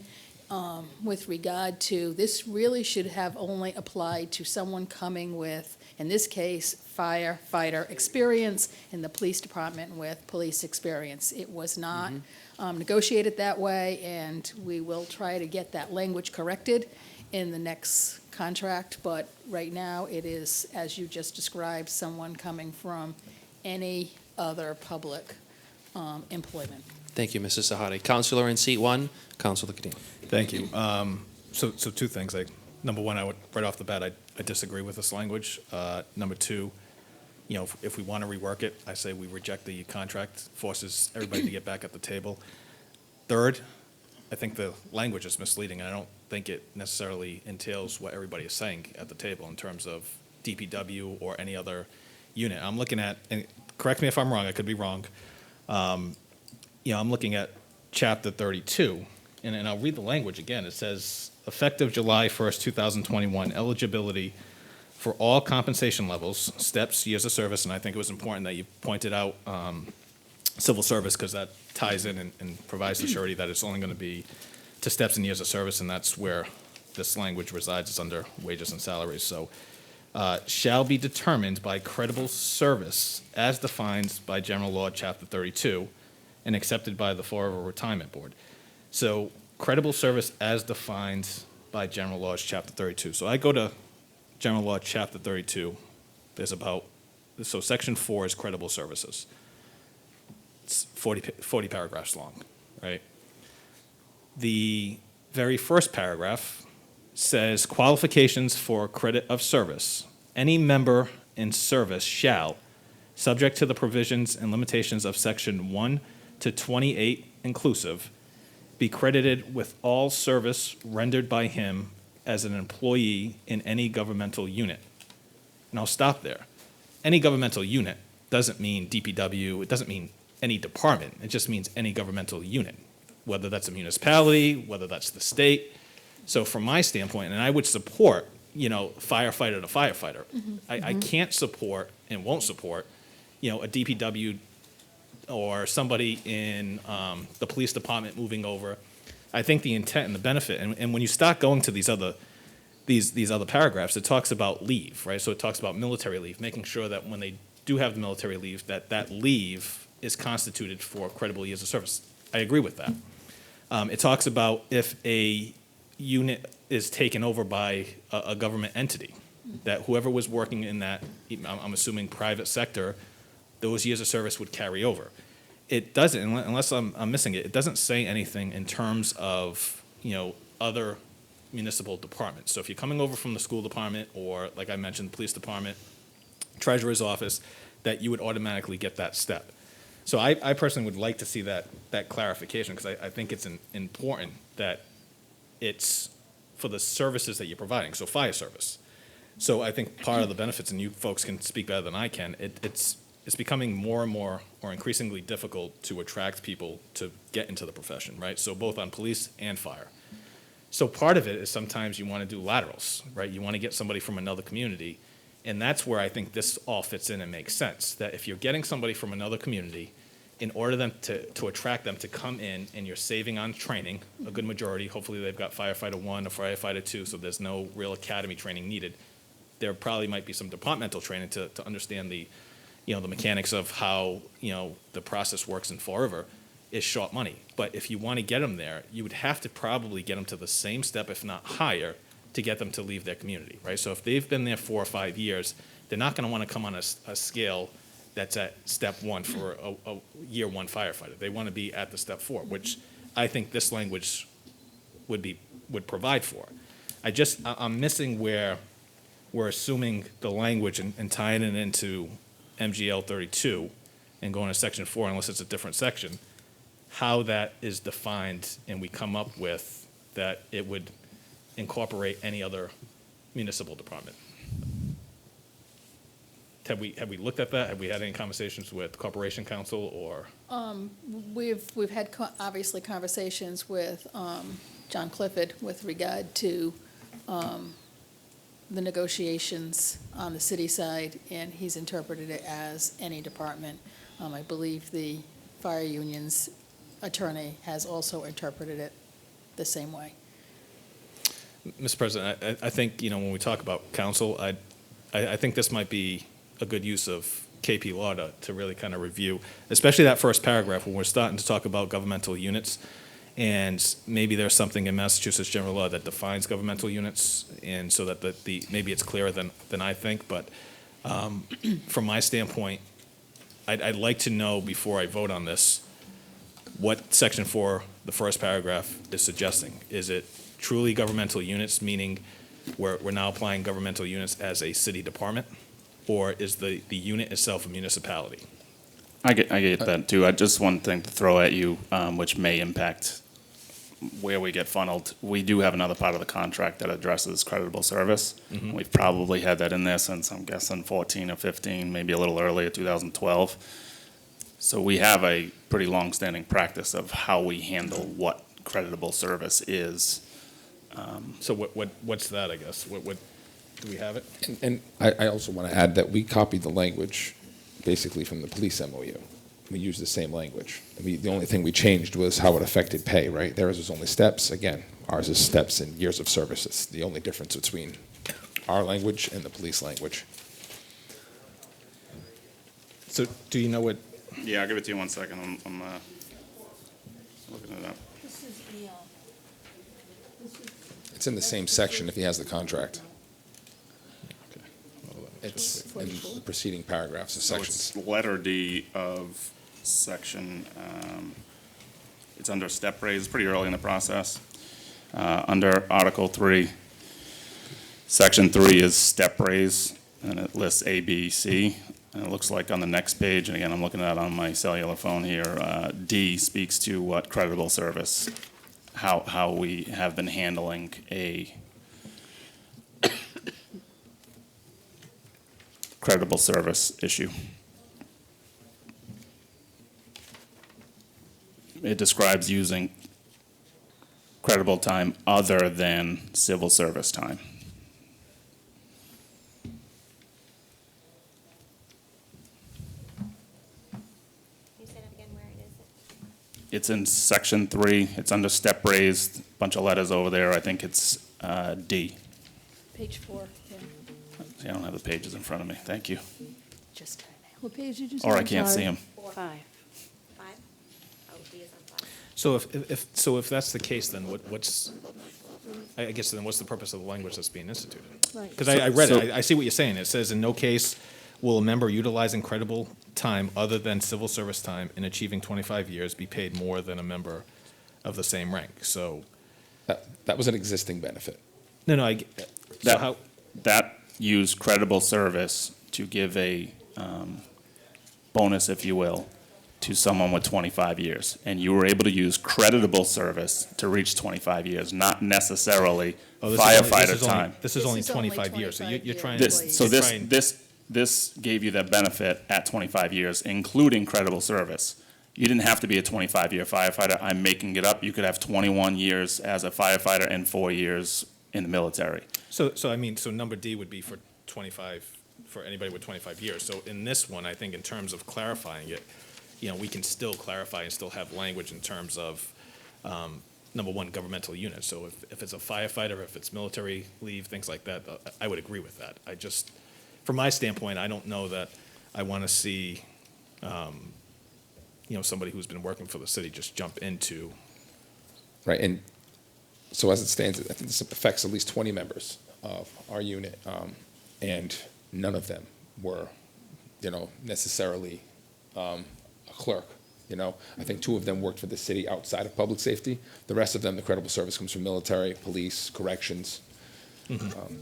with regard to this really should have only applied to someone coming with, in this case, firefighter experience, in the police department with police experience. It was not negotiated that way, and we will try to get that language corrected in the next contract, but right now it is, as you just described, someone coming from any other public employment. Thank you, Mrs. Sahadi. Counselor in seat 1, Counselor Kadim. Thank you. So two things. Number one, right off the bat, I disagree with this language. Number two, if we want to rework it, I say we reject the contract, forces everybody to get back at the table. Third, I think the language is misleading, and I don't think it necessarily entails what everybody is saying at the table in terms of DPW or any other unit. I'm looking at, and correct me if I'm wrong, I could be wrong. I'm looking at chapter 32, and I'll read the language again. It says, effective July 1st, 2021, eligibility for all compensation levels, steps, years of service, and I think it was important that you pointed out civil service, because that ties in and provides the surety that it's only going to be to steps and years of service, and that's where this language resides, is under wages and salaries. So, shall be determined by credible service as defined by General Law, Chapter 32, and accepted by the Fall River Retirement Board. So, credible service as defined by General Laws, Chapter 32. So I go to General Law, Chapter 32. There's so Section 4 is credible services. It's 40 paragraphs long, right? The very first paragraph says, qualifications for credit of service. Any member in service shall, subject to the provisions and limitations of Section 1 to 28 inclusive, be credited with all service rendered by him as an employee in any governmental unit. And I'll stop there. Any governmental unit doesn't mean DPW, it doesn't mean any department, it just means any governmental unit, whether that's a municipality, whether that's the state. So from my standpoint, and I would support, firefighter to firefighter. I can't support and won't support, a DPW or somebody in the police department moving over. I think the intent and the benefit, and when you start going to these other paragraphs, it talks about leave, right? So it talks about military leave, making sure that when they do have the military leave, that leave is constituted for credible years of service. I agree with that. It talks about if a unit is taken over by a government entity, that whoever was working in that, I'm assuming private sector, those years of service would carry over. It doesn't, unless I'm missing it, it doesn't say anything in terms of, other municipal departments. So if you're coming over from the school department or, like I mentioned, the police department, treasurer's office, that you would automatically get that step. So I personally would like to see that clarification, because I think it's important that it's for the services that you're providing, so fire service. So I think part of the benefits, and you folks can speak better than I can, it's becoming more and more or increasingly difficult to attract people to get into the profession, right? So both on police and fire. So part of it is sometimes you want to do laterals, right? You want to get somebody from another community, and that's where I think this all fits in and makes sense, that if you're getting somebody from another community, in order them to attract them to come in, and you're saving on training, a good majority, hopefully they've got firefighter 1 or firefighter 2, so there's no real academy training needed. There probably might be some departmental training to understand the mechanics of how, the process works in Fall River is short money. But if you want to get them there, you would have to probably get them to the same step, if not higher, to get them to leave their community, right? So if they've been there 4 or 5 years, they're not going to want to come on a scale that's at step 1 for a year 1 firefighter. They want to be at the step 4, which I think this language would provide for. I'm missing where we're assuming the language and tying it into MGL 32 and going to Section 4, unless it's a different section, how that is defined, and we come up with that it would incorporate any other municipal department. Have we looked at that? Have we had any conversations with Corporation Counsel or? We've had obviously conversations with John Clifford with regard to the negotiations on the city side, and he's interpreted it as any department. I believe the fire union's attorney has also interpreted it the same way. Mr. President, I think, when we talk about counsel, I think this might be a good use of KP Law to really kind of review, especially that first paragraph when we're starting to talk about governmental units. And maybe there's something in Massachusetts general law that defines governmental units, and so that maybe it's clearer than I think. But from my standpoint, I'd like to know before I vote on this what Section 4, the first paragraph, is suggesting. Is it truly governmental units, meaning we're now applying governmental units as a city department, or is the unit itself a municipality? I get that too. I just one thing to throw at you, which may impact where we get funneled, we do have another part of the contract that addresses creditable service. Mhm. We've probably had that in there since, I'm guessing, 14 or 15, maybe a little earlier, 2012. So we have a pretty long-standing practice of how we handle what creditable service is. So what's that, I guess? What, do we have it? And I also want to add that we copied the language basically from the police MOU. We used the same language. The only thing we changed was how it affected pay, right? Theirs was only steps. Again, ours is steps and years of service. It's the only difference between our language and the police language. So do you know what? Yeah, I'll give it to you 1 second. I'm looking it up. It's in the same section if he has the contract. It's in the preceding paragraphs of So sections. it's letter D of section, it's under step raise, it's pretty early in the process. Under Article 3, Section 3 is step raise, and it lists A, B, C. And it looks like on the next page, and again, I'm looking at it on my cellular phone here, D speaks to what creditable service, how we have been handling a creditable service issue. It describes using creditable time other than civil service time. You said it again, where it is? It's in section 3, it's under step raised, bunch of letters over there, I think it's D. Page 4, yeah. See, I don't have the pages in front of me, thank you. Just what page did you say? Or I I'm can't see sorry. them. 5. Five? Oh, D is on 5. So if that's the case, then what's, I guess then what's the purpose of the language that's being instituted? Right. Because I read it, I see what you're saying. It says, in no case will a member utilizing credible time other than civil service time in achieving 25 years be paid more than a member of the same rank. So, That was an existing benefit. no, so That, how, that used credible service to give a bonus, if you will, to someone with 25 years. And you were able to use creditable service to reach 25 years, not necessarily firefighter time. This is only 25 years, so you're trying to. This gave you that benefit at 25 years, including credible service. You didn't have to be a 25-year firefighter. I'm making it up. You could have 21 years as a firefighter and 4 years in the military. So number D would be for 25, for anybody with 25 years. So in this one, I think in terms of clarifying it, we can still clarify and still have language in terms of, number one, governmental units. So if it's a firefighter, if it's military leave, things like that, I would agree with that. From my standpoint, I don't know that I want to see, somebody who's been working for the city just jump into. Right, and so as it stands, I think this affects at least 20 members of our unit, and none of them were, necessarily a clerk. I think 2 of them worked for the city outside of public safety. The rest of them, the credible service comes from military, police, corrections.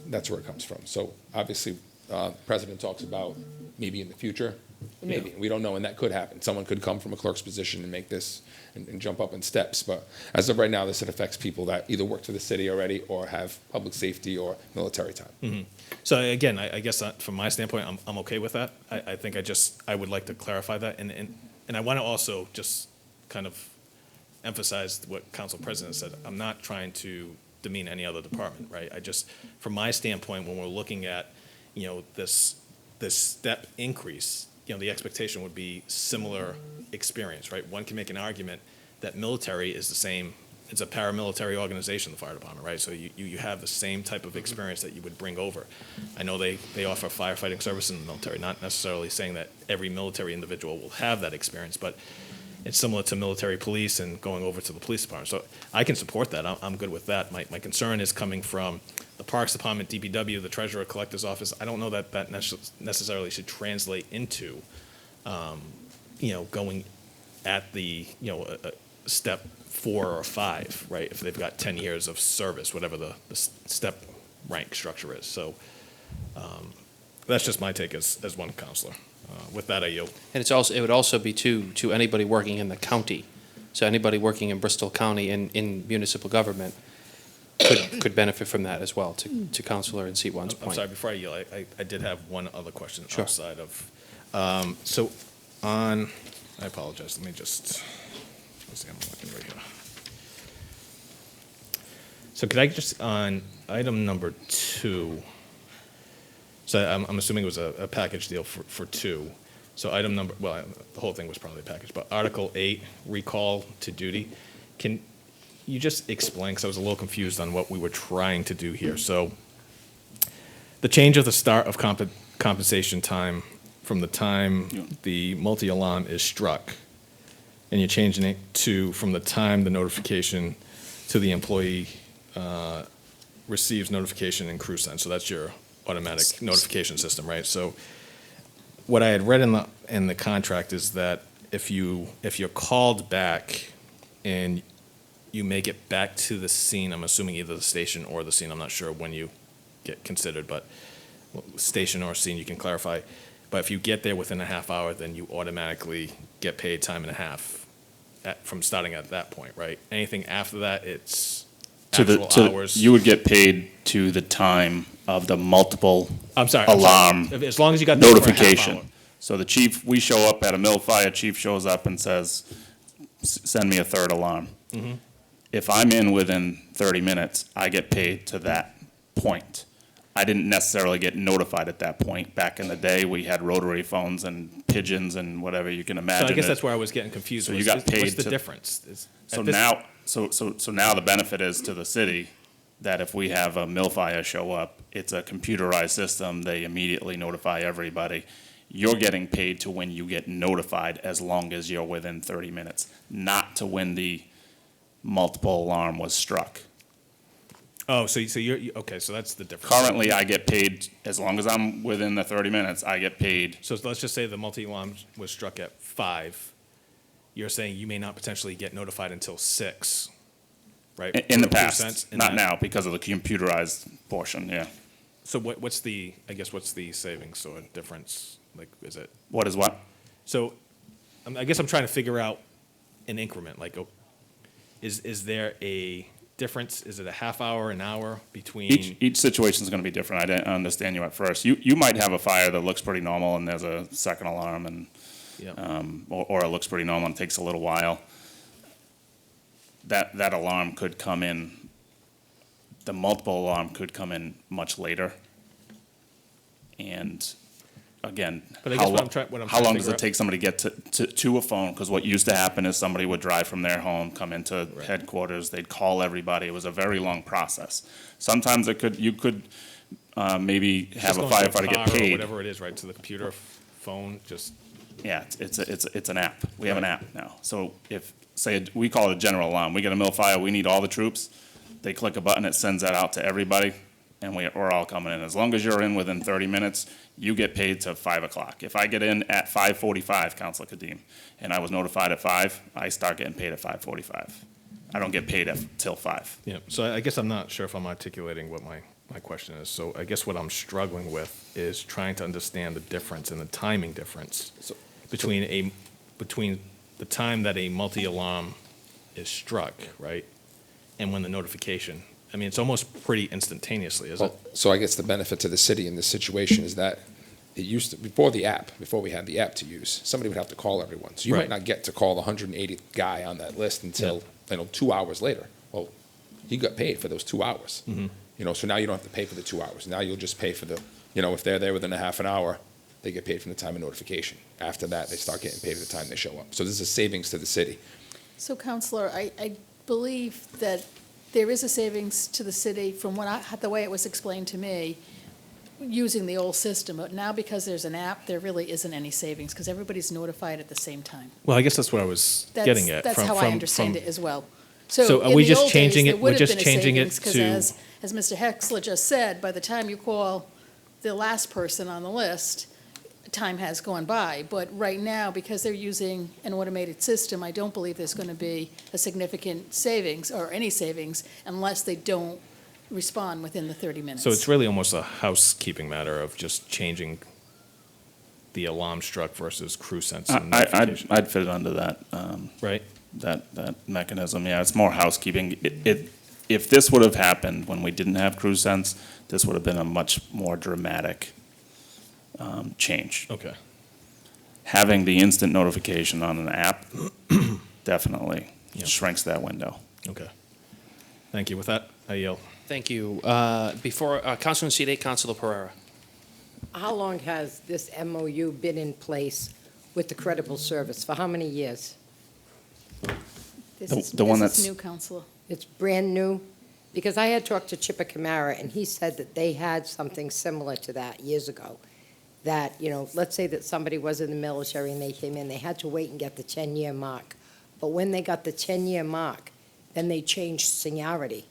That's where it comes from. So obviously, the president talks about maybe in the future, maybe, we don't know, and that could happen. Someone could come from a clerk's position and make this and jump up in steps. But as of right now, this affects people that either work for the city already or have public safety or military time. So again, I guess from my standpoint, I'm okay with that. I think I would like to clarify that. And I want to also just kind of emphasize what Council President said. I'm not trying to demean any other department, right? From my standpoint, when we're looking at, this step increase, the expectation would be similar experience, right? One can make an argument that military is the same, it's a paramilitary organization, the fire department, right? So you have the same type of experience that you would bring over. I know they offer firefighting service in the military, not necessarily saying that every military individual will have that experience, but it's similar to military police and going over to the police department. So I can support that. I'm good with that. My concern is coming from the Parks Department, DPW, the Treasurer Collector's Office. I don't know that necessarily should translate into, going at the, a step 4 or 5, right? If they've got 10 years of service, whatever the step rank structure is. So that's just my take as one counselor. With that, I yield. And it would also be to anybody working in the county, So anybody working in Bristol County in municipal government could benefit from that as well, to Counselor in seat one's I'm point. sorry, before I yield, I did have one other question Sure. outside of, so I apologize, let me just, let's see, I'm looking right here. So could I just, on item number 2, so I'm assuming it was a package deal for 2. So item number, well, the whole thing was probably a package, but Article 8, recall to duty. Can you just explain, because I was a little confused on what we were trying to do here. So the change of the start of compensation time from the time the multi-alarm is struck, and you're changing it to from the time the notification to the employee receives notification in CrewSense. So that's your automatic notification system, right? So what I had read in the contract is that if you're called back and you make it back to the scene, I'm assuming either the station or the scene, I'm not sure when you get considered, but station or scene, you can clarify. But if you get there within a half hour, then you automatically get paid time and a half from starting at that point, right? Anything after that, it's actual hours. You would get paid to the time of the multiple alarm As long as you got there for a half notification. hour. So the chief, we show up at a mill fire, chief shows up and says, send me a third alarm. Mhm. If I'm in within 30 minutes, I get paid to that point. I didn't necessarily get notified at that point. Back in the day, we had rotary phones and pigeons and whatever you can imagine. So I guess that's where I was getting confused. So you got paid What's the to- difference? So now, so now the benefit is to the city that if we have a mill fire show up, it's a computerized system, they immediately notify everybody. You're getting paid to when you get notified as long as you're within 30 minutes, not to when the multiple alarm was struck. Oh, so you're okay, so that's the difference. Currently, I get paid, as long as I'm within the 30 minutes, I get paid. So let's just say the multi-alarm was struck at 5. You're saying you may not potentially get notified until 6, right? In the For past, CrewSense? In not that- now, because of the computerized portion, yeah. So what's the savings or difference? Like, is it? What is what? So, I guess I'm trying to figure out an increment, like, is there a difference? Is it a half hour, an hour between? Each situation is going to be different. I didn't understand you at first. You might have a fire that looks pretty normal and there's a second alarm and, or it looks pretty normal and takes a little while. That alarm could come in, the multiple alarm could come in much later. And again, But I guess how what lo- I'm trying- what I'm how trying to long does figure it take somebody to get to a phone? Because what used to happen is somebody would drive from their home, come into headquarters, they'd call everybody. It was a very long process. Sometimes you could maybe have Just a going to firefighter car get or paid. whatever it is, right, to the computer, phone, just. Yeah, it's an app. We have an app now. So if, say, we call it a general alarm, we get a mill fire, we need all the troops, they click a button, it sends that out to everybody, and we're all coming in. As long as you're in within 30 minutes, you get paid to 5 o'clock. If I get in at 5:45, Councilor Kadim, and I was notified at 5, I start getting paid at 5:45. I don't get paid till 5. Yeah, so I guess I'm not sure if I'm articulating what my question is. So I guess what I'm struggling with is trying to understand the difference and the timing difference between the time that a multi-alarm is struck, right, and when the notification. I mean, it's almost pretty instantaneously, isn't it? So I guess the benefit to the city in this situation is that it used to, before we had the app to use, somebody would have to call everyone. So you Right. might not get to call the 180th guy on that list until, 2 hours later. Well, he got paid for those 2 hours. Mhm. So now you don't have to pay for the 2 hours. Now you'll just pay for the, if they're there within a half an hour, they get paid from the time of notification. After that, they start getting paid at the time they show up. So this is a savings to the city. So, Counselor, I believe that there is a savings to the city from the way it was explained to me, using the old system. But now, because there's an app, there really isn't any savings, because everybody's notified at the same time. Well, I guess that's what I was getting at. That's from- how I from- understand from- it as well. So are in we the just old days, changing there it- would we're have just been a changing it savings, 'cause to- as Mr. Hexler just said, by the time you call the last person on the list, time has gone by. But right now, because they're using an automated system, I don't believe there's going to be a significant savings, or any savings, unless they don't respond within the 30 minutes. So it's really almost a housekeeping matter of just changing the alarm struck versus CrewSense and notification. I'd fit it under that. Right? that mechanism. Yeah, it's more housekeeping. If this would have happened when we didn't have Crew Sense, this would have been a much more dramatic change. Okay. Having the instant notification on an app definitely Yeah. shrinks that window. Okay. Thank you. With that, I yield. Thank you. Before, Councilor in seat 8, Councilor Pereira. How long has this MOU been in place with the credible service? For how many years? The one that's- new, Counselor. It's brand new? Because I had talked to Chipper Camara, and he said that they had something similar to that years ago. That, you know, let's say that somebody was in the military and they came in, they had to wait and get the 10-year mark. But when they got the 10-year mark, then they changed seniority.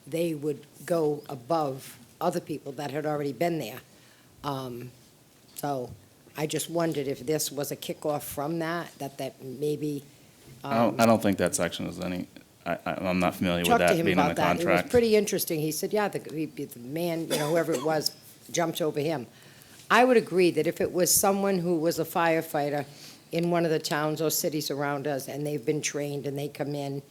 They would go above other people that had already been there. So I just wondered if this was a kickoff from that maybe. I don't think that section is any, I'm not familiar with Talked to that him being in the about that. It was contract. pretty interesting. He said, yeah, the man, you know, whoever it was, jumped over him. I would agree that if it was someone who was a firefighter in one of the towns or cities around us, and they've been trained, and they come in,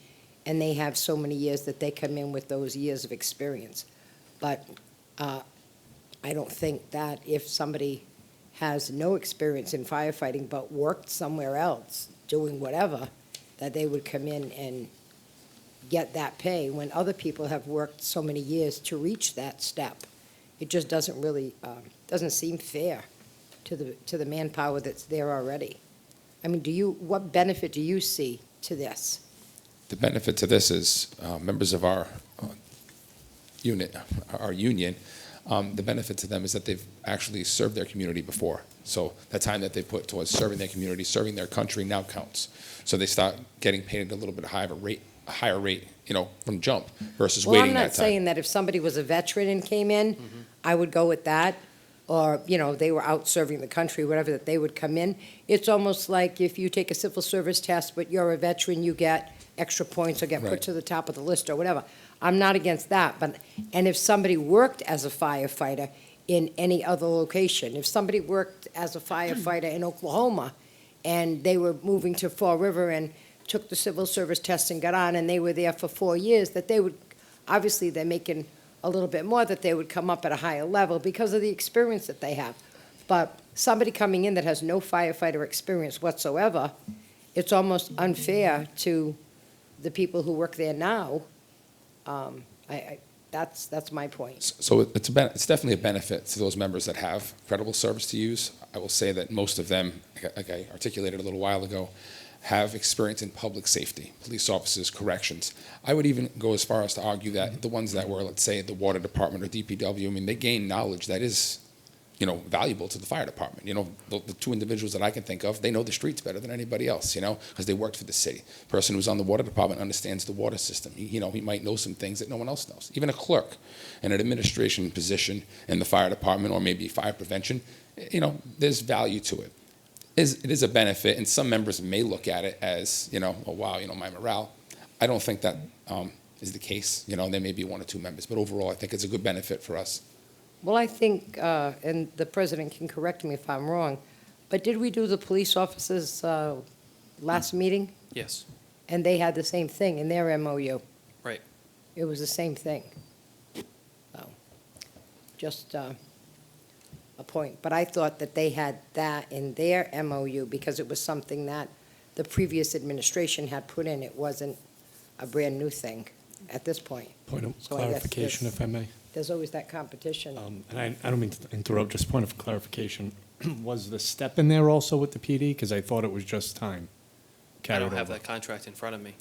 and they have so many years that they come in with those years of experience. But I don't think that if somebody has no experience in firefighting but worked somewhere else, doing whatever, that they would come in and get that pay when other people have worked so many years to reach that step. It just doesn't really, doesn't seem fair to the manpower that's there already. I mean, what benefit do you see to this? The benefit to this is members of our unit, our union, the benefit to them is that they've actually served their community before. So the time that they put towards serving their community, serving their country now counts. So they start getting paid at a little bit higher rate, you know, from jump versus Well, waiting I'm that not time. saying that if somebody was a veteran and came in, I would go with that. Or, you know, they were out serving the country, whatever, that they would come in. It's almost like if you take a civil service test, but you're a veteran, you get extra points or get put Right. to the top of the list or whatever. I'm not against that, and if somebody worked as a firefighter in any other location, if somebody worked as a firefighter in Oklahoma, and they were moving to Fall River and took the civil service test and got on, and they were there for 4 years, that they would, obviously, they're making a little bit more, that they would come up at a higher level because of the experience that they have. But somebody coming in that has no firefighter experience whatsoever, it's almost unfair to the people who work there now. That's my point. So it's definitely a benefit to those members that have credible service to use. I will say that most of them, like I articulated a little while ago, have experience in public safety, police officers, corrections. I would even go as far as to argue that the ones that were, let's say, the water department or DPW, I mean, they gain knowledge that is, you know, valuable to the fire department. You know, the two individuals that I can think of, they know the streets better than anybody else, you know, because they worked for the city. The person who's on the water department understands the water system. He might know some things that no one else knows. Even a clerk in an administration position in the fire department or maybe fire prevention, you know, there's value to it. It is a benefit, and some members may look at it as, you know, oh, wow, you know, my morale. I don't think that is the case. You know, there may be one or two members, but overall, I think it's a good benefit for us. Well, I think, and the president can correct me if I'm wrong, but did we do the police officers last meeting? Yes. And they had the same thing in their MOU. Right. It was the same thing. So, just a point. But I thought that they had that in their MOU because it was something that the previous administration had put in. It wasn't a brand-new thing at this point. Point of So I guess clarification, if I may. There's always that competition. And I don't mean to interrupt, just point of clarification. Was the step in there also with the PD? Because I thought it was just time I carried don't have over. that contract in front of me.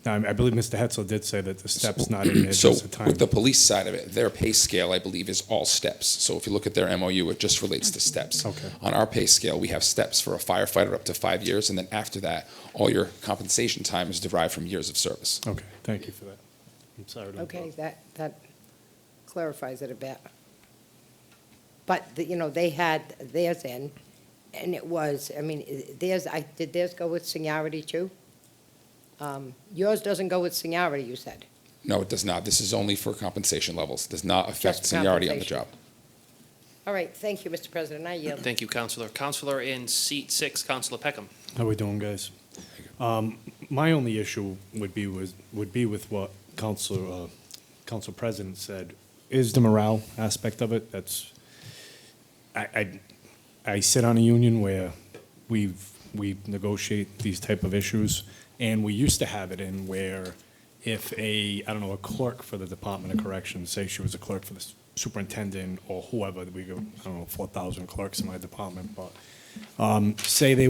No, I believe Mr. Hetzel did say that the step's not in there, So just the time. with the police side of it, their pay scale, I believe, is all steps. So if you look at their MOU, it just relates to steps. Okay. On our pay scale, we have steps for a firefighter up to 5 years, and then after that, all your compensation time is derived from years of service. Okay, thank you for that. I'm sorry to Okay, interrupt. that clarifies it a bit. But, you know, they had theirs in, and it was, I mean, did theirs go with seniority too? Yours doesn't go with seniority, you said. No, it does not. This is only for compensation levels. Does not affect Just seniority on the compensation. job. All right, thank you, Mr. President, I yield. Thank you, Counselor. Counselor in seat 6, Counselor Peckham. How we doing, guys? my only issue would be with what Council President said, is the morale aspect of it. That's, I sit on a union where we negotiate these type of issues, and we used to have it in where if a clerk for the Department of Corrections, say she was a clerk for the superintendent or whoever, we go, 4,000 clerks in my department, but say they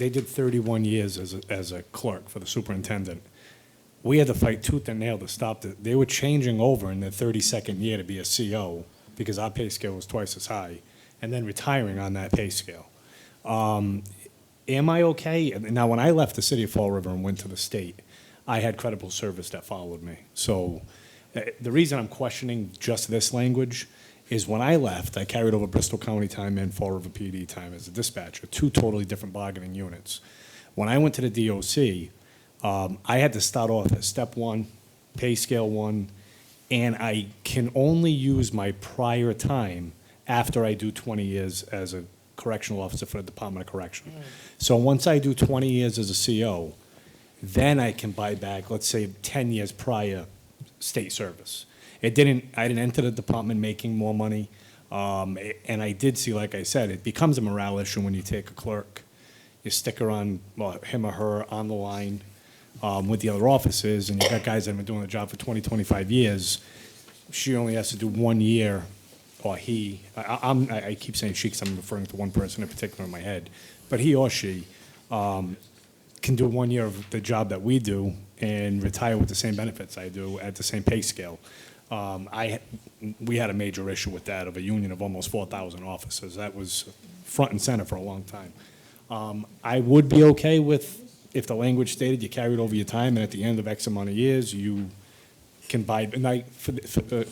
did 31 years as a clerk for the superintendent. We had to fight tooth and nail to stop it. They were changing over in their 32nd year to be a CO because our pay scale was twice as high, and then retiring on that pay scale. Am I okay? Now, when I left the city of Fall River and went to the state, I had credible service that followed me. So the reason I'm questioning just this language is when I left, I carried over Bristol County time and Fall River PD time as a dispatcher, two totally different bargaining units. When I went to the DOC, I had to start off at step 1, pay scale 1, and I can only use my prior time after I do 20 years as a correctional officer for the Department of Correction. So once I do 20 years as a CO, then I can buy back, let's say, 10 years prior state service. I didn't enter the department making more money, and I did see, like I said, it becomes a morale issue when you take a clerk, you stick her on, him or her on the line with the other officers, and you've got guys that have been doing the job for 20, 25 years. She only has to do 1 year, or he, I keep saying she because I'm referring to one person in particular in my head, but he or she can do 1 year of the job that we do and retire with the same benefits I do at the same pay scale. We had a major issue with that of a union of almost 4,000 officers. That was front and center for a long time. I would be okay with if the language stated you carried over your time and at the end of X amount of years you can buy, and for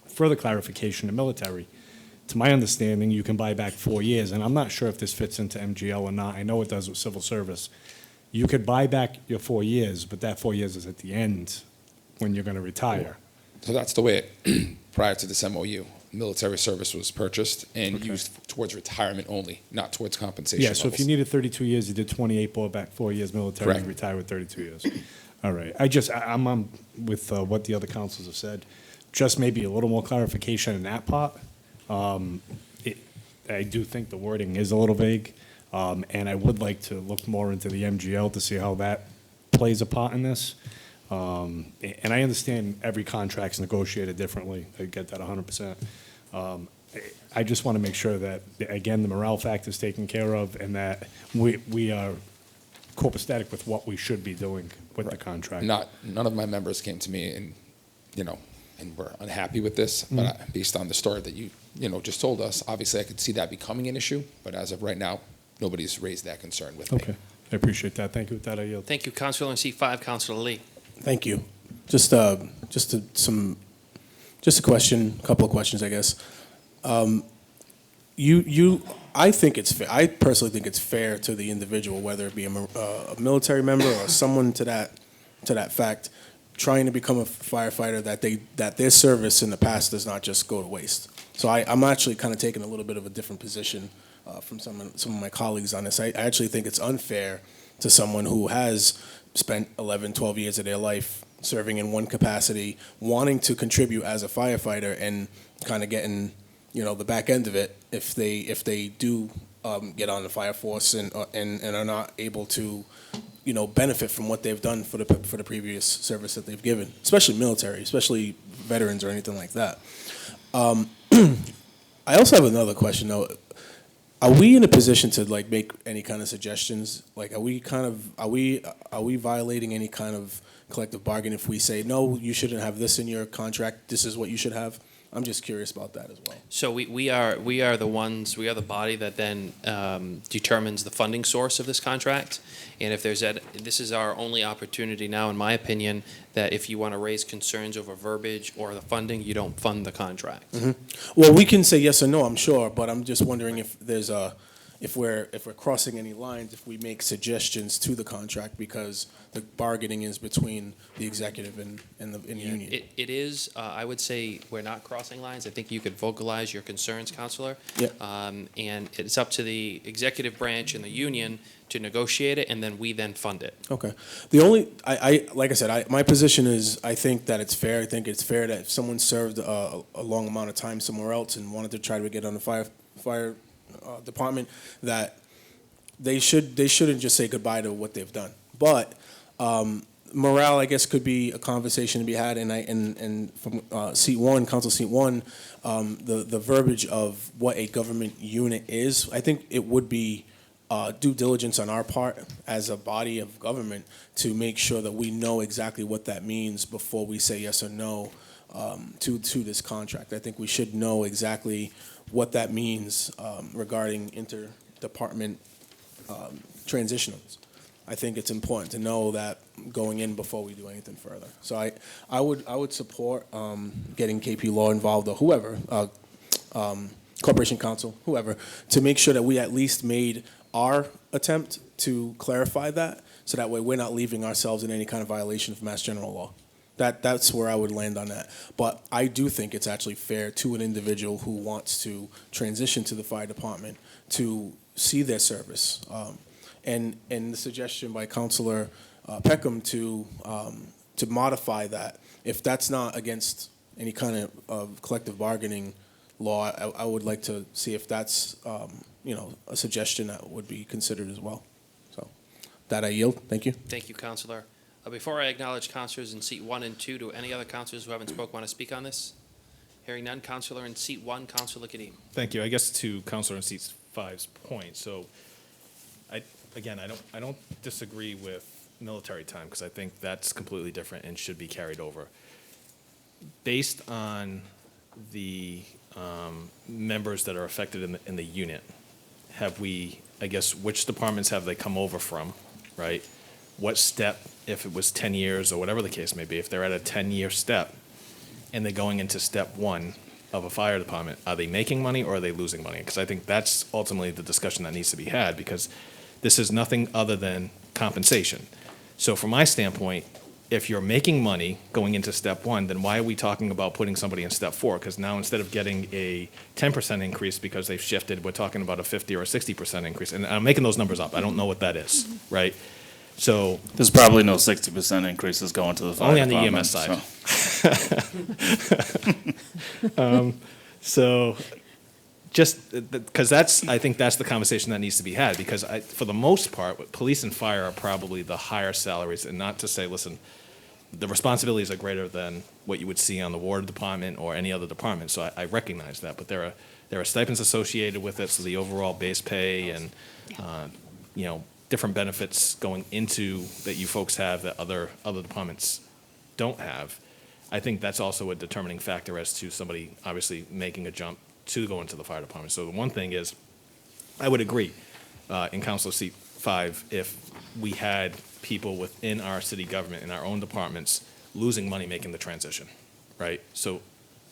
further clarification, the military, to my understanding, you can buy back 4 years, and I'm not sure if this fits into MGL or not. I know it does with civil service. You could buy back your 4 years, but that 4 years is at the end when you're going to retire. So that's the way prior to this MOU, military service was purchased and used towards retirement only, not towards compensation Yeah, so if you levels. needed 32 years, you did 28, bought back 4 years military, Correct. you retire with 32 years. All right. I'm on with what the other councils have said. Just maybe a little more clarification in that part. I do think the wording is a little vague, and I would like to look more into the MGL to see how that plays a part in this. And I understand every contract's negotiated differently. I get that 100%. I just want to make sure that, again, the morale factor is taken care of and that we are copacetic with what we should be doing with the contract. None of my members came to me and, and were unhappy with this, but based on the story that you just told us, obviously I could see that becoming an issue, but as of right now, nobody's raised that concern with me. Okay. I appreciate that. Thank you. With that, I yield. Thank you, Councilor in seat 5, Councilor Lee. Thank you. Just a question, a couple of questions, I guess. I think it's fair. I personally think it's fair to the individual, whether it be a military member or someone to that fact, trying to become a firefighter, that their service in the past does not just go to waste. So I'm actually kind of taking a little bit of a different position from some of my colleagues on this. I actually think it's unfair to someone who has spent 11, 12 years of their life serving in one capacity, wanting to contribute as a firefighter and kind of getting, the back end of it if they do get on the fire force and are not able to, benefit from what they've done for the previous service that they've given, especially military, especially veterans or anything like that. I also have another question though. Are we in a position to make any kind of suggestions? Are we violating any kind of collective bargain if we say, no, you shouldn't have this in your contract, this is what you should have? I'm just curious about that as well. So we are the body that then determines the funding source of this contract. And if this is our only opportunity now, in my opinion, that if you want to raise concerns over verbiage or the funding, you don't fund the contract. Mm-hmm. Well, we can say yes or no, I'm sure, but I'm just wondering if there's if we're crossing any lines, if we make suggestions to the contract, because the bargaining is between the executive and the union. It is, I would say, we're not crossing lines. I think you could vocalize your concerns, Counselor. Yeah. And it's up to the executive branch and the union to negotiate it, and then we then fund it. Okay. The only, like I said, my position is, I think that it's fair. I think it's fair that if someone served a long amount of time somewhere else and wanted to try to get on the fire department, that they shouldn't just say goodbye to what they've done. But morale, I guess, could be a conversation to be had. And from seat one, council seat one, the verbiage of what a government unit is, I think it would be due diligence on our part as a body of government to make sure that we know exactly what that means before we say yes or no to this contract. I think we should know exactly what that means regarding interdepartment transitionals. I think it's important to know that going in before we do anything further. So I would support getting KP Law involved, or whoever, Corporation Counsel, whoever, to make sure that we at least made our attempt to clarify that, so that way we're not leaving ourselves in any kind of violation of Mass General Law. That's where I would land on that. But I do think it's actually fair to an individual who wants to transition to the fire department to see their service. And the suggestion by Councilor Peckham to modify that, if that's not against any kind of collective bargaining law, I would like to see if that's a suggestion that would be considered as well. So that I yield. Thank you. Thank you, Counselor. Before I acknowledge counselors in seat 1 and 2, do any other counselors who haven't spoke want to speak on this? Hearing none, Counselor in seat 1, Counselor Kadim. Thank you. I guess to Counselor in seat 5's point, so I don't disagree with military time, because I think that's completely different and should be carried over. Based on the members that are affected in the unit, have we, I guess, which departments have they come over from, right? What step, if it was 10 years or whatever the case may be, if they're at a 10-year step and they're going into step 1 of a fire department, are they making money or are they losing money? Because I think that's ultimately the discussion that needs to be had, because this is nothing other than compensation. So from my standpoint, if you're making money going into step 1, then why are we talking about putting somebody in step 4? Because now instead of getting a 10% increase because they've shifted, we're talking about a 50 or a 60% increase. And I'm making those numbers up. I don't know what that is, right? So There's probably no 60% increases going to the fire only on the department, EMS side. So just because I think that's the conversation that needs to be had, because for the most part, police and fire are probably the higher salaries, and not to say, listen, the responsibilities are greater than what you would see on the water department or any other department. So I recognize that, but there are stipends associated with it, so the overall base pay and different benefits going into that you folks have that other departments don't have. I think that's also a determining factor as to somebody obviously making a jump to go into the fire department. So the one thing is, I would agree in Council seat 5 if we had people within our city government in our own departments losing money making the transition, right? So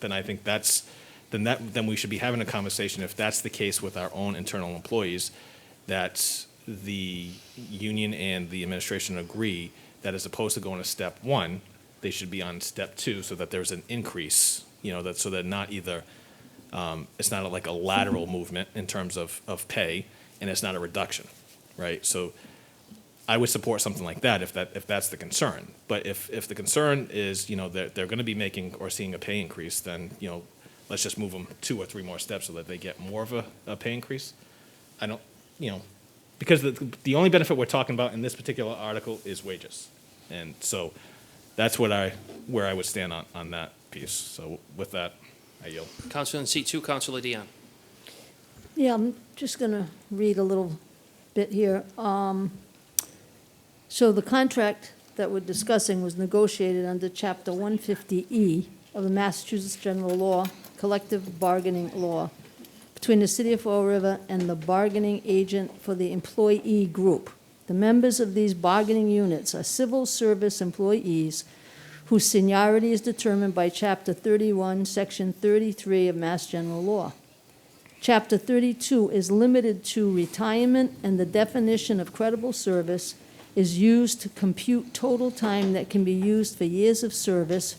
then I think then we should be having a conversation, if that's the case with our own internal employees, that the union and the administration agree that as opposed to going to step 1, they should be on step 2, so that there's an increase, so that not either, it's not like a lateral movement in terms of pay, and it's not a reduction, right? So I would support something like that if that's the concern. But if the concern is, they're going to be making or seeing a pay increase, then, let's just move them 2 or 3 more steps so that they get more of a pay increase. I don't, because the only benefit we're talking about in this particular article is wages. And so that's where I would stand on that piece. So with that, I yield. Counselor in seat 2, Counselor Dion. Yeah, I'm just going to read a little bit here. So the contract that we're discussing was negotiated under Chapter 150E of the Massachusetts General Law, Collective Bargaining Law, between the City of Fall River and the bargaining agent for the employee group. The members of these bargaining units are civil service employees whose seniority is determined by Chapter 31, Section 33 of Mass General Law. Chapter 32 is limited to retirement, and the definition of credible service is used to compute total time that can be used for years of service,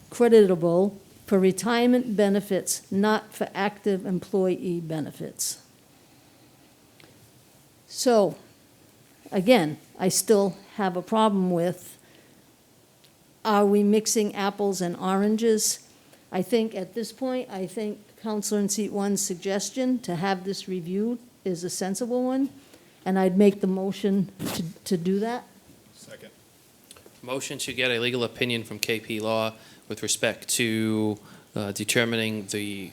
creditable for retirement benefits, not for active employee benefits. So, again, I still have a problem with, are we mixing apples and oranges? I think at this point, I think Counselor in seat one's suggestion to have this reviewed is a sensible one, and I'd make the motion to do that. Second. Motion to get a legal opinion from KP Law with respect to determining the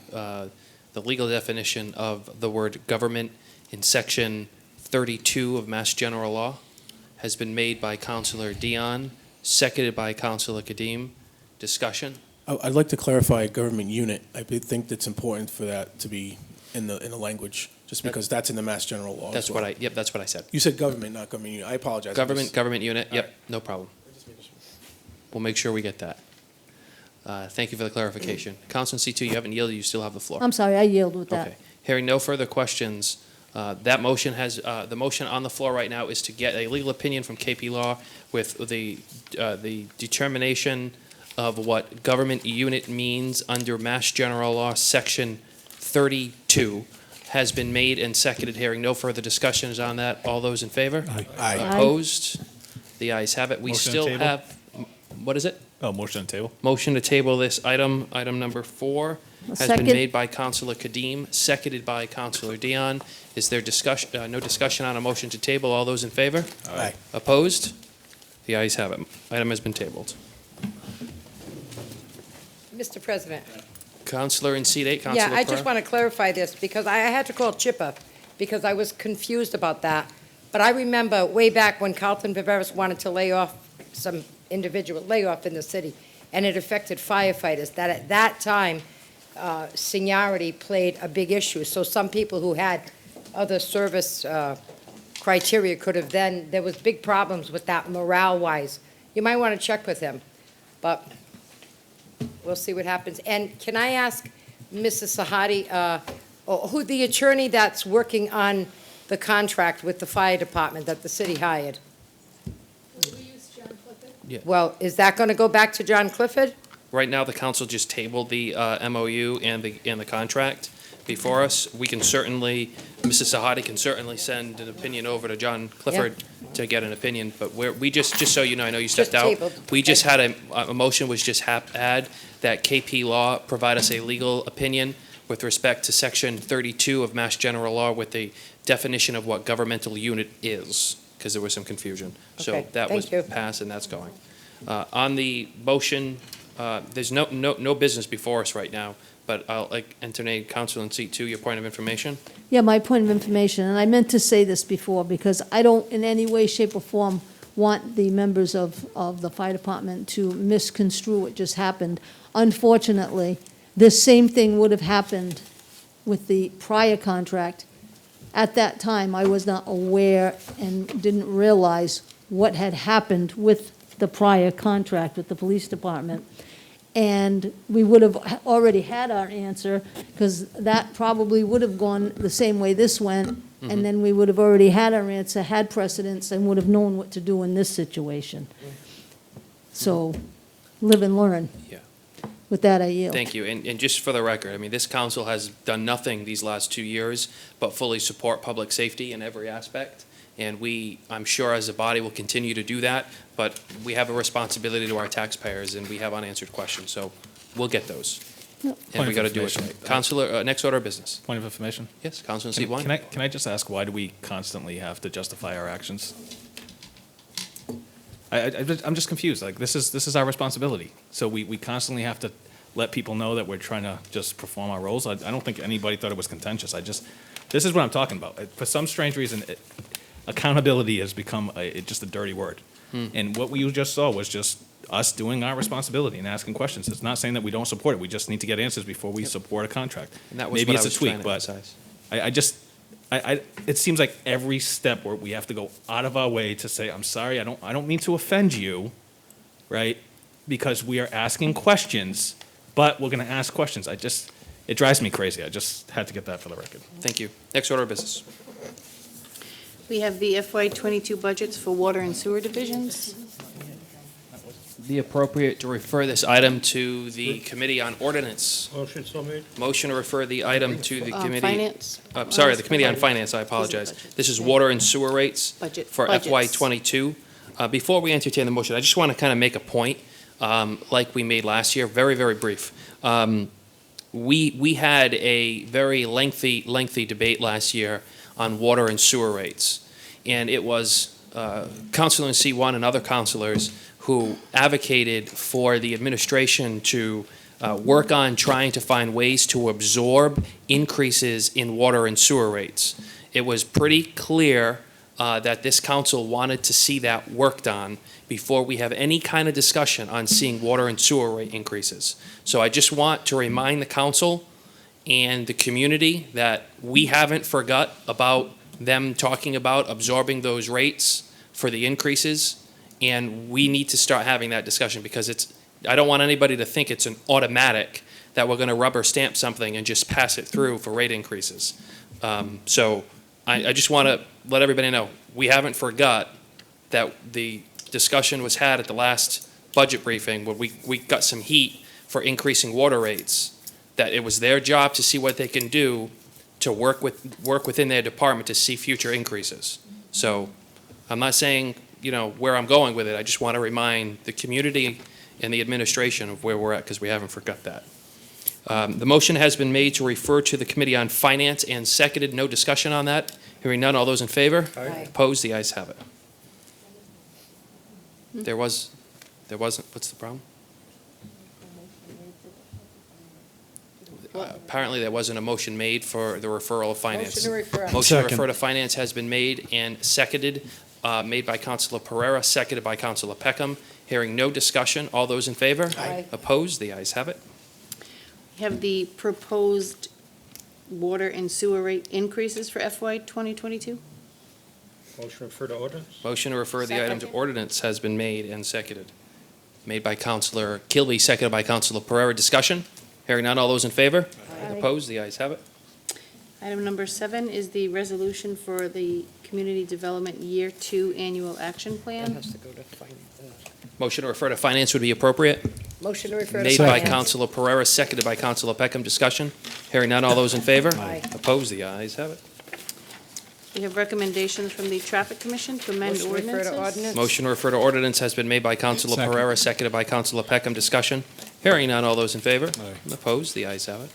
legal definition of the word government in Section 32 of Mass General Law has been made by Counselor Dion, seconded by Counselor Kadim. Discussion? I'd like to clarify government unit. I think it's important for that to be in the language, just because that's in the Mass General Law. That's as well. what that's what I said. You said government, not government unit. I apologize. Government unit, All yep, right. no problem. We'll make sure we get that. Thank you for the clarification. Counselor in C2, you haven't yielded, you still have the floor. I'm sorry, I yield with that. Okay. Hearing no further questions, that motion has, the motion on the floor right now is to get a legal opinion from KP Law with the determination of what government unit means under Mass General Law, Section 32, has been made and seconded. Hearing no further discussions on that. All those in favor? Aye. Opposed? The ayes have it. We Motion to still table? have, what is it? Oh, motion on table? Motion to table this item, item number 4, has been Second. made by Counselor Kadim, seconded by Counselor Dion. Is there discussion, no discussion on a motion to table? All those in favor? Aye. Opposed? The ayes have it. Item has been tabled. Mr. President. Counselor in seat 8, Counselor Yeah, I just Pearl. want to clarify this, because I had to call Chippa, because I was confused about that. But I remember way back when Carlton Viveris wanted to lay off some individual layoff in the city, and it affected firefighters, that at that time, seniority played a big issue. So some people who had other service criteria could have then, there was big problems with that morale-wise. You might want to check with him, but we'll see what happens. And can I ask Mrs. Sahadi, who the attorney that's working on the contract with the fire department that the city hired? Yeah. Well, is that going to go back to John Clifford? Right now, the council just tabled the MOU and the contract before us. We can certainly, Mrs. Sahadi can certainly send an opinion over to John Clifford to get an opinion, but we just so you know, I know you stepped Just out. tabled. We just had a motion was just had that KP Law provide us a legal opinion with respect to Section 32 of Mass General Law with the definition of what governmental unit is, because there was some confusion. So Okay, that was thank you. passed and that's going. On the motion, there's no business before us right now, but I'll entertain Counsel in seat 2, your point of information. Yeah, my point of information, and I meant to say this before, because I don't in any way, shape, or form want the members of the fire department to misconstrue what just happened. Unfortunately, this same thing would have happened with the prior contract. At that time, I was not aware and didn't realize what had happened with the prior contract with the police department. And we would have already had our answer, because that probably would have gone the same way this went, and then we would have already had our answer, had precedence, and would have known what to do in this situation. So, live and learn. Yeah. With that, I yield. Thank you. And just for the record, I mean, this council has done nothing these last 2 years but fully support public safety in every aspect. And we, I'm sure as a body, will continue to do that, but we have a responsibility to our taxpayers, and we have unanswered questions, so we'll get those. And Point we of got to do it information. right. Counselor, next order of business. Point of information? Yes, Counselor in seat 1. Can I just ask, why do we constantly have to justify our actions? I'm just confused. Like, this is our responsibility. So we constantly have to let people know that we're trying to just perform our roles. I don't think anybody thought it was contentious. This is what I'm talking about. For some strange reason, accountability has become just a dirty word. And what we just saw was just us doing our responsibility and asking questions. It's not saying that we don't support it. We just need to get answers before we support a contract. And that was Maybe what it's I a was tweak, trying to but emphasize. it seems like every step where we have to go out of our way to say, I'm sorry, I don't mean to offend you, right? Because we are asking questions, but we're going to ask questions. it drives me crazy. I just had to get that for the record. Thank you. Next order of business. We have the FY '22 budgets for water and sewer divisions. Be appropriate to refer this item to the Committee on Ordinance. Motion so made. Motion to refer the item to the committee. Finance. Sorry, the Committee on Finance, I apologize. This is water and sewer rates Budget. for FY '22. Before we entertain the motion, I just want to kind of make a point, like we made last year, very, very brief. We had a very lengthy debate last year on water and sewer rates. And it was Councilor in C1 and other councilors who advocated for the administration to work on trying to find ways to absorb increases in water and sewer rates. It was pretty clear that this council wanted to see that worked on before we have any kind of discussion on seeing water and sewer rate increases. So I just want to remind the council and the community that we haven't forgot about them talking about absorbing those rates for the increases, and we need to start having that discussion because I don't want anybody to think it's an automatic that we're going to rubber stamp something and just pass it through for rate increases. So I just want to let everybody know, we haven't forgot that the discussion was had at the last budget briefing where we got some heat for increasing water rates, that it was their job to see what they can do to work within their department to see future increases. So I'm not saying, where I'm going with it. I just want to remind the community and the administration of where we're at because we haven't forgot that. The motion has been made to refer to the Committee on Finance and seconded. No discussion on that. Hearing none, all those in favor? Aye. Opposed? The ayes have it. There wasn't, what's the problem? Apparently, there wasn't a motion made for the referral of finance. Motion to refer. Motion to refer to finance has been made and seconded, made by Councilor Pereira, seconded by Councilor Peckham. Hearing no discussion, all those in favor? Aye. Opposed? The ayes have it. We have the proposed water and sewer rate increases for FY 2022. Motion refer to ordinance? Motion to refer the item to Second. ordinance has been made and seconded. Made by Councilor Kilby, seconded by Councilor Pereira. Discussion? Hearing none, all those in favor? Aye. Opposed? The ayes have it. Item number 7 is the resolution for the Community Development Year 2 Annual Action That Plan. has to go to finance. Motion to refer to finance would be appropriate. Motion to refer to Made by finance. Councilor Pereira, seconded by Councilor Peckham. Discussion? Hearing none, all those in favor? Aye. Opposed? The ayes have it. We have recommendations from the Traffic Commission to amend Motion to refer to ordinances. ordinance. Motion to refer to ordinance has been made by Councilor Second. Pereira, seconded by Councilor Peckham. Discussion? Hearing none, all those in favor? Aye. Opposed? The ayes have it.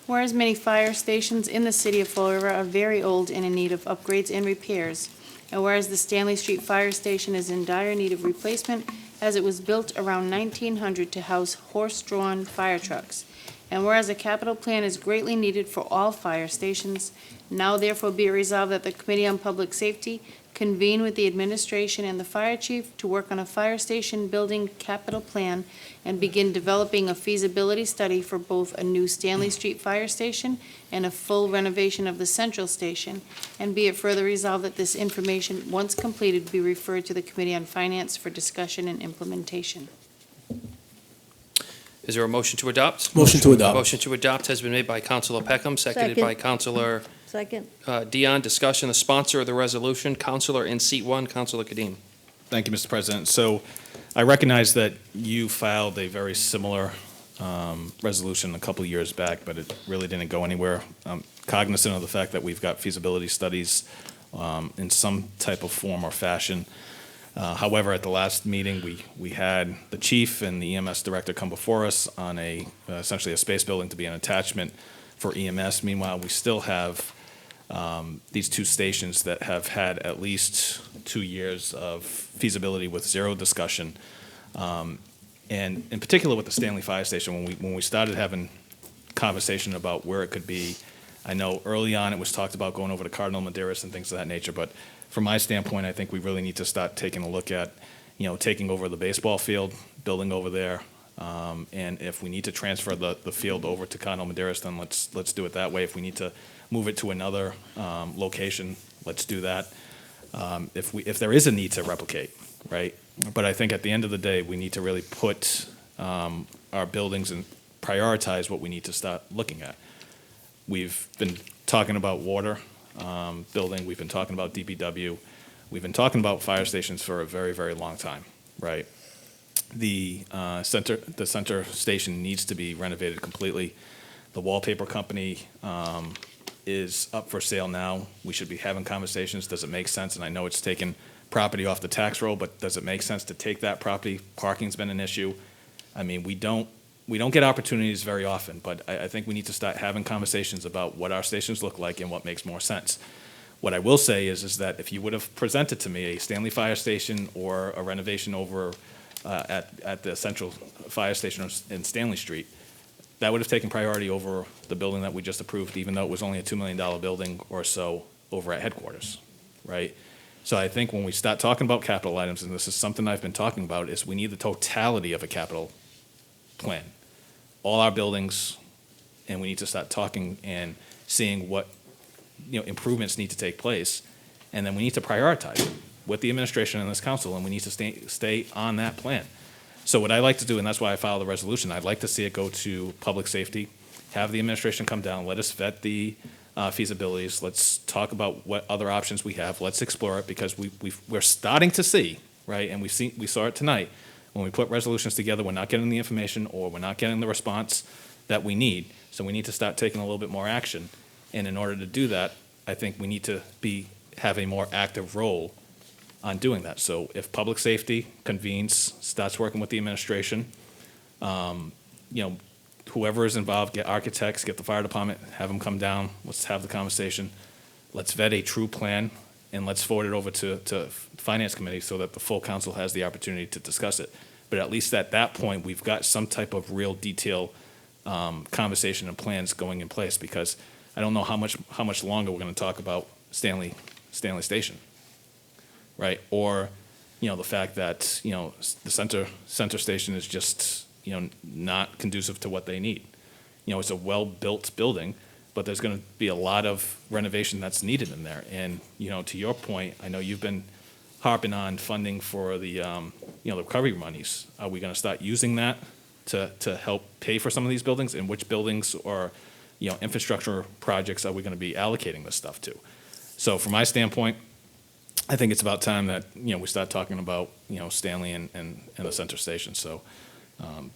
Whereas many fire stations in the city of Fall River are very old and in need of upgrades and repairs, and whereas the Stanley Street Fire Station is in dire need of replacement as it was built around 1900 to house horse-drawn fire trucks, and whereas a capital plan is greatly needed for all fire stations, now therefore be it resolved that the Committee on Public Safety convene with the administration and the fire chief to work on a fire station building capital plan and begin developing a feasibility study for both a new Stanley Street Fire Station and a full renovation of the Central Station. And be it further resolved that this information, once completed, be referred to the Committee on Finance for discussion and implementation. Is there a motion to adopt? Motion to adopt. Motion to adopt has been made by Councilor Peckham, seconded by Second. Councilor Second. Dion. Discussion, the sponsor of the resolution, Councilor in seat 1, Councilor Kadim. Thank you, Mr. President. So I recognize that you filed a very similar resolution a couple of years back, but it really didn't go anywhere. I'm cognizant of the fact that we've got feasibility studies in some type of form or fashion. However, at the last meeting, we had the chief and the EMS director come before us on essentially a space building to be an attachment for EMS. Meanwhile, we still have these two stations that have had at least 2 years of feasibility with zero discussion. And in particular with the Stanley Fire Station, when we started having conversation about where it could be, I know early on it was talked about going over to Cardinal Maderas and things of that nature, but from my standpoint, I think we really need to start taking a look at, taking over the baseball field, building over there, and if we need to transfer the field over to Cardinal Maderas, then let's do it that way. If we need to move it to another location, let's do that. If there is a need to replicate, right? But I think at the end of the day, we need to really put our buildings in prioritize what we need to start looking at. We've been talking about water building, we've been talking about DPW, we've been talking about fire stations for a very, very long time, right? The center station needs to be renovated completely. The wallpaper company is up for sale now. We should be having conversations. Does it make sense? And I know it's taken property off the tax roll, but does it make sense to take that property? Parking's been an issue. I mean, we don't get opportunities very often, but I think we need to start having conversations about what our stations look like and what makes more sense. What I will say is that if you would have presented to me a Stanley Fire Station or a renovation over at the Central Fire Station in Stanley Street, that would have taken priority over the building that we just approved, even though it was only a $2 million building or so over at headquarters, right? So I think when we start talking about capital items, and this is something I've been talking about, is we need the totality of a capital plan. All our buildings, and we need to start talking and seeing what, improvements need to take place, and then we need to prioritize it with the administration and this council, and we need to stay on that plan. So what I like to do, and that's why I filed the resolution, I'd like to see it go to public safety, have the administration come down, let us vet the feasibilities, let's talk about what other options we have, let's explore it, because we're starting to see, right, and we saw it tonight, when we put resolutions together, we're not getting the information or we're not getting the response that we need, so we need to start taking a little bit more action. And in order to do that, I think we need to have a more active role on doing that. So if public safety convenes, starts working with the administration, whoever is involved, get architects, get the fire department, have them come down, let's have the conversation, let's vet a true plan, and let's forward it over to Finance Committee so that the full council has the opportunity to discuss it. But at least at that point, we've got some type of real detail conversation and plans going in place, because I don't know how much longer we're going to talk about Stanley Station, right? Or, the fact that the center station is just not conducive to what they need. It's a well-built building, but there's going to be a lot of renovation that's needed in there. And to your point, I know you've been harping on funding for the the recovery monies. Are we going to start using that to help pay for some of these buildings? And which buildings or infrastructure projects are we going to be allocating this stuff to? So from my standpoint, I think it's about time that, we start talking about, Stanley and the center station. So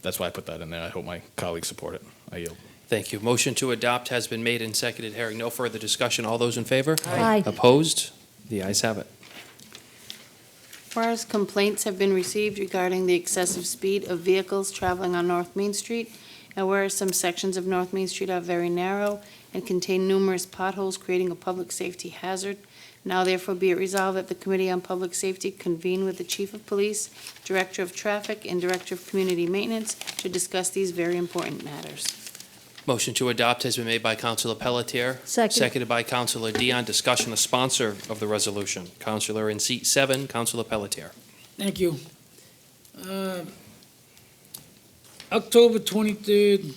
that's why I put that in there. I hope my colleagues support it. I yield. Thank you. Motion to adopt has been made and seconded. Hearing no further discussion. All those in favor? Aye. Opposed? The ayes have it. Whereas complaints have been received regarding the excessive speed of vehicles traveling on North Main Street, and whereas some sections of North Main Street are very narrow and contain numerous potholes creating a public safety hazard, now therefore be it resolved that the Committee on Public Safety convene with the Chief of Police, Director of Traffic, and Director of Community Maintenance to discuss these very important matters. Motion to adopt has been made by Councilor Pelletier. Second. Seconded by Councilor Dion. Discussion, the sponsor of the resolution. Councilor in seat 7, Councilor Pelletier. Thank you. October 23rd,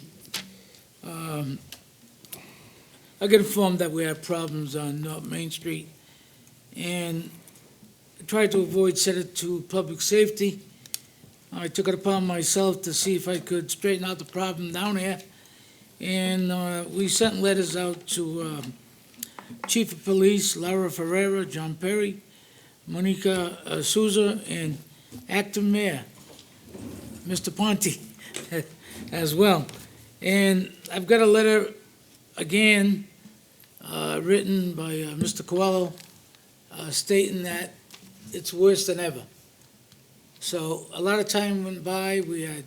I get informed that we have problems on North Main Street, and I tried to avoid sending it to public safety. I took it upon myself to see if I could straighten out the problem down here, and we sent letters out to Chief of Police, Laura Ferreira, John Perry, Monica Souza, and Acting Mayor, Mr. Ponte, as well. And I've got a letter again written by Mr. Coelho stating that it's worse than ever. So a lot of time went by. We had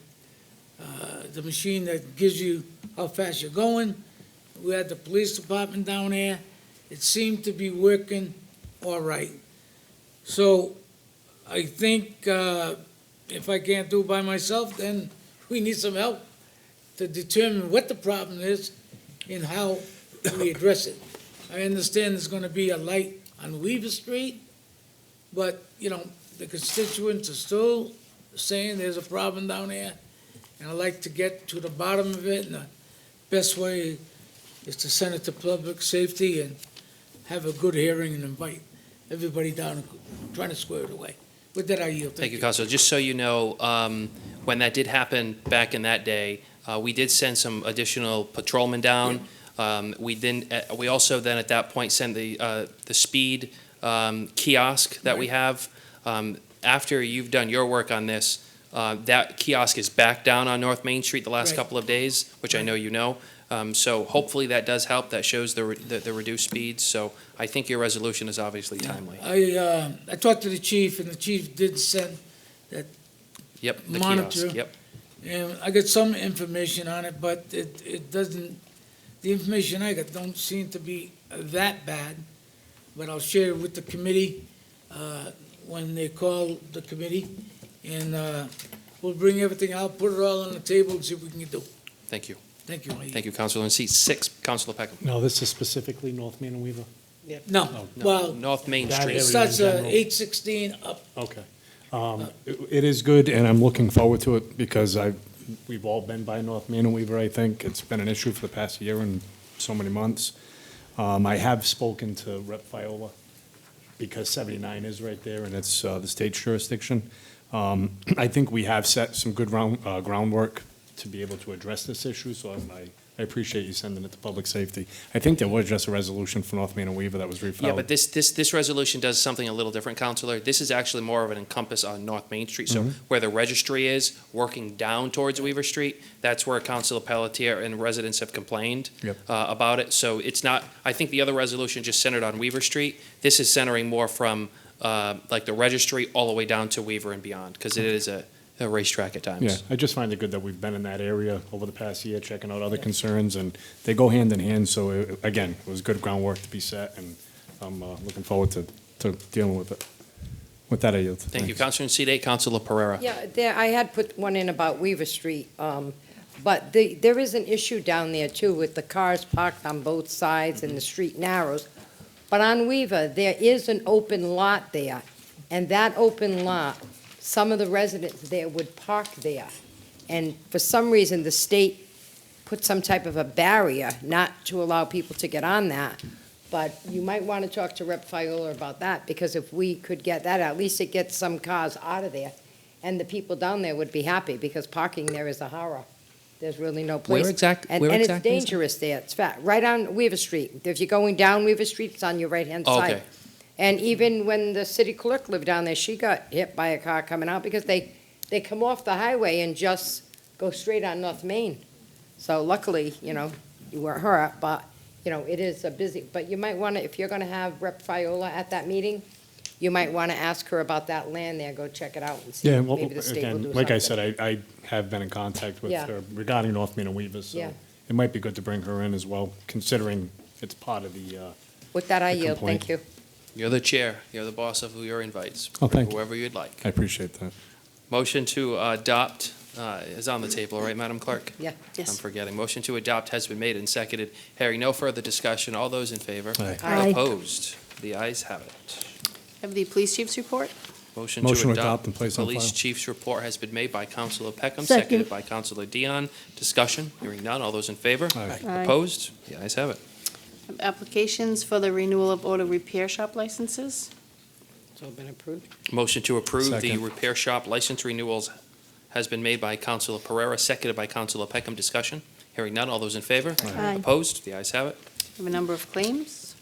the machine that gives you how fast you're going. We had the police department down there. It seemed to be working all right. So I think if I can't do it by myself, then we need some help to determine what the problem is and how we address it. I understand there's going to be a light on Weaver Street, but, the constituents are still saying there's a problem down there, and I'd like to get to the bottom of it, and the best way is to send it to public safety and have a good hearing and invite everybody down and trying to square it away. With that, I yield. Thank you, Councilor. Just so you know, when that did happen back in that day, We did send some additional patrolmen down. We also then at that point sent the speed kiosk that we have. After you've done your work on this, that kiosk is back down on North Main Street the last Right. couple of days, which I know you know. So hopefully that does help. That shows the reduced speeds. So I think your resolution is obviously timely. I talked to the chief, and the chief did send Yep, the monitor. kiosk, yep. And I got some information on it, but it doesn't, the information I got don't seem to be that bad. But I'll share it with the committee, when they call the committee. And, we'll bring everything out, put it all on the table and see what we can do. Thank you. Thank you. Thank you, Councilor. In seat 6, Councilor Peckham. No, this is specifically North Main and Weaver? No, No, well, North Main That Street. area it in starts general. 816 up. Okay. It is good, and I'm looking forward to it because we've all been by North Main and Weaver, I think. It's been an issue for the past year and so many months. I have spoken to Rep. Viola because 79 is right there and it's the state's jurisdiction. I think we have set some good groundwork to be able to address this issue, so I appreciate you sending it to public safety. I think there was just a resolution for North Main and Weaver that was refiled. Yeah, but this resolution does something a little different, Counselor. This is actually more of an encompass on North Main Street. So where the registry is, working down towards Weaver Street, that's where Councilor Pelletier and residents have complained about it. So it's not, I think the other resolution just centered on Weaver Street. This is centering more from like the registry all the way down to Weaver and beyond, because it is a racetrack at times. Yeah, I just find it good that we've been in that area over the past year, checking out other concerns, and they go hand in hand, so again, it was good groundwork to be set, and I'm looking forward to dealing with it. With that, I yield. Thank you. Thanks. Councilor in seat 8, Councilor Pereira. Yeah, I had put one in about Weaver Street, but there is an issue down there too with the cars parked on both sides and the street narrows. But on Weaver, there is an open lot there, and that open lot, some of the residents there would park there. And for some reason, the state put some type of a barrier not to allow people to get on that. But you might want to talk to Rep. Fiola about that, because if we could get that, at least it gets some cars out of there. And the people down there would be happy, because parking there is a horror. There's really no place. Where exactly And is it's it? dangerous there. It's right on Weaver Street. If you're going down Weaver Street, it's on your right-hand Oh, side. okay. And even when the city clerk lived down there, she got hit by a car coming out because they come off the highway and just go straight on North Main. So luckily, you weren't hurt, but, it is a busy, but you might want to, if you're going to have Rep. Fiola at that meeting, you might want to ask her about that land there, go check it out and see Yeah, if well, maybe the state will do again, something. like I said, I have been in contact with Yeah. her regarding North Main and Weaver, so Yeah. it might be good to bring her in as well, considering it's part of the, With that, I the yield. complaint. Thank you. You're the chair. You're the boss of your invites. Oh, thank you. Whoever you'd like. I appreciate that. Motion to adopt is on the table, right, Madam Clerk? Yeah. I'm forgetting. Motion to adopt has been made and seconded. Hearing no further discussion, all those in favor? Aye. Aye. Opposed? The ayes have it. Have the police chief's report? Motion Motion to to adopt adopt and place on police file. chief's report has been made by Councilor Peckham, Second. seconded by Councilor Dion. Discussion, hearing none. All those in favor? Aye. Aye. Opposed? The ayes have it. Applications for the renewal of auto repair shop licenses? It's all been approved. Motion to approve the Second. repair shop license renewals has been made by Councilor Pereira, seconded by Councilor Peckham. Discussion, hearing none. All those in favor? Aye. Opposed? The ayes have it. Have a number of claims?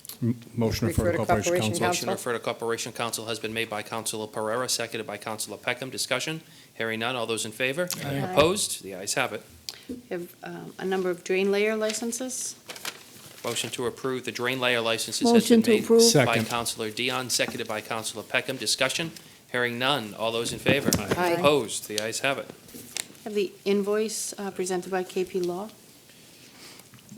Motion Refer for to Corporation Corporation Council. Motion to refer to Corporation Council has been made by Councilor Pereira, seconded by Councilor Peckham. Discussion, hearing none. All those in favor? Aye. Opposed? The ayes have it. Have a number of drain layer licenses? Motion to approve the drain layer licenses has Motion been to made approve. by Second. Councilor Dion, seconded by Councilor Peckham. Discussion, hearing none. All those in favor? Aye. Opposed? The ayes have it. Have the invoice presented by KP Law?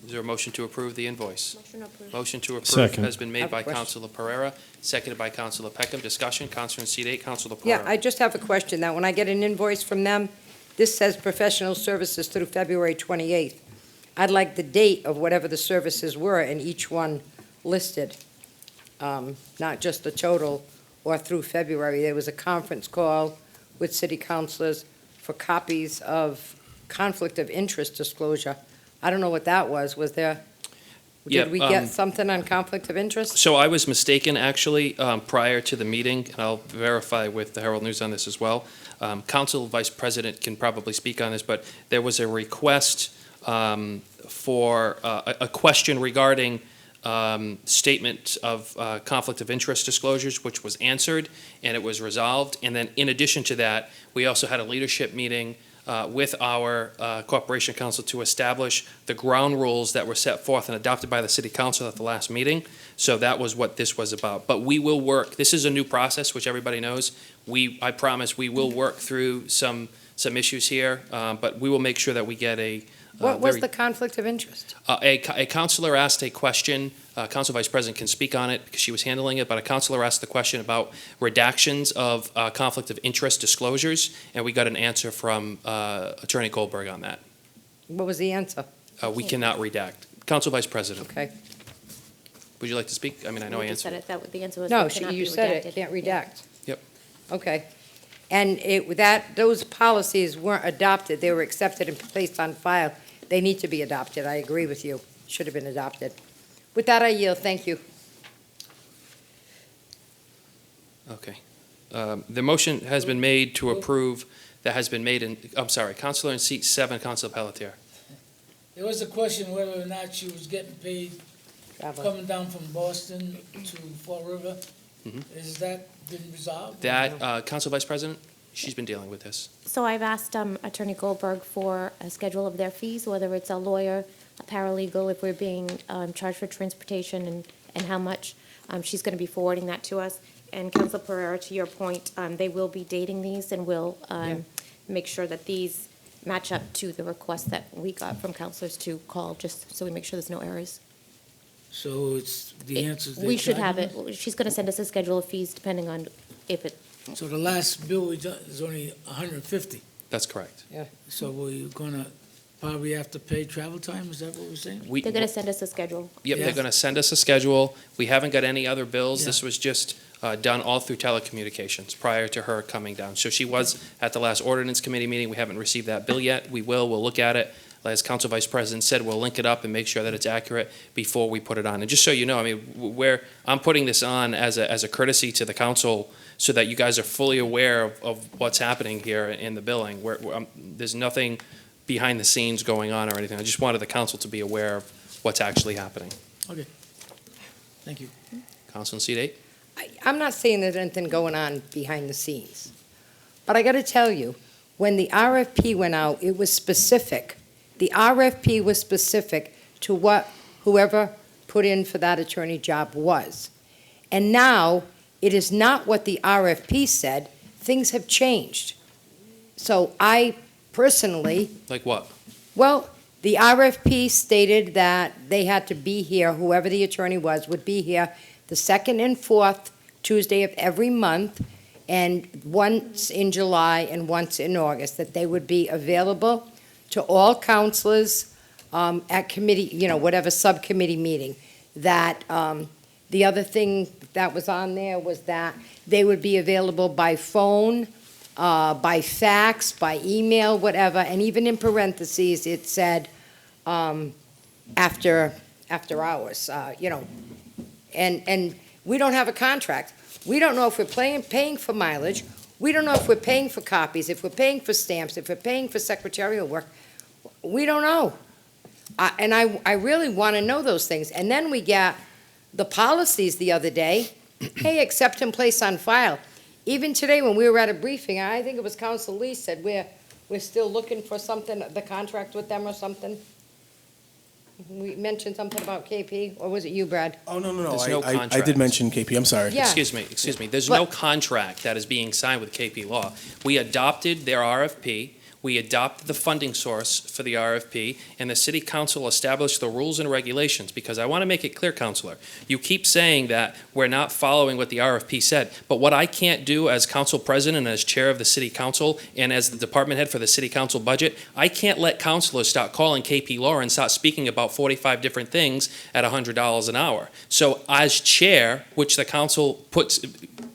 Is there a motion to approve the invoice? Motion approved. Motion to approve Second. has been I made have a by question. Councilor Pereira, seconded by Councilor Peckham. Discussion, Councilor in seat 8, Councilor Yeah, Pereira. I just have a question. Now, when I get an invoice from them, this says professional services through February 28th. I'd like the date of whatever the services were in each one listed, not just the total or through February. There was a conference call with city councilors for copies of conflict of interest disclosure. I don't know what that was. Was there, Yeah, Did we get something on conflict of interest? So I was mistaken, actually, prior to the meeting, and I'll verify with the Herald News on this as well. Council Vice President can probably speak on this, but there was a request for a question regarding statement of conflict of interest disclosures, which was answered, and it was resolved. And then in addition to that, we also had a leadership meeting with our Corporation Council to establish the ground rules that were set forth and adopted by the City Council at the last meeting. So that was what this was about. But we will work, this is a new process, which everybody knows. I promise we will work through some issues here, but we will make sure that we get a What was the conflict of interest? A councilor asked a question, Council Vice President can speak on it because she was handling it, but a councilor asked the question about redactions of conflict of interest disclosures, and we got an answer from Attorney Goldberg on that. What was the answer? We cannot redact. Council Vice President. Okay. Would you like to speak? I mean, I know I You just answered. said it, the answer was No, it cannot be you said it, redacted. can't redact. Yep. Okay. And those policies weren't adopted, they were accepted and placed on file. They need to be adopted, I agree with you. Should have been adopted. With that, I yield, thank you. Okay. The motion has been made to approve, that has been made in, I'm sorry, Councilor in seat 7, Councilor Pelletier. There was a question whether or not she was getting paid coming down from Boston to Fall River. Mhm. Is that been resolved? That, Council Vice President, she's been dealing with this. So I've asked Attorney Goldberg for a schedule of their fees, whether it's a lawyer, a paralegal, if we're being charged for transportation and how much. She's going to be forwarding that to us. And Council Pereira, to your point, they will be dating these and will make sure that these match up to the request that we got from councilors to call, just so we make sure there's no errors. So it's, the answer is We should have it. She's going to send us a schedule of fees depending on if it, So the last bill we done is only 150. That's correct. So we're gonna probably have to pay travel time, is that what we're saying? We- they're going to send us a schedule. Yep, Yeah. they're going to send us a schedule. We haven't got any other bills. Yeah. This was just done all through telecommunications prior to her coming down. So she was at the last ordinance committee meeting. We haven't received that bill yet. We will. We'll look at it. As Council Vice President said, we'll link it up and make sure that it's accurate before we put it on. And just so you know, I mean, I'm putting this on as a courtesy to the council so that you guys are fully aware of what's happening here in the billing. There's nothing behind the scenes going on or anything. I just wanted the council to be aware of what's actually happening. Okay. Thank you. Council in seat 8? I'm not saying there's anything going on behind the scenes. But I got to tell you, when the RFP went out, it was specific. The RFP was specific to what whoever put in for that attorney job was. And now, it is not what the RFP said. Things have changed. So I personally, Like what? well, the RFP stated that they had to be here, whoever the attorney was, would be here the second and fourth Tuesday of every month, and once in July and once in August, that they would be available to all counselors at committee, whatever subcommittee meeting. That the other thing that was on there was that they would be available by phone, by fax, by email, whatever, and even in parentheses, it said after hours, and we don't have a contract. We don't know if we're paying for mileage. We don't know if we're paying for copies, if we're paying for stamps, if we're paying for secretarial work. We don't know. And I really want to know those things. And then we got the policies the other day. Hey, accept and place on file. Even today, when we were at a briefing, I think it was Council Lee said we're still looking for something, the contract with them or something. We mentioned something about KP, or was it you, Brad? Oh, no. There's no I contract. did mention KP, I'm sorry. Yeah. Excuse me. There's no contract that is being signed with KP Law. We adopted their RFP. We adopted the funding source for the RFP, and the city council established the rules and regulations, because I want to make it clear, Councilor, you keep saying that we're not following what the RFP said, but what I can't do as council president and as chair of the city council and as the department head for the city council budget, I can't let councilors start calling KP Law and start speaking about 45 different things at $100 an hour. So as chair, which the council puts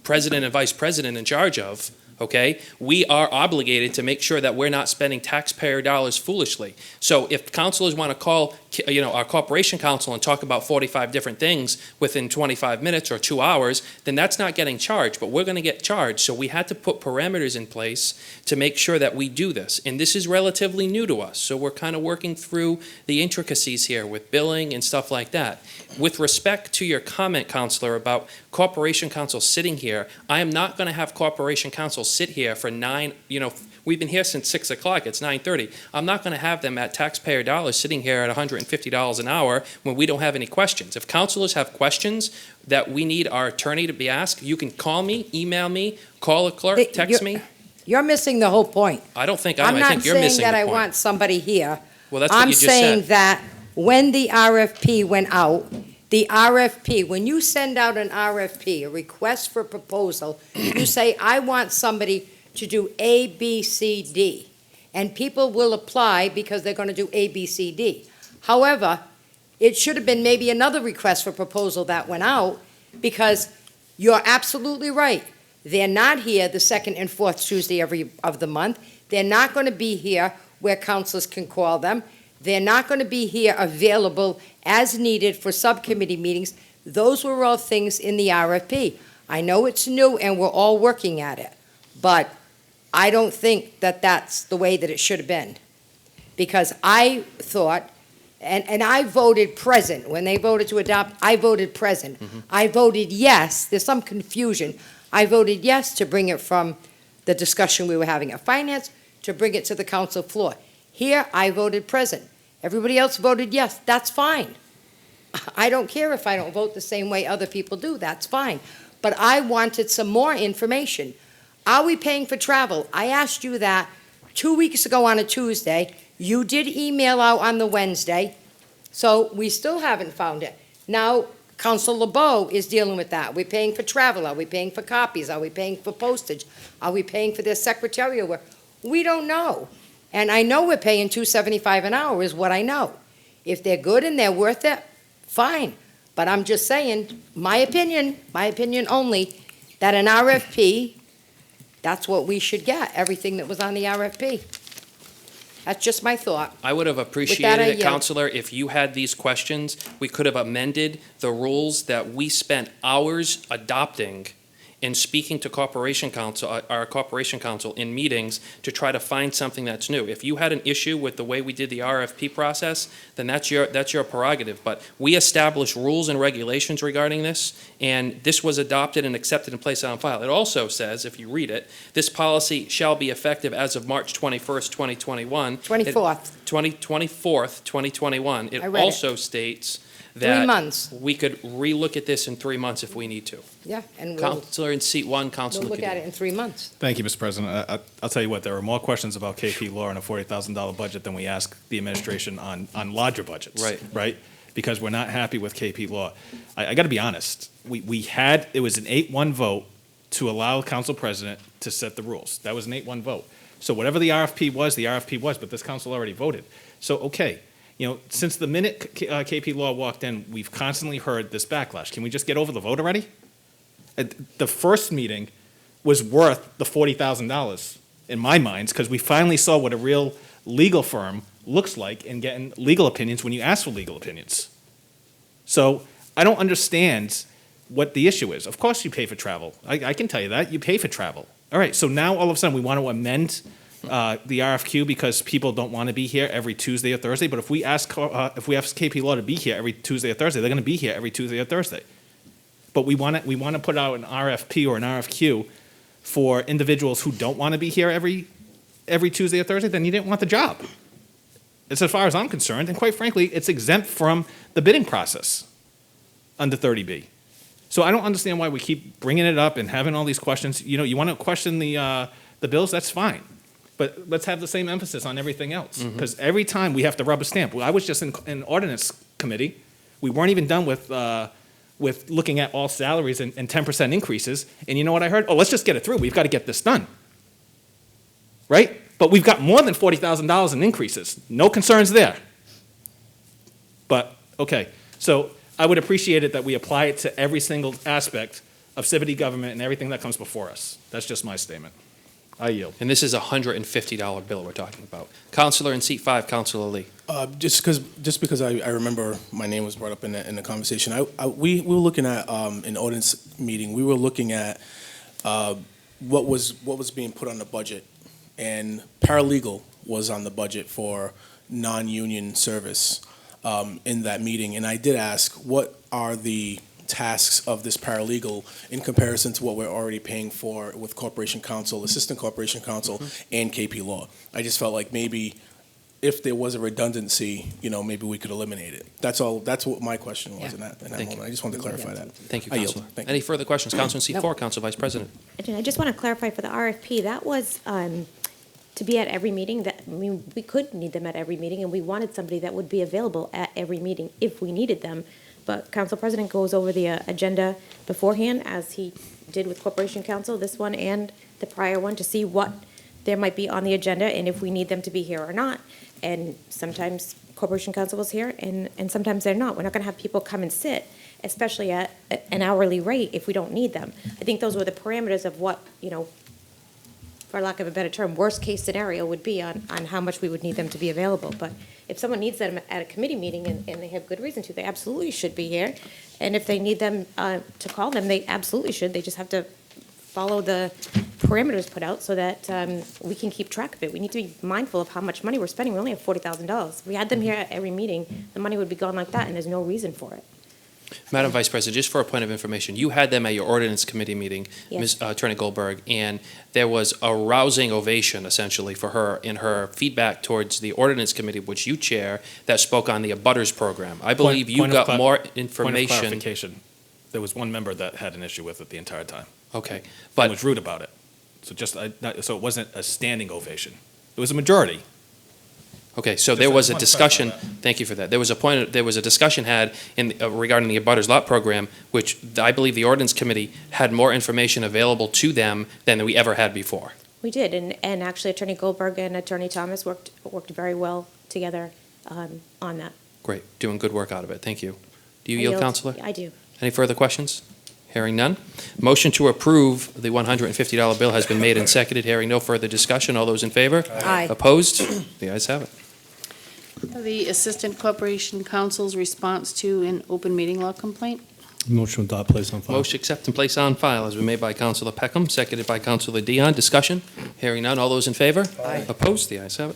president and vice president in charge of, okay? We are obligated to make sure that we're not spending taxpayer dollars foolishly. So if councilors want to call, our corporation council and talk about 45 different things within 25 minutes or 2 hours, then that's not getting charged, but we're going to get charged. So we had to put parameters in place to make sure that we do this. And this is relatively new to us, so we're kind of working through the intricacies here with billing and stuff like that. With respect to your comment, Counselor, about Corporation Council sitting here, I am not going to have Corporation Council sit here for we've been here since 6 o'clock, it's 9:30. I'm not going to have them at taxpayer dollars sitting here at $150 an hour when we don't have any questions. If councilors have questions that we need our attorney to be asked, you can call me, email me, call a clerk, text me. You're missing the whole point. I don't think I think you're missing the point. I'm not saying that I want somebody here. Well, that's what you just said. I'm saying that when the RFP went out, when you send out an RFP, a request for proposal, you say, I want somebody to do A, B, C, D. And people will apply because they're going to do A, B, C, D. However, it should have been maybe another request for proposal that went out, because you're absolutely right. They're not here the second and fourth Tuesday of the month. They're not going to be here where councilors can call them. They're not going to be here available as needed for subcommittee meetings. Those were all things in the RFP. I know it's new and we're all working at it, but I don't think that that's the way that it should have been. Because I thought, and I voted present. When they voted to adopt, I voted present. I voted yes. There's some confusion. I voted yes to bring it from the discussion we were having at finance to bring it to the council floor. Here, I voted present. Everybody else voted yes. That's fine. I don't care if I don't vote the same way other people do. That's fine. But I wanted some more information. Are we paying for travel? I asked you that 2 weeks ago on a Tuesday. You did email out on the Wednesday, so we still haven't found it. Now, Council LeBeau is dealing with that. Are we paying for travel? Are we paying for copies? Are we paying for postage? Are we paying for their secretarial work? We don't know. And I know we're paying $2.75 an hour is what I know. If they're good and they're worth it, fine. But I'm just saying, my opinion only, that an RFP, that's what we should get, everything that was on the RFP. That's just my thought. I would have appreciated it, Counselor, if you had these questions. We could have amended the rules that we spent hours adopting in speaking to Corporation Council, our Corporation Council in meetings to try to find something that's new. If you had an issue with the way we did the RFP process, then that's your prerogative. But we established rules and regulations regarding this, and this was adopted and accepted and placed on file. It also says, if you read it, this policy shall be effective as of March 21st, 2021. 24th. 24th, 2021. It I read also states that 3 months. we could relook at this in 3 months if we need to. Yeah, and Counselor in seat one, Counselor we'll look at Cadillo. it in 3 months. Thank you, Mr. President. I'll tell you what, there are more questions about KP Law and a $40,000 budget than we ask the administration on larger budgets. Right. Right? Because we're not happy with KP Law. I got to be honest. It was an 8-1 vote to allow Council President to set the rules. That was an 8-1 vote. So whatever the RFP was, but this council already voted. So, okay. Since the minute KP Law walked in, we've constantly heard this backlash. Can we just get over the vote already? The first meeting was worth the $40,000 in my mind, because we finally saw what a real legal firm looks like in getting legal opinions when you ask for legal opinions. So I don't understand what the issue is. Of course you pay for travel. I can tell you that. You pay for travel. All right, so now all of a sudden we want to amend the RFQ because people don't want to be here every Tuesday or Thursday. But if we ask KP Law to be here every Tuesday or Thursday, they're going to be here every Tuesday or Thursday. But we want to put out an RFP or an RFQ for individuals who don't want to be here every Tuesday or Thursday. Then you didn't want the job. It's as far as I'm concerned, and quite frankly, it's exempt from the bidding process under 30B. So I don't understand why we keep bringing it up and having all these questions. You want to question the bills, that's fine. But let's have the same emphasis on everything else. Because every time we have to rubber stamp. I was just in ordinance committee. We weren't even done with looking at all salaries and 10% increases. And you know what I heard? Oh, let's just get it through. We've got to get this done. Right? But we've got more than $40,000 in increases. No concerns there. But, okay. So I would appreciate it that we apply it to every single aspect of city government and everything that comes before us. That's just my statement. I yield. And this is a $150 bill we're talking about. Counselor in seat 5, Counselor Lee. Just because I remember my name was brought up in the conversation, we were looking at, an ordinance meeting, we were looking at what was being put on the budget, and paralegal was on the budget for non-union service in that meeting, and I did ask, what are the tasks of this paralegal in comparison to what we're already paying for with Corporation Counsel, Assistant Corporation Counsel, and KP Law? I just felt like maybe if there was a redundancy, maybe we could eliminate it. That's all. That's what my question was in that moment. I just wanted to clarify that. Thank you, I yield. Counselor. Thank you. Any further questions? Counselor in seat 4, Counsel Vice President. I just want to clarify for the RFP, that was to be at every meeting. We could need them at every meeting, and we wanted somebody that would be available at every meeting if we needed them. But Council President goes over the agenda beforehand, as he did with Corporation Counsel, this one and the prior one, to see what there might be on the agenda and if we need them to be here or not. And sometimes Corporation Counsel is here and sometimes they're not. We're not going to have people come and sit, especially at an hourly rate, if we don't need them. I think those were the parameters of what, for lack of a better term, worst case scenario would be on how much we would need them to be available. But if someone needs them at a committee meeting and they have good reason to, they absolutely should be here. And if they need them to call them, they absolutely should. They just have to follow the parameters put out so that we can keep track of it. We need to be mindful of how much money we're spending. We only have $40,000. If we had them here at every meeting, the money would be gone like that, and there's no reason for it. Madam Vice President, just for a point of information, you had them at your ordinance committee meeting, Yes. Ms. Attorney Goldberg, and there was a rousing ovation, essentially, for her in her feedback towards the ordinance committee, which you chair, that spoke on the abutters program. I believe you got more Point of information. clarification, there was one member that had an issue with it the entire time. Okay, And but was rude about it. So so it wasn't a standing ovation. It was a majority. okay, so Just there I was a just wanted to clarify discussion. Thank you for that. There was a discussion had regarding the abutters lot program, which I believe the ordinance committee had more information available to them than we ever had before. We did, and actually Attorney Goldberg and Attorney Thomas worked very well together on that. Great, doing good work out of it. Thank you. Do you I yield, Counselor? I do. Any further questions? Hearing none. Motion to approve the $150 bill has been made and seconded. Hearing no further discussion. All those in favor? Aye. Opposed? The ayes have it. The Assistant Corporation Counsel's response to an open meeting law complaint. Motion to adopt, place on file. Motion accept and place on file has been made by Counselor Peckham, seconded by Counselor Dion. Discussion? Hearing none. All those in favor? Aye. Opposed? The ayes have it.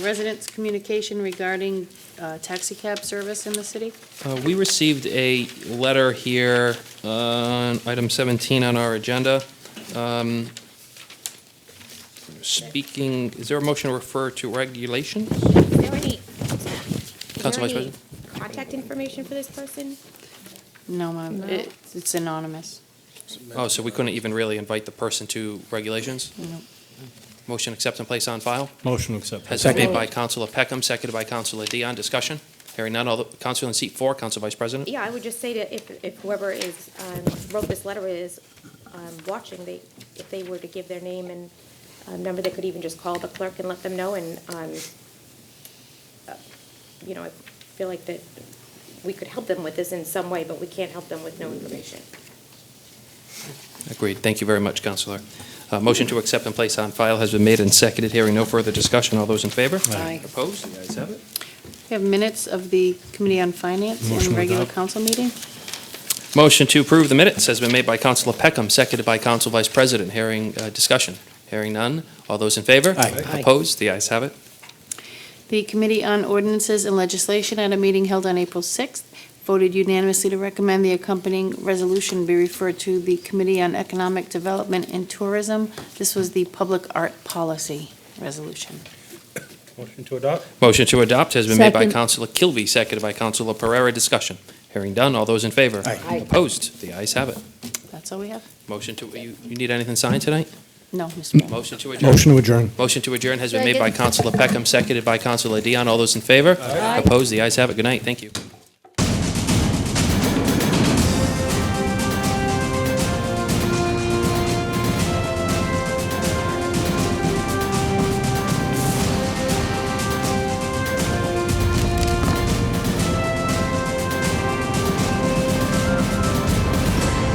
Residents' communication regarding taxi cab service in the city. We received a letter here on item 17 on our agenda. Speaking, is there a motion to refer to regulations? Is there any, Council Vice President? contact information for this person? No, ma'am, it's anonymous. Oh, so we couldn't even really invite the person to regulations? No. Motion accept and place on file? Motion to accept. Has been made by Counselor Peckham, seconded by Counselor Dion. Discussion? Hearing none. All the, Counselor in seat 4, Counsel Vice President? Yeah, I would just say that if whoever is, wrote this letter is watching, if they were to give their name and number, they could even just call the clerk and let them know, and, I feel like that we could help them with this in some way, but we can't help them with no information. Agreed. Thank you very much, Counselor. Motion to accept and place on file has been made and seconded. Hearing no further discussion. All those in favor? Aye. Opposed? The ayes have it. We have minutes of the Committee on Finance Motion and to regular adopt. council meeting. Motion to approve the minutes has been made by Counselor Peckham, seconded by Counsel Vice President. Hearing discussion. Hearing none. All those in favor? Aye. Aye. Opposed? The ayes have it. The Committee on Ordinances and Legislation at a meeting held on April 6th voted unanimously to recommend the accompanying resolution be referred to the Committee on Economic Development and Tourism. This was the Public Art Policy Resolution. Motion to adopt? Motion to adopt has been made by Second. Counselor Kilby, seconded by Counselor Pereira. Discussion. Hearing done. All those in favor? Aye. Aye. Opposed? The ayes have it. That's all we have? Motion to, you need anything signed tonight? No, Mr. Mayor. Motion to adjourn. Motion to adjourn. Motion to adjourn has been made by Counselor Peckham, seconded by Counselor Dion. All those in favor? Opposed? The ayes have it. Good night. Thank you.